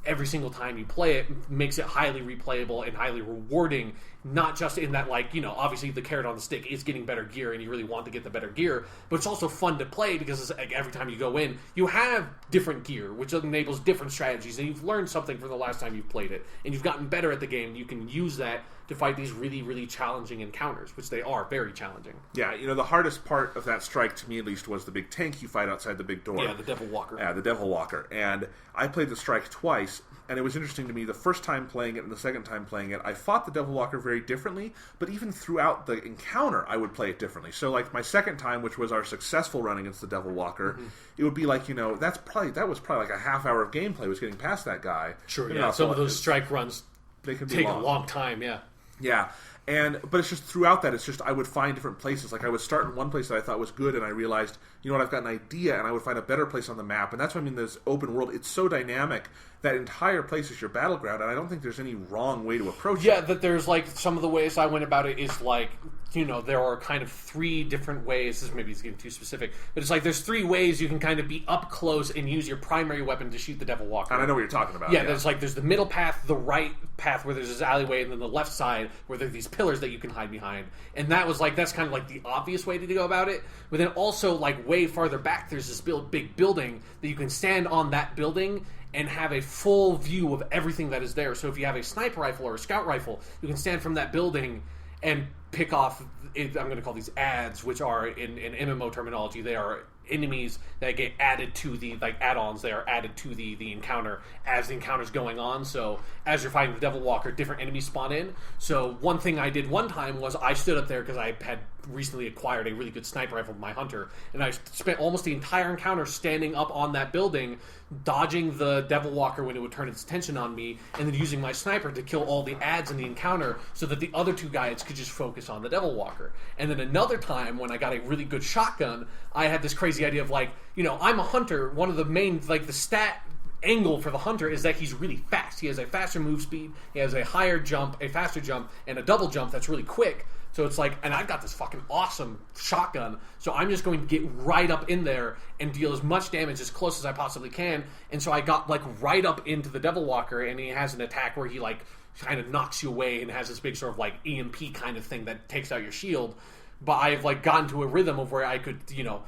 every single time you play it makes it highly replayable and highly rewarding, not just in that obviously the carrot on the stick is getting better gear and you really want to get the better gear, but it's also fun to play because it's every time you go in you have different gear, which enables different strategies, and you've learned something from the last time you've played it, and you've gotten better at the game. You can use that to fight these really, really challenging encounters, which they are very challenging. Yeah, the hardest part of that Strike, to me at least, was the big tank you fight outside the big door. Yeah, the Devil Walker. Yeah, the Devil Walker. And I played the Strike twice, and it was interesting to me, the first time playing it and the second time playing it, I fought the Devil Walker very differently, but even throughout the encounter, I would play it differently. So, my second time, which was our successful run against the Devil Walker, it would be that was probably a half hour of gameplay was getting past that guy. Sure, yeah. Some of those Strike runs take a long time, yeah. Yeah, But it's just throughout that, it's just I would find different places. Like I would start in one place that I thought was good, and I realized, you know what, I've got an idea, and I would find a better place on the map. And that's what I mean. This open world, it's so dynamic. That entire place is your battleground, and I don't think there's any wrong way to approach it. Yeah, that there's like some of the ways I went about it is like, you know, there are kind of 3 different ways. This maybe is getting too specific, but it's like there's 3 ways you can kind of be up close and use your primary weapon to shoot the Devil Walker. And I know what you're talking about. Yeah, there's the middle path, the right path where there's this alleyway, and then the left side where there are these pillars that you can hide behind. And that's kind of like the obvious way to go about it. But then also like way farther back, there's this big building that you can stand on that building and have a full view of everything that is there. So if you have a sniper rifle or a scout rifle, you can stand from that building and pick off, I'm going to call these ads, which are, in MMO terminology, they are enemies that get added to the, like add-ons, they are added to the encounter as the encounter's going on. So as you're fighting the Devil Walker, different enemies spawn in. So one thing I did one time was I stood up there because I had recently acquired a really good sniper rifle with my hunter, and I spent almost the entire encounter standing up on that building, dodging the Devil Walker when it would turn its attention on me, and then using my sniper to kill all the ads in the encounter so that the other 2 guys could just focus on the Devil Walker. And then another time when I got a really good shotgun, I had this crazy idea of like, you know, I'm a hunter. One of the main, like the stat angle for the hunter is that he's really fast. He has a faster move speed, he has a higher jump, a faster jump, and a double jump that's really quick. So it's like, and I've got this fucking awesome shotgun, so I'm just going to get right up in there and deal as much damage as close as I possibly can. And so I got like right up into the Devil Walker, and he has an attack where he like kind of knocks you away and has this big sort of like EMP kind of thing that takes out your shield. But I've like gotten to a rhythm of where I could, you know,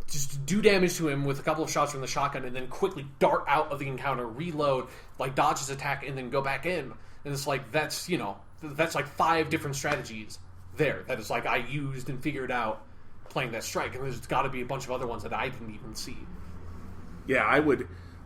just do damage to him with a couple of shots from the shotgun and then quickly dart out of the encounter, reload, like dodge his attack, and then go back in. And it's like, that's, you know, that's like 5 different strategies there that is like I used and figured out playing that strike. And there's got to be a bunch of other ones that I didn't even see. Yeah,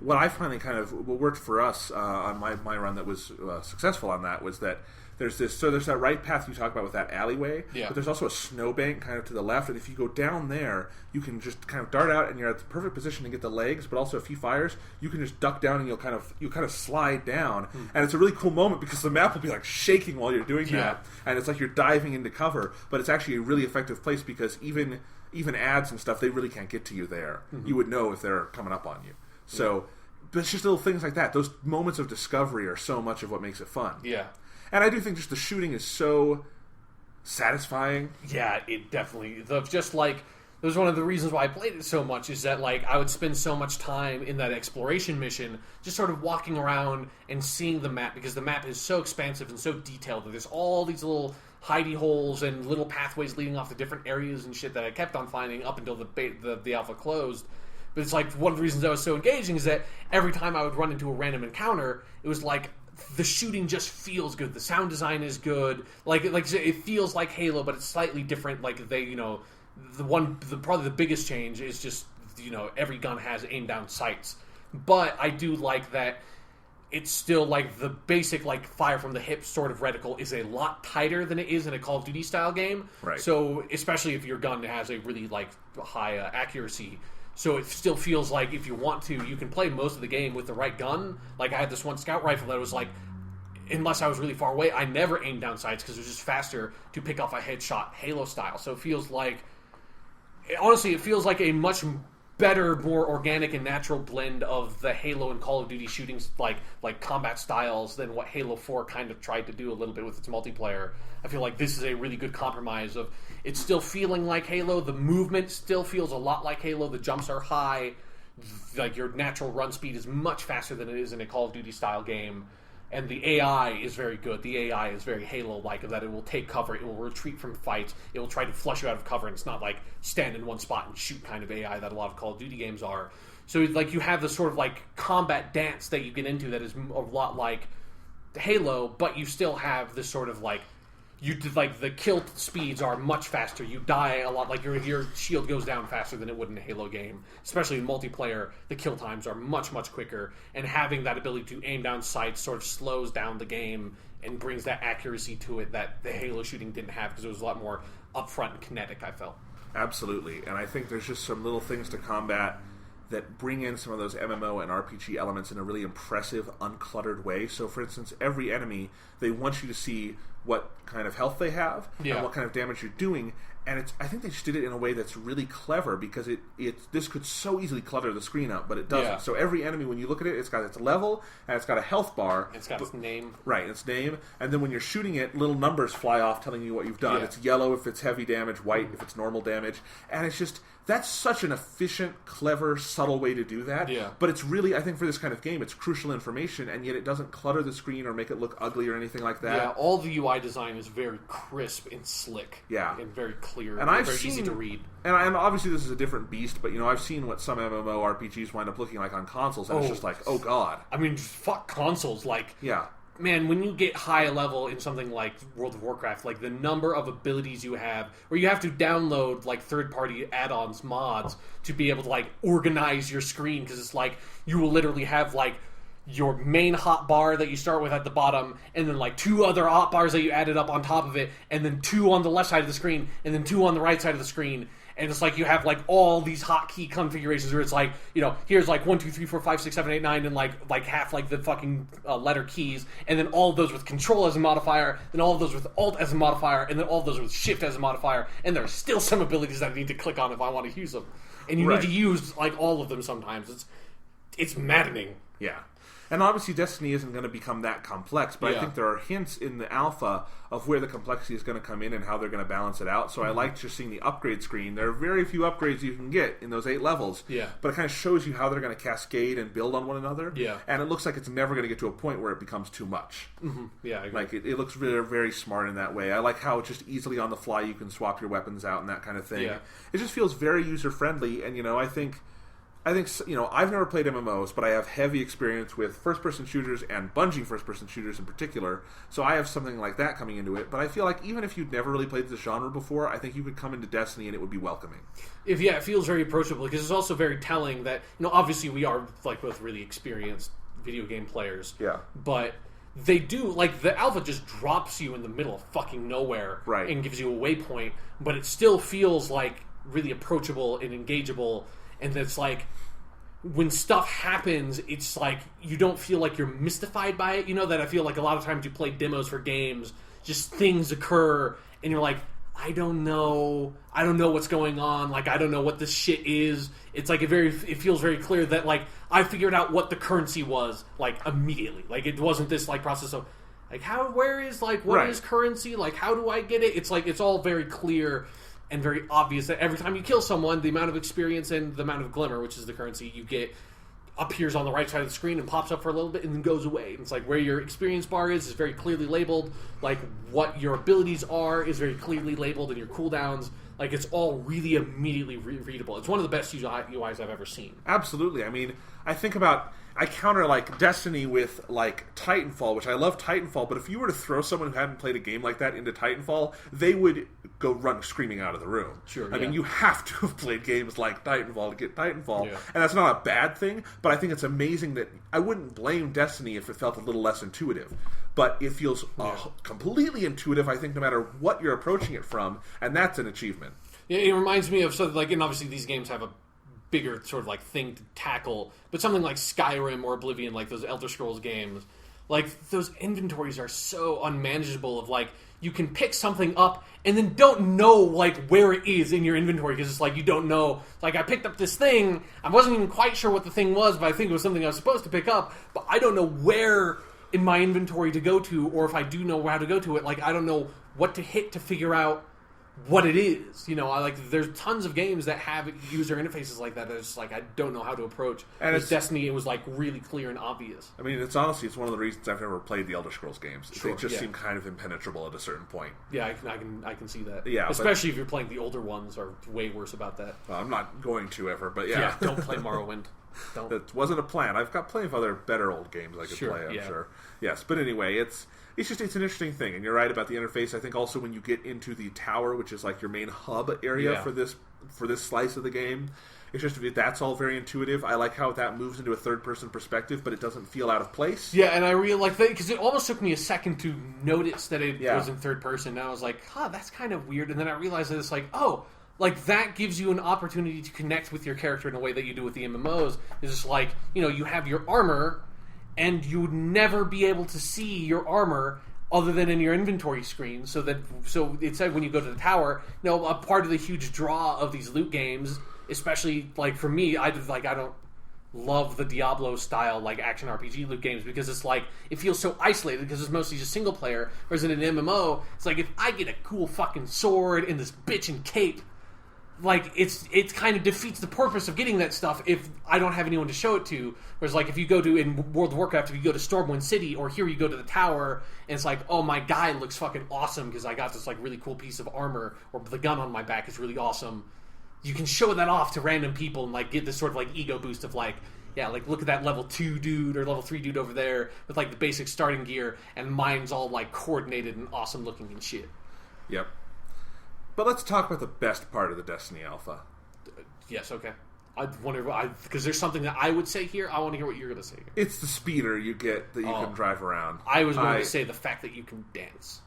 what I finally what worked for us on my run that was successful on that was that there's that right path you talk about with that alleyway, but there's also a snowbank kind of to the left, and if you go down there, you can just kind of dart out, and you're at the perfect position to get the legs, but also if he fires, you can just duck down, and you'll kind of slide down, and it's a really cool moment because the map will be like shaking while you're doing that, and it's like you're diving into cover, but it's actually a really effective place because even ads and stuff, they really can't get to you there. You would know if they're coming up on you. So, but it's just little things like that. Those moments of discovery are so much of what makes it fun. Yeah. And I do think just the shooting is so satisfying. Yeah, it definitely... Just like... That was one of the reasons why I played it so much, is that like I would spend so much time in that exploration mission just sort of walking around and seeing the map, because the map is so expansive and so detailed that there's all these little hidey holes and little pathways leading off to different areas and shit that I kept on finding up until the alpha closed. But it's like one of the reasons I was so engaging is that every time I would run into a random encounter, it was like the shooting just feels good. The sound design is good. Like it feels like Halo, but it's slightly different. Like they, you know, probably the biggest change is just, you know, every gun has aim down sights. But I do like that it's still like the basic like fire from the hip sort of reticle is a lot tighter than it is in a Call of Duty style game. Right. So especially if your gun has a really like high accuracy. So it still feels like if you want to, you can play most of the game with the right gun. Like I had this one scout rifle that was like, unless I was really far away, I never aimed down sights because it was just faster to pick off a headshot Halo style. So it feels like, honestly, it feels like a much better, more organic and natural blend of the Halo and Call of Duty shootings, like combat styles, than what Halo 4 kind of tried to do a little bit with its multiplayer. I feel like this is a really good compromise of it's still feeling like Halo, the movement still feels a lot like Halo, the jumps are high, like your natural run speed is much faster than it is in a Call of Duty style game, and the AI is very good. The AI is very Halo-like, of that it will take cover, it will retreat from fights, it will try to flush you out of cover, and it's not like stand in one spot and shoot kind of AI that a lot of Call of Duty games are. So like you have this sort of like combat dance that you get into that is a lot like Halo, but you still have this sort of like, the kill speeds are much faster. You die a lot, like your shield goes down faster than it would in a Halo game. Especially in multiplayer, the kill times are much, much quicker. And having that ability to aim down sights sort of slows down the game and brings that accuracy to it that the Halo shooting didn't have, because it was a lot more upfront and kinetic, I felt. Absolutely. And I think there's just some little things to combat that bring in some of those MMO and RPG elements in a really impressive, uncluttered way. So, for instance, every enemy, they want you to see what kind of health they have Yeah. and what kind of damage you're doing. And I think they just did it in a way that's really clever because this could so easily clutter the screen up, but it doesn't. Yeah. So every enemy, when you look at it, it's got its level and it's got a health bar. It's got its name. Right, its name. And then when you're shooting it, little numbers fly off telling you what you've done. Yeah. It's yellow if it's heavy damage, white if it's normal damage. And it's just, that's such an efficient, clever, subtle way to do that. Yeah. But it's really, I think for this kind of game, it's crucial information, and yet it doesn't clutter the screen or make it look ugly or anything like that. Yeah, all the UI design is very crisp and slick. Yeah. And very clear. And I've very seen, easy to read. And obviously this is a different beast, but I've seen what some MMORPGs wind up looking like on consoles, and it's just like, oh god. I mean, fuck consoles. Like, Yeah. man, when you get high level in something like World of Warcraft, like the number of abilities you have, where you have to download like third-party add-ons, mods, to be able to like organize your screen, because it's like you will literally have like your main hotbar that you start with at the bottom, and then like 2 other hotbars that you added up on top of it, and then 2 on the left side of the screen, and then 2 on the right side of the screen. And it's like you have like all these hotkey configurations where it's like, here's like 1, 2, 3, 4, 5, 6, 7, 8, 9, and like half like the fucking letter keys, and then all of those with control as a modifier, then all of those with alt as a modifier, and then all of those with shift as a modifier. And there are still some abilities that I need to click on if I want to use them. And you need to use like all of them sometimes. It's maddening. Yeah. And obviously Destiny isn't going to become that complex, but Yeah. I think there are hints in the alpha of where the complexity is going to come in and how they're going to balance it out. So I like just seeing the upgrade screen. There are very few upgrades you can get in those 8 levels, Yeah. but it kind of shows you how they're going to cascade and build on one another. Yeah. And it looks like it's never going to get to a point where it becomes too much. Mm-hmm. Yeah, I agree. Like, it looks really very smart in that way. I like how just easily on the fly you can swap your weapons out and that kind of thing. Yeah. It just feels very user-friendly, and, I think I've never played MMOs, but I have heavy experience with first-person shooters and Bungie first-person shooters in particular, so I have something like that coming into it. But I feel like even if you'd never really played this genre before, I think you could come into Destiny and it would be welcoming. It feels very approachable, because it's also very telling that, obviously we are like both really experienced video game players. Yeah. But they do, like, the alpha just drops you in the middle of fucking nowhere. Right. And gives you a waypoint, but it still feels like really approachable and engageable. And it's like, when stuff happens, it's like you don't feel like you're mystified by it. That I feel like a lot of times you play demos for games, just things occur, and you're like, I don't know what's going on. Like, I don't know what this shit is. It's like it feels very clear that like I figured out what the currency was like immediately. Like, it wasn't this like process of like where is like what is currency? Like, how do I get it? It's like it's all very clear and very obvious that every time you kill someone, the amount of experience and the amount of glimmer, which is the currency you get, appears on the right side of the screen and pops up for a little bit and then goes away. And it's like where your experience bar is very clearly labeled. Like, what your abilities are is very clearly labeled, and your cooldowns. Like, it's all really immediately readable. It's one of the best UIs I've ever seen. Absolutely. I mean, I counter like Destiny with like Titanfall, which I love Titanfall, but if you were to throw someone who hadn't played a game like that into Titanfall, they would go run screaming out of the room. Sure. I mean, you have to have played games like Titanfall to get Titanfall, Yeah. and that's not a bad thing, but I think it's amazing that I wouldn't blame Destiny if it felt a little less intuitive. But it feels completely intuitive, I think, no matter what you're approaching it from, and that's an achievement. Yeah, it reminds me of something like, and obviously these games have a bigger sort of like thing to tackle, but something like Skyrim or Oblivion, like those Elder Scrolls games, like those inventories are so unmanageable. Of like, you can pick something up and then don't know like where it is in your inventory, because it's like you don't know. Like, I picked up this thing, I wasn't even quite sure what the thing was, but I think it was something I was supposed to pick up, but I don't know where in my inventory to go to, or if I do know how to go to it, like I don't know what to hit to figure out what it is. There's tons of games that have user interfaces like that it's like I don't know how to approach. And with Destiny, it was like really clear and obvious. I mean, it's one of the reasons I've never played the Elder Scrolls games. Sure, they just seem kind of impenetrable at a certain point. Yeah, I can see that. Yeah, especially if you're playing the older ones, are way worse about that. Well, I'm not going to ever, but yeah. Don't play Morrowind. Don't. That wasn't a plan. I've got plenty of other better old games I could play, I'm sure. Yes, but anyway, it's an interesting thing, and you're right about the interface. I think also when you get into the tower, which is like your main hub area for this slice of the game, it's just that's all very intuitive. I like how that moves into a third-person perspective, but it doesn't feel out of place. Yeah, and I really like that, because it almost took me a second to notice that it was in third person, and I was like, that's kind of weird, and then I realized that it's like, like, that gives you an opportunity to connect with your character in a way that you do with the MMOs. It's just like, you have your armor, and you would never be able to see your armor other than in your inventory screen. So it said when you go to the tower, a part of the huge draw of these loot games, especially like for me, I don't love the Diablo style like action RPG loot games because it's like it feels so isolated because it's mostly just single player. Whereas in an MMO, it's like if I get a cool fucking sword and this bitchin' cape, like it kind of defeats the purpose of getting that stuff if I don't have anyone to show it to. Whereas like if you go to in World of Warcraft, if you go to Stormwind City or here you go to the tower and it's like, oh, my guy looks fucking awesome because I got this like really cool piece of armor or the gun on my back is really awesome. You can show that off to random people and like get this sort of like ego boost of like, yeah, like look at that level 2 dude or level 3 dude over there with like the basic starting gear and mine's all like coordinated and awesome looking and shit. Yep. But let's talk about the best part of the Destiny Alpha. Yes, okay. I wonder because there's something that I would say here. I want to hear what you're going to say here. It's the speeder you get that you can drive around. I was going to say the fact that you can dance.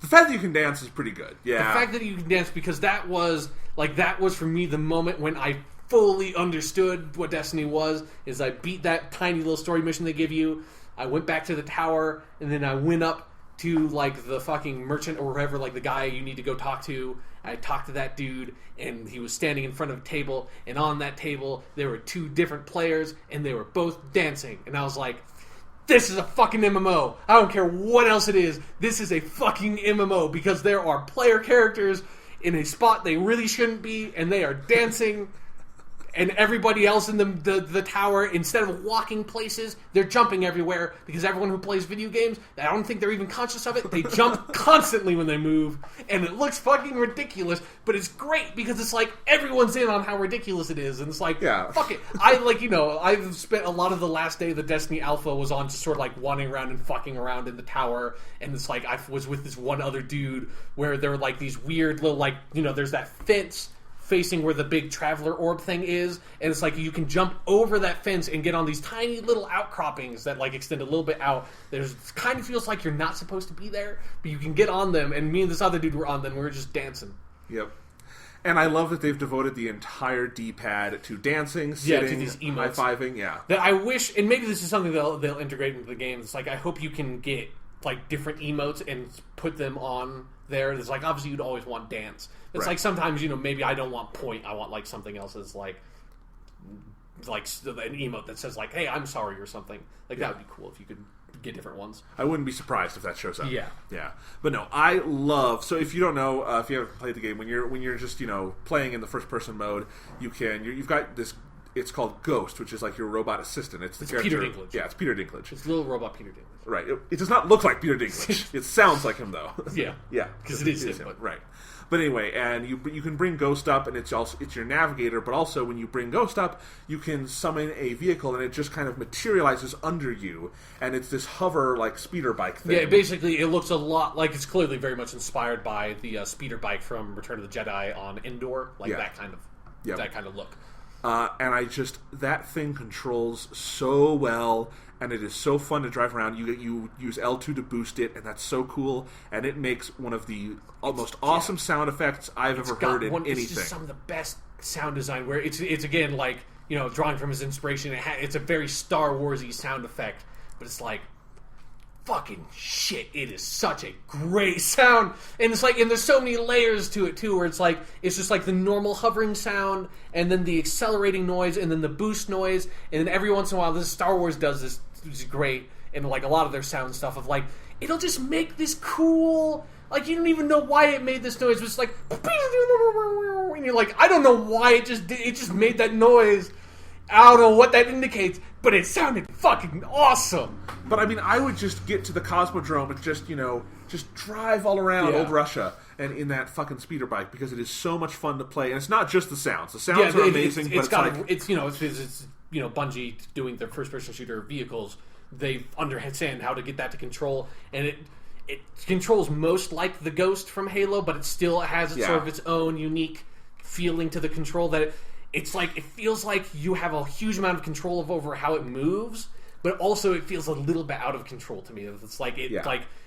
The fact that you can dance is pretty good. Yeah. The fact that you can dance because that was for me the moment when I fully understood what Destiny was. Is I beat that tiny little story mission they give you. I went back to the tower and then I went up to like the fucking merchant or whoever, like the guy you need to go talk to. I talked to that dude and he was standing in front of a table and on that table there were 2 different players and they were both dancing and I was like, this is a fucking MMO. I don't care what else it is. This is a fucking MMO because there are player characters in a spot they really shouldn't be and they are dancing. And everybody else in the tower, instead of walking places, they're jumping everywhere because everyone who plays video games, I don't think they're even conscious of it. They jump constantly when they move, and it looks fucking ridiculous, but it's great because it's like everyone's in on how ridiculous it is, and it's like, fuck it. I've spent a lot of the last day the Destiny Alpha was on just sort of like wandering around and fucking around in the tower, and it's like I was with this one other dude where there were like these weird little like, there's that fence facing where the big traveler orb thing is, and it's like you can jump over that fence and get on these tiny little outcroppings that like extend a little bit out. There's kind of feels like you're not supposed to be there, but you can get on them, and me and this other dude were on them. We were just dancing. Yep. And I love that they've devoted the entire D-pad to dancing, sitting, to these emotes. high-fiving, yeah. That I wish, and maybe this is something they'll integrate into the game. It's like I hope you can get like different emotes and put them on there. It's like obviously you'd always want dance. It's like sometimes maybe I don't want point. I want like something else that's like an emote that says like, "Hey, I'm sorry" or something. Like that would be cool if you could get different ones. I wouldn't be surprised if that shows up. Yeah. But no, I love. So if you don't know, if you haven't played the game, when you're just playing in the first person mode, you've got this. It's called Ghost, which is like your robot assistant. It's character. Peter Dinklage. Yeah, it's Peter Dinklage. It's little robot Peter Dinklage. Right. It does not look like Peter Dinklage. It sounds like him though. Yeah. Yeah. Because it is him. But. Right. But anyway, and you can bring Ghost up, and it's your navigator. But also, when you bring Ghost up, you can summon a vehicle, and it just kind of materializes under you, and it's this hover like speeder bike thing. Yeah, basically, it looks a lot like it's clearly very much inspired by the speeder bike from Return of the Jedi on Endor, that kind of look. And that thing controls so well, and it is so fun to drive around. You use L2 to boost it, and that's so cool. And it makes one of the most awesome sound effects I've ever heard in anything. It's just some of the best sound design. Where it's again like drawing from his inspiration. It's a very Star Wars-y sound effect, but it's like fucking shit. It is such a great sound, and it's like, and there's so many layers to it too. Where it's just like the normal hovering sound, and then the accelerating noise, and then the boost noise, and then every once in a while, this Star Wars does this, which is great, and like a lot of their sound stuff of like it'll just make this cool. Like you don't even know why it made this noise. It's like, and you're like, I don't know why it just made that noise. I don't know what that indicates, but it sounded fucking awesome. But I mean, I would just get to the Cosmodrome and just drive all around Old Russia and in that fucking speeder bike because it is so much fun to play. And it's not just the sounds. The sounds are amazing, it's Bungie doing their first-person shooter vehicles. They understand how to get that to control, and it controls most like the Ghost from Halo, but it still has sort of its own unique feeling to the control that it's like it feels like you have a huge amount of control over how it moves, but also it feels a little bit out of control to me. It's like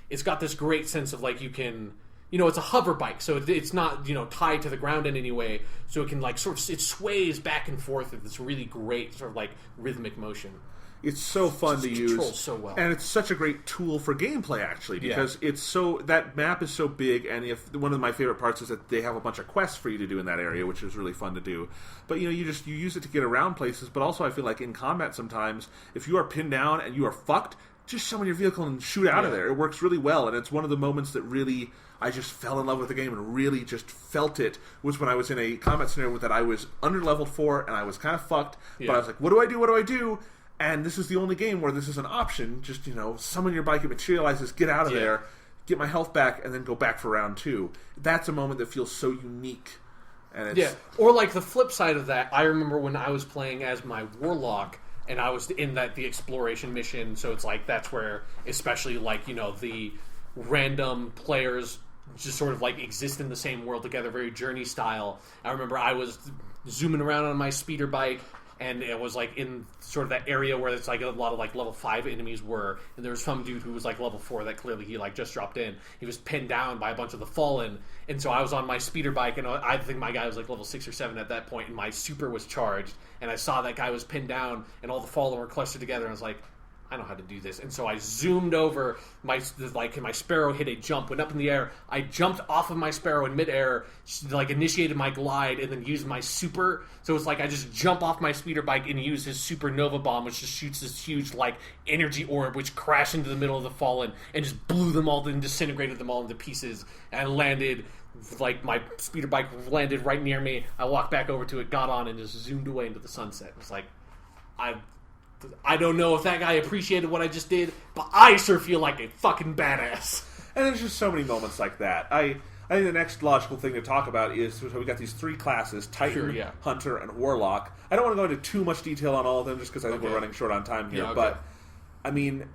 it's got this great sense of like you can, it's a hover bike, so it's not tied to the ground in any way, so it can like sort of it sways back and forth with this really great sort of like rhythmic motion. It's so fun to use, controls so well. And it's such a great tool for gameplay, actually, because that map is so big. And if one of my favorite parts is that they have a bunch of quests for you to do in that area, which is really fun to do. But you use it to get around places. But also, I feel like in combat sometimes, if you are pinned down and you are fucked, just summon your vehicle and shoot out of there. It works really well, and it's one of the moments that really I just fell in love with the game and really just felt it was when I was in a combat scenario that I was under-leveled for, and I was kind of fucked. But I was like, what do I do? What do I do? And this is the only game where this is an option. Just, summon your bike, it materializes, get out of there, get my health back, and then go back for round 2. That's a moment that feels so unique. And it's... Or like the flip side of that, I remember when I was playing as my warlock, and I was in the exploration mission, so it's like that's where, especially like, the random players just sort of like exist in the same world together, very Journey style. I remember I was zooming around on my speeder bike, and it was like in sort of that area where it's like a lot of like level 5 enemies were, and there was some dude who was like level 4 that clearly he like just dropped in. He was pinned down by a bunch of the Fallen, and so I was on my speeder bike, and I think my guy was like level 6 or 7 at that point, and my super was charged, and I saw that guy was pinned down, and all the Fallen were clustered together, and I was like, I know how to do this. And so I zoomed over, my Sparrow hit a jump, went up in the air. I jumped off of my Sparrow in midair, initiated my glide, and then used my super. So it's like I just jump off my speeder bike and use his supernova bomb, which just shoots this huge energy orb, which crashed into the middle of the Fallen and just blew them all and disintegrated them all into pieces. And I landed, my speeder bike landed right near me. I walked back over to it, got on, and just zoomed away into the sunset. It was like, I don't know if that guy appreciated what I just did, but I sure feel like a fucking badass. And there's just so many moments like that. I think the next logical thing to talk about is, so we got these 3 classes, Titan, Hunter, and Warlock. I don't want to go into too much detail on all of them, just because I think we're running short on time here. But, I mean,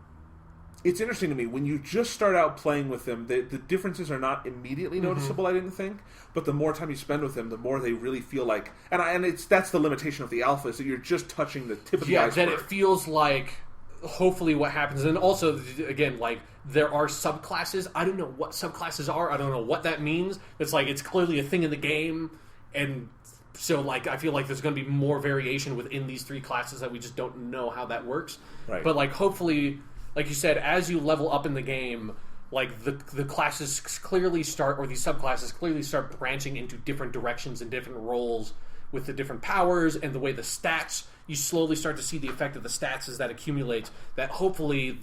it's interesting to me, when you just start out playing with them, the differences are not immediately noticeable, I didn't think. But the more time you spend with them, the more they really feel like... And that's the limitation of the alpha, is that you're just touching the tip of the iceberg. Yeah, that it feels like, hopefully what happens... And also, again, there are subclasses. I don't know what subclasses are. I don't know what that means. It's clearly a thing in the game. And so, I feel like there's going to be more variation within these 3 classes that we just don't know how that works. Right. But, hopefully... Like you said, as you level up in the game, the classes clearly start, or these subclasses clearly start branching into different directions and different roles with the different powers and the way the stats, you slowly start to see the effect of the stats as that accumulates, that hopefully,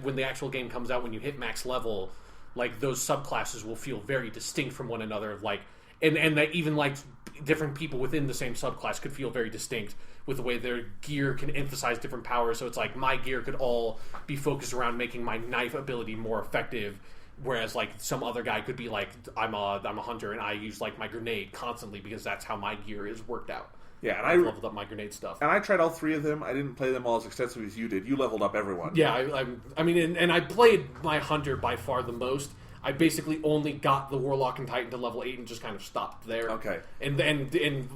when the actual game comes out, when you hit max level, those subclasses will feel very distinct from one another, and that even different people within the same subclass could feel very distinct with the way their gear can emphasize different powers. So it's my gear could all be focused around making my knife ability more effective, whereas some other guy could be I'm a hunter and I use my grenade constantly because that's how my gear is worked out. Yeah, and I leveled up my grenade stuff. And I tried all 3 of them. I didn't play them all as extensively as you did. You leveled up everyone. Yeah, I mean, and I played my hunter by far the most. I basically only got the Warlock and Titan to level 8 and just kind of stopped there. Okay. And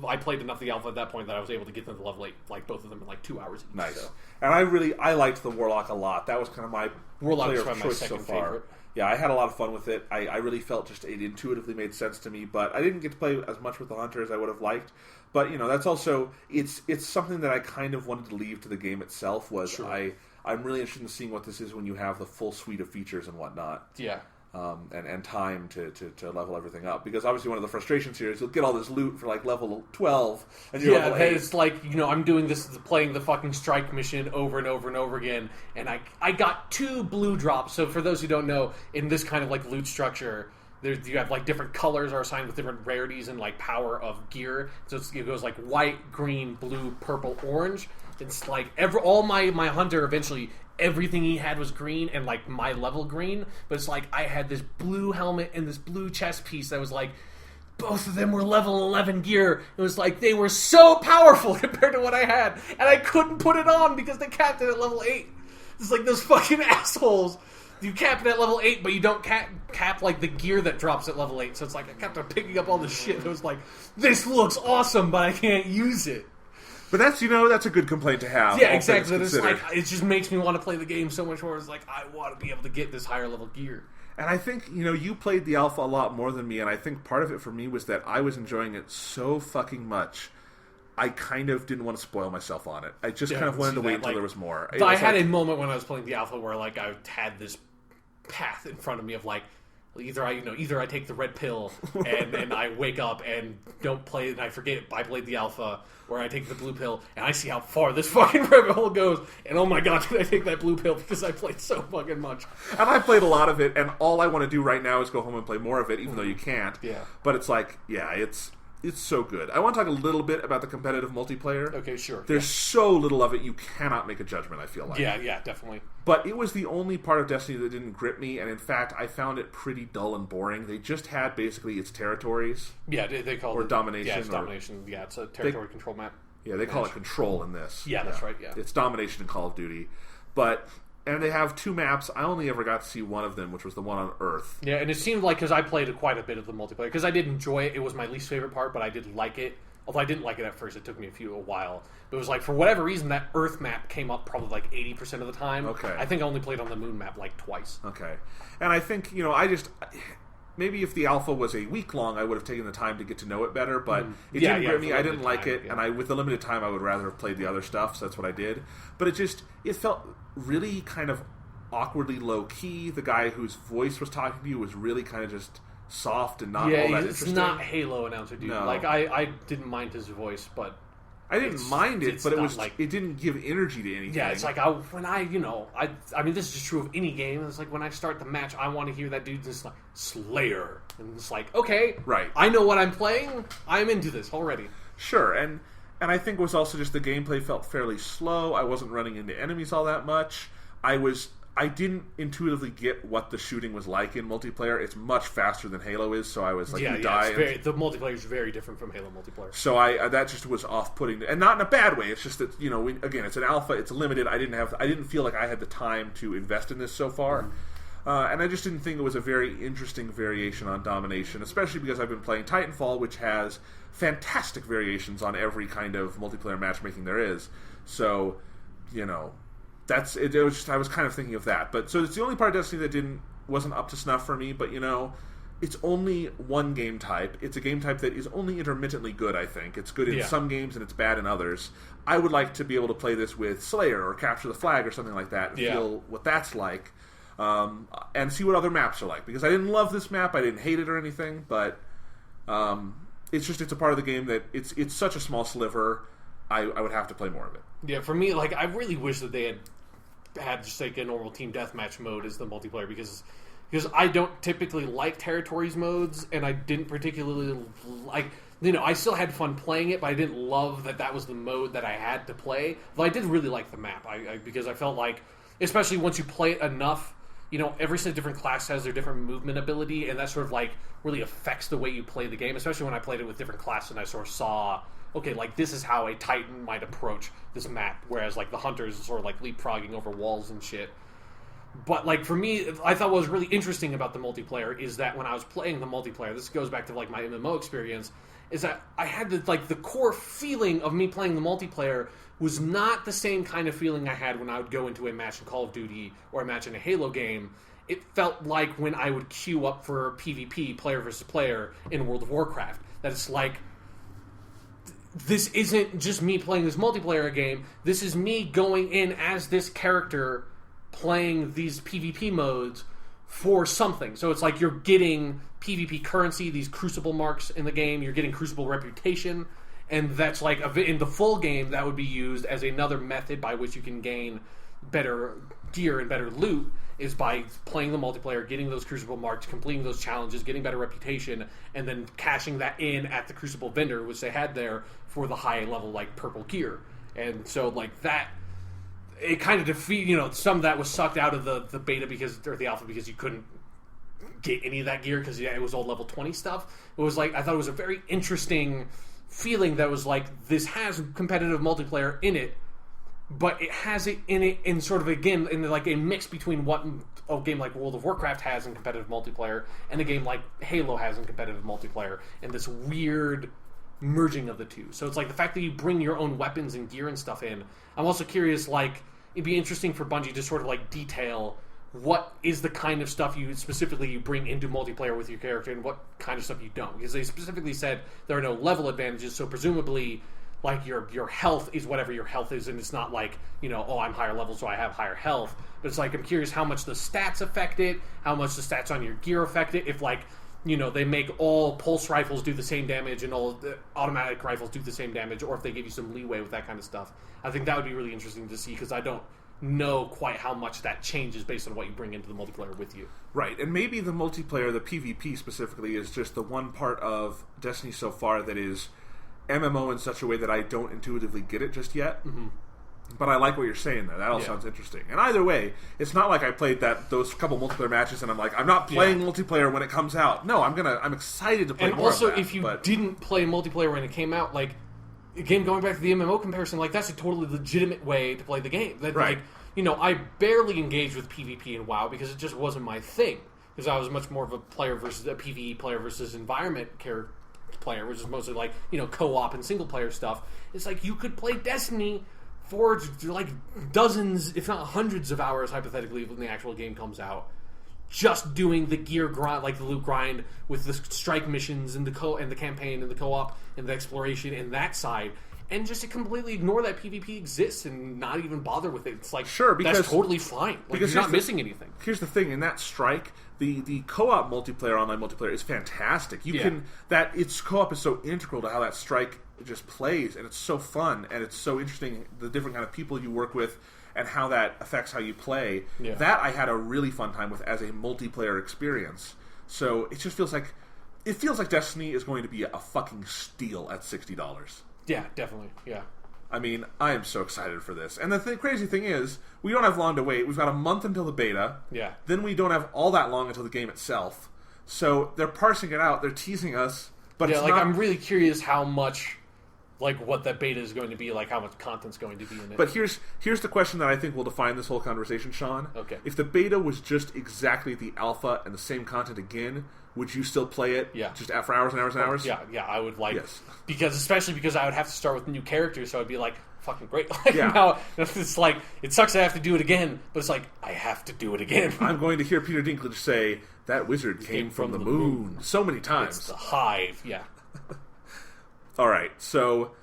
I played enough of the alpha at that point that I was able to get them to level 8, both of them in 2 hours each. Nice. So. And I liked the Warlock a lot. That was kind of my Warlock player of choice my so second far. favorite. Yeah, I had a lot of fun with it. I really felt just it intuitively made sense to me, but I didn't get to play as much with the Hunter as I would have liked. But, that's also, it's something that I kind of wanted to leave to the game itself, was sure. I'm really interested in seeing what this is when you have the full suite of features and whatnot. Yeah. And time to level everything up, because obviously one of the frustrations here is you'll get all this loot for level 12 and you're level 8. It's I'm doing this, playing the fucking strike mission over and over and over again, and I got 2 blue drops. So for those who don't know, in this kind of loot structure, you have different colors are assigned with different rarities and power of gear. So it goes white, green, blue, purple, orange. It's all my hunter eventually, everything he had was green and my level green, but it's I had this blue helmet and this blue chest piece that was both of them were level 11 gear. It was they were so powerful compared to what I had, and I couldn't put it on because they capped it at level 8. It's those fucking assholes. You cap it at level 8, but you don't cap the gear that drops at level 8. So it's I kept on picking up all this shit. It was this looks awesome, but I can't use it. But that's a good complaint to have. Yeah, exactly. It's it just makes me want to play the game so much more. It's I want to be able to get this higher level gear. And I think, you played the alpha a lot more than me, and I think part of it for me was that I was enjoying it so fucking much I kind of didn't want to spoil myself on it. I just kind of wanted to wait until there was more. I had a moment when I was playing the alpha where like I had this path in front of me of like either I take the red pill and I wake up and don't play it and I forget I played the alpha, or I take the blue pill and I see how far this fucking rabbit hole goes, and oh my god, did I take that blue pill because I played so fucking much. And I played a lot of it, and all I want to do right now is go home and play more of it, even though you can't. Yeah. But it's like, yeah, it's so good. I want to talk a little bit about the competitive multiplayer. Okay, sure. There's so little of it, you cannot make a judgment, I feel like. Yeah, definitely. But it was the only part of Destiny that didn't grip me, and in fact, I found it pretty dull and boring. They just had basically its territories. Yeah, they call it... domination. Yeah, it's domination. Yeah, it's a territory control map. Yeah, they call it control in this. Yeah, that's right, yeah. It's domination in Call of Duty. And they have two maps. I only ever got to see one of them, which was the one on Earth. Yeah, and it seemed like, because I played quite a bit of the multiplayer, because I did enjoy it. It was my least favorite part, but I did like it. Although I didn't like it at first. It took me a while. But it was like, for whatever reason, that Earth map came up probably like 80% of the time. Okay. I think I only played on the Moon map like twice. Okay. And I think, maybe if the alpha was a week long, I would have taken the time to get to know it better, but it didn't grip me. I didn't like it, and with the limited time, I would rather have played the other stuff, so that's what I did. But it felt really kind of awkwardly low-key. The guy whose voice was talking to you was really kind of just soft and not all that interesting. It's not Halo announcer, dude. No. Like, I didn't mind his voice, but... I didn't mind it, but it didn't give energy to anything. Yeah, it's like, I mean, this is just true of any game. It's like, when I start the match, I want to hear that dude just like, Slayer. And it's like, okay, right. I know what I'm playing. I'm into this already. Sure, and I think it was also just the gameplay felt fairly slow. I wasn't running into enemies all that much. I didn't intuitively get what the shooting was like in multiplayer. It's much faster than Halo is, so I was like, die. The multiplayer is very different from Halo multiplayer. So that just was off-putting, and not in a bad way. It's just that, again, it's an alpha, it's limited. I didn't feel like I had the time to invest in this so far. And I just didn't think it was a very interesting variation on domination, especially because I've been playing Titanfall, which has fantastic variations on every kind of multiplayer matchmaking there is. So, that's it. I was kind of thinking of that, but so it's the only part of Destiny that wasn't up to snuff for me. But it's only one game type. It's a game type that is only intermittently good. I think it's good in some games and it's bad in others. I would like to be able to play this with Slayer or Capture the Flag or something like that and feel what that's like, and see what other maps are like. Because I didn't love this map, I didn't hate it or anything, but it's a part of the game that it's such a small sliver. I would have to play more of it. Yeah, for me, like, I really wish that they had just like a normal team deathmatch mode as the multiplayer, because I don't typically like territories modes, and I didn't particularly like. I still had fun playing it, but I didn't love that was the mode that I had to play. Though I did really like the map, because I felt like, especially once you play it enough, every different class has their different movement ability, and that sort of like really affects the way you play the game. Especially when I played it with different classes, and I sort of saw, okay, like, this is how a Titan might approach this map, whereas, like, the Hunters sort of, like, leapfrogging over walls and shit. But, like, for me, I thought what was really interesting about the multiplayer is that when I was playing the multiplayer, this goes back to, like, my MMO experience, is that I had the core feeling of me playing the multiplayer was not the same kind of feeling I had when I would go into a match in Call of Duty or a match in a Halo game. It felt like when I would queue up for PvP, player versus player, in World of Warcraft. That it's like, this isn't just me playing this multiplayer game. This is me going in as this character playing these PvP modes for something. So it's like you're getting PvP currency, these Crucible marks in the game. You're getting Crucible reputation. And that's like, in the full game, that would be used as another method by which you can gain better gear and better loot, is by playing the multiplayer, getting those Crucible marks, completing those challenges, getting better reputation, and then cashing that in at the Crucible vendor, which they had there for the high level, like, purple gear. And so, like, that, it kind of some of that was sucked out of the beta or the alpha, because you couldn't get any of that gear because it was all level 20 stuff. It was like, I thought it was a very interesting feeling that was like, this has competitive multiplayer in it, but it has it in it in sort of, again, in like a mix between what a game like World of Warcraft has in competitive multiplayer and a game like Halo has in competitive multiplayer, and this weird merging of the two. So it's like the fact that you bring your own weapons and gear and stuff in. I'm also curious, like, it'd be interesting for Bungie to sort of like detail what is the kind of stuff you bring into multiplayer with your character and what kind of stuff you don't. Because they specifically said there are no level advantages, so presumably like your health is whatever your health is, and it's not like, oh, I'm higher level, so I have higher health. But it's like, I'm curious how much the stats affect it, how much the stats on your gear affect it. If like, they make all pulse rifles do the same damage and all the automatic rifles do the same damage, or if they give you some leeway with that kind of stuff. I think that would be really interesting to see, because I don't know quite how much that changes based on what you bring into the multiplayer with you. Right, and maybe the multiplayer, the PvP specifically, is just the one part of Destiny so far that is MMO in such a way that I don't intuitively get it just yet. Mm-hmm. But I like what you're saying there. That all sounds interesting. And either way, it's not like I played those couple multiplayer matches and I'm like, I'm not playing multiplayer when it comes out. No, I'm excited to play more also, of that. if you didn't play multiplayer when it came out, like, again, going back to the MMO comparison, like, that's a totally legitimate way to play the game. That, right. Like, I barely engaged with PvP in WoW because it just wasn't my thing. Because I was much more of a PvE player versus environment player, which is mostly like, co-op and single player stuff. It's like, you could play Destiny for like dozens, if not hundreds of hours, hypothetically, when the actual game comes out, just doing the gear grind, like the loot grind with the strike missions and the campaign and the co-op and the exploration and that side, and just to completely ignore that PvP exists and not even bother with it. It's like, sure, because that's totally fine. Like, because you're not missing anything. Here's the thing: in that strike, the co-op multiplayer, online multiplayer, is fantastic. Its co-op is so integral to how that strike just plays, and it's so fun, and it's so interesting, the different kind of people you work with and how that affects how you play. Yeah. That I had a really fun time with as a multiplayer experience. So it just feels like Destiny is going to be a fucking steal at $60. Yeah, definitely. Yeah. I mean, I am so excited for this. And the crazy thing is, we don't have long to wait. We've got a month until the beta. Yeah. Then we don't have all that long until the game itself. So they're parsing it out. They're teasing us. But it's not... I'm really curious how much, like, what that beta is going to be, like, how much content's going to be in it. But here's the question that I think will define this whole conversation, Sean. Okay. If the beta was just exactly the alpha and the same content again, would you still play it? Yeah. Just for hours and hours and hours? Yeah, I would like... Yes. Especially because I would have to start with new characters, so I'd be like, fucking great. Like, yeah. Now, it's like, it sucks I have to do it again, but it's like, I have to do it again. I'm going to hear Peter Dinklage say, that wizard came from the moon. So many times. It's the hive, yeah. All right, so...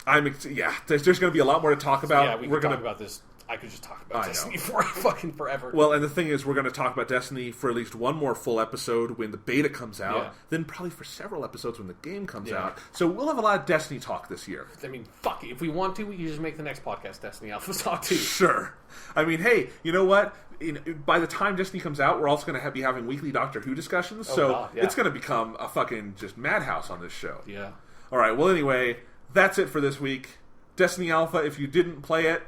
there's going to be a lot more to talk about. Yeah, we're going to talk about this. I could just talk about Destiny for fucking forever. Well, and the thing is, we're going to talk about Destiny for at least one more full episode when the beta comes out, then probably for several episodes when the game comes out. So we'll have a lot of Destiny talk this year. I mean, fuck it. If we want to, we can just make the next podcast Destiny Alpha talk too. Sure. I mean, hey, you know what? By the time Destiny comes out, we're also going to be having weekly Doctor Who discussions, it's going to become a fucking just madhouse on this show. Yeah. All right, well, anyway, that's it for this week. Destiny Alpha, if you didn't play it,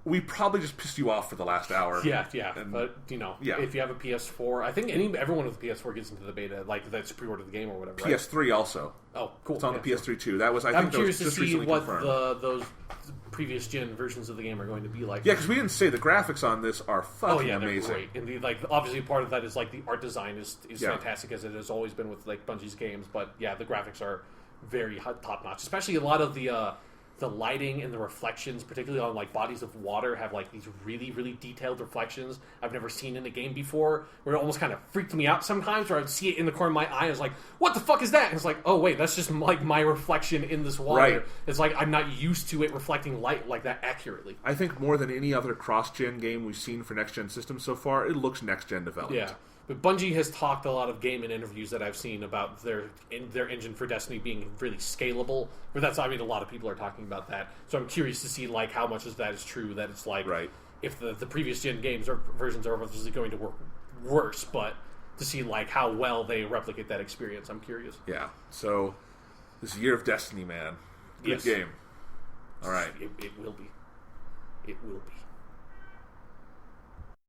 we probably just pissed you off for the last hour. Yeah. But, if you have a PS4, I think everyone with a PS4 gets into the beta, like, that's pre-ordered the game or whatever, right? PS3 also. Oh, cool. It's on the PS3 too. That was, I'm curious to just see what those previous gen versions of the game are going to be like. Yeah, because we didn't say the graphics on this are fucking amazing. They're great. And obviously part of that is, like, the art design is fantastic, as it has always been with, like, Bungie's games. But, yeah, the graphics are very top-notch. Especially a lot of the lighting and the reflections, particularly on, like, bodies of water, have, like, these really, really detailed reflections I've never seen in a game before, where it almost kind of freaked me out sometimes, where I'd see it in the corner of my eye, and I was like, what the fuck is that? And it's like, oh, wait, that's just, like, my reflection in this water. Right. It's like, I'm not used to it reflecting light like that accurately. I think more than any other cross-gen game we've seen for next-gen systems so far, it looks next-gen developed. Yeah. But Bungie has talked a lot of game and interviews that I've seen about their engine for Destiny being really scalable. A lot of people are talking about that. So I'm curious to see, like, how much of that is true. That it's like, if the previous gen games or versions are obviously going to work worse, but to see, like, how well they replicate that experience, I'm curious. Yeah. So this year of Destiny, man, good game. All right, it will be. It will be.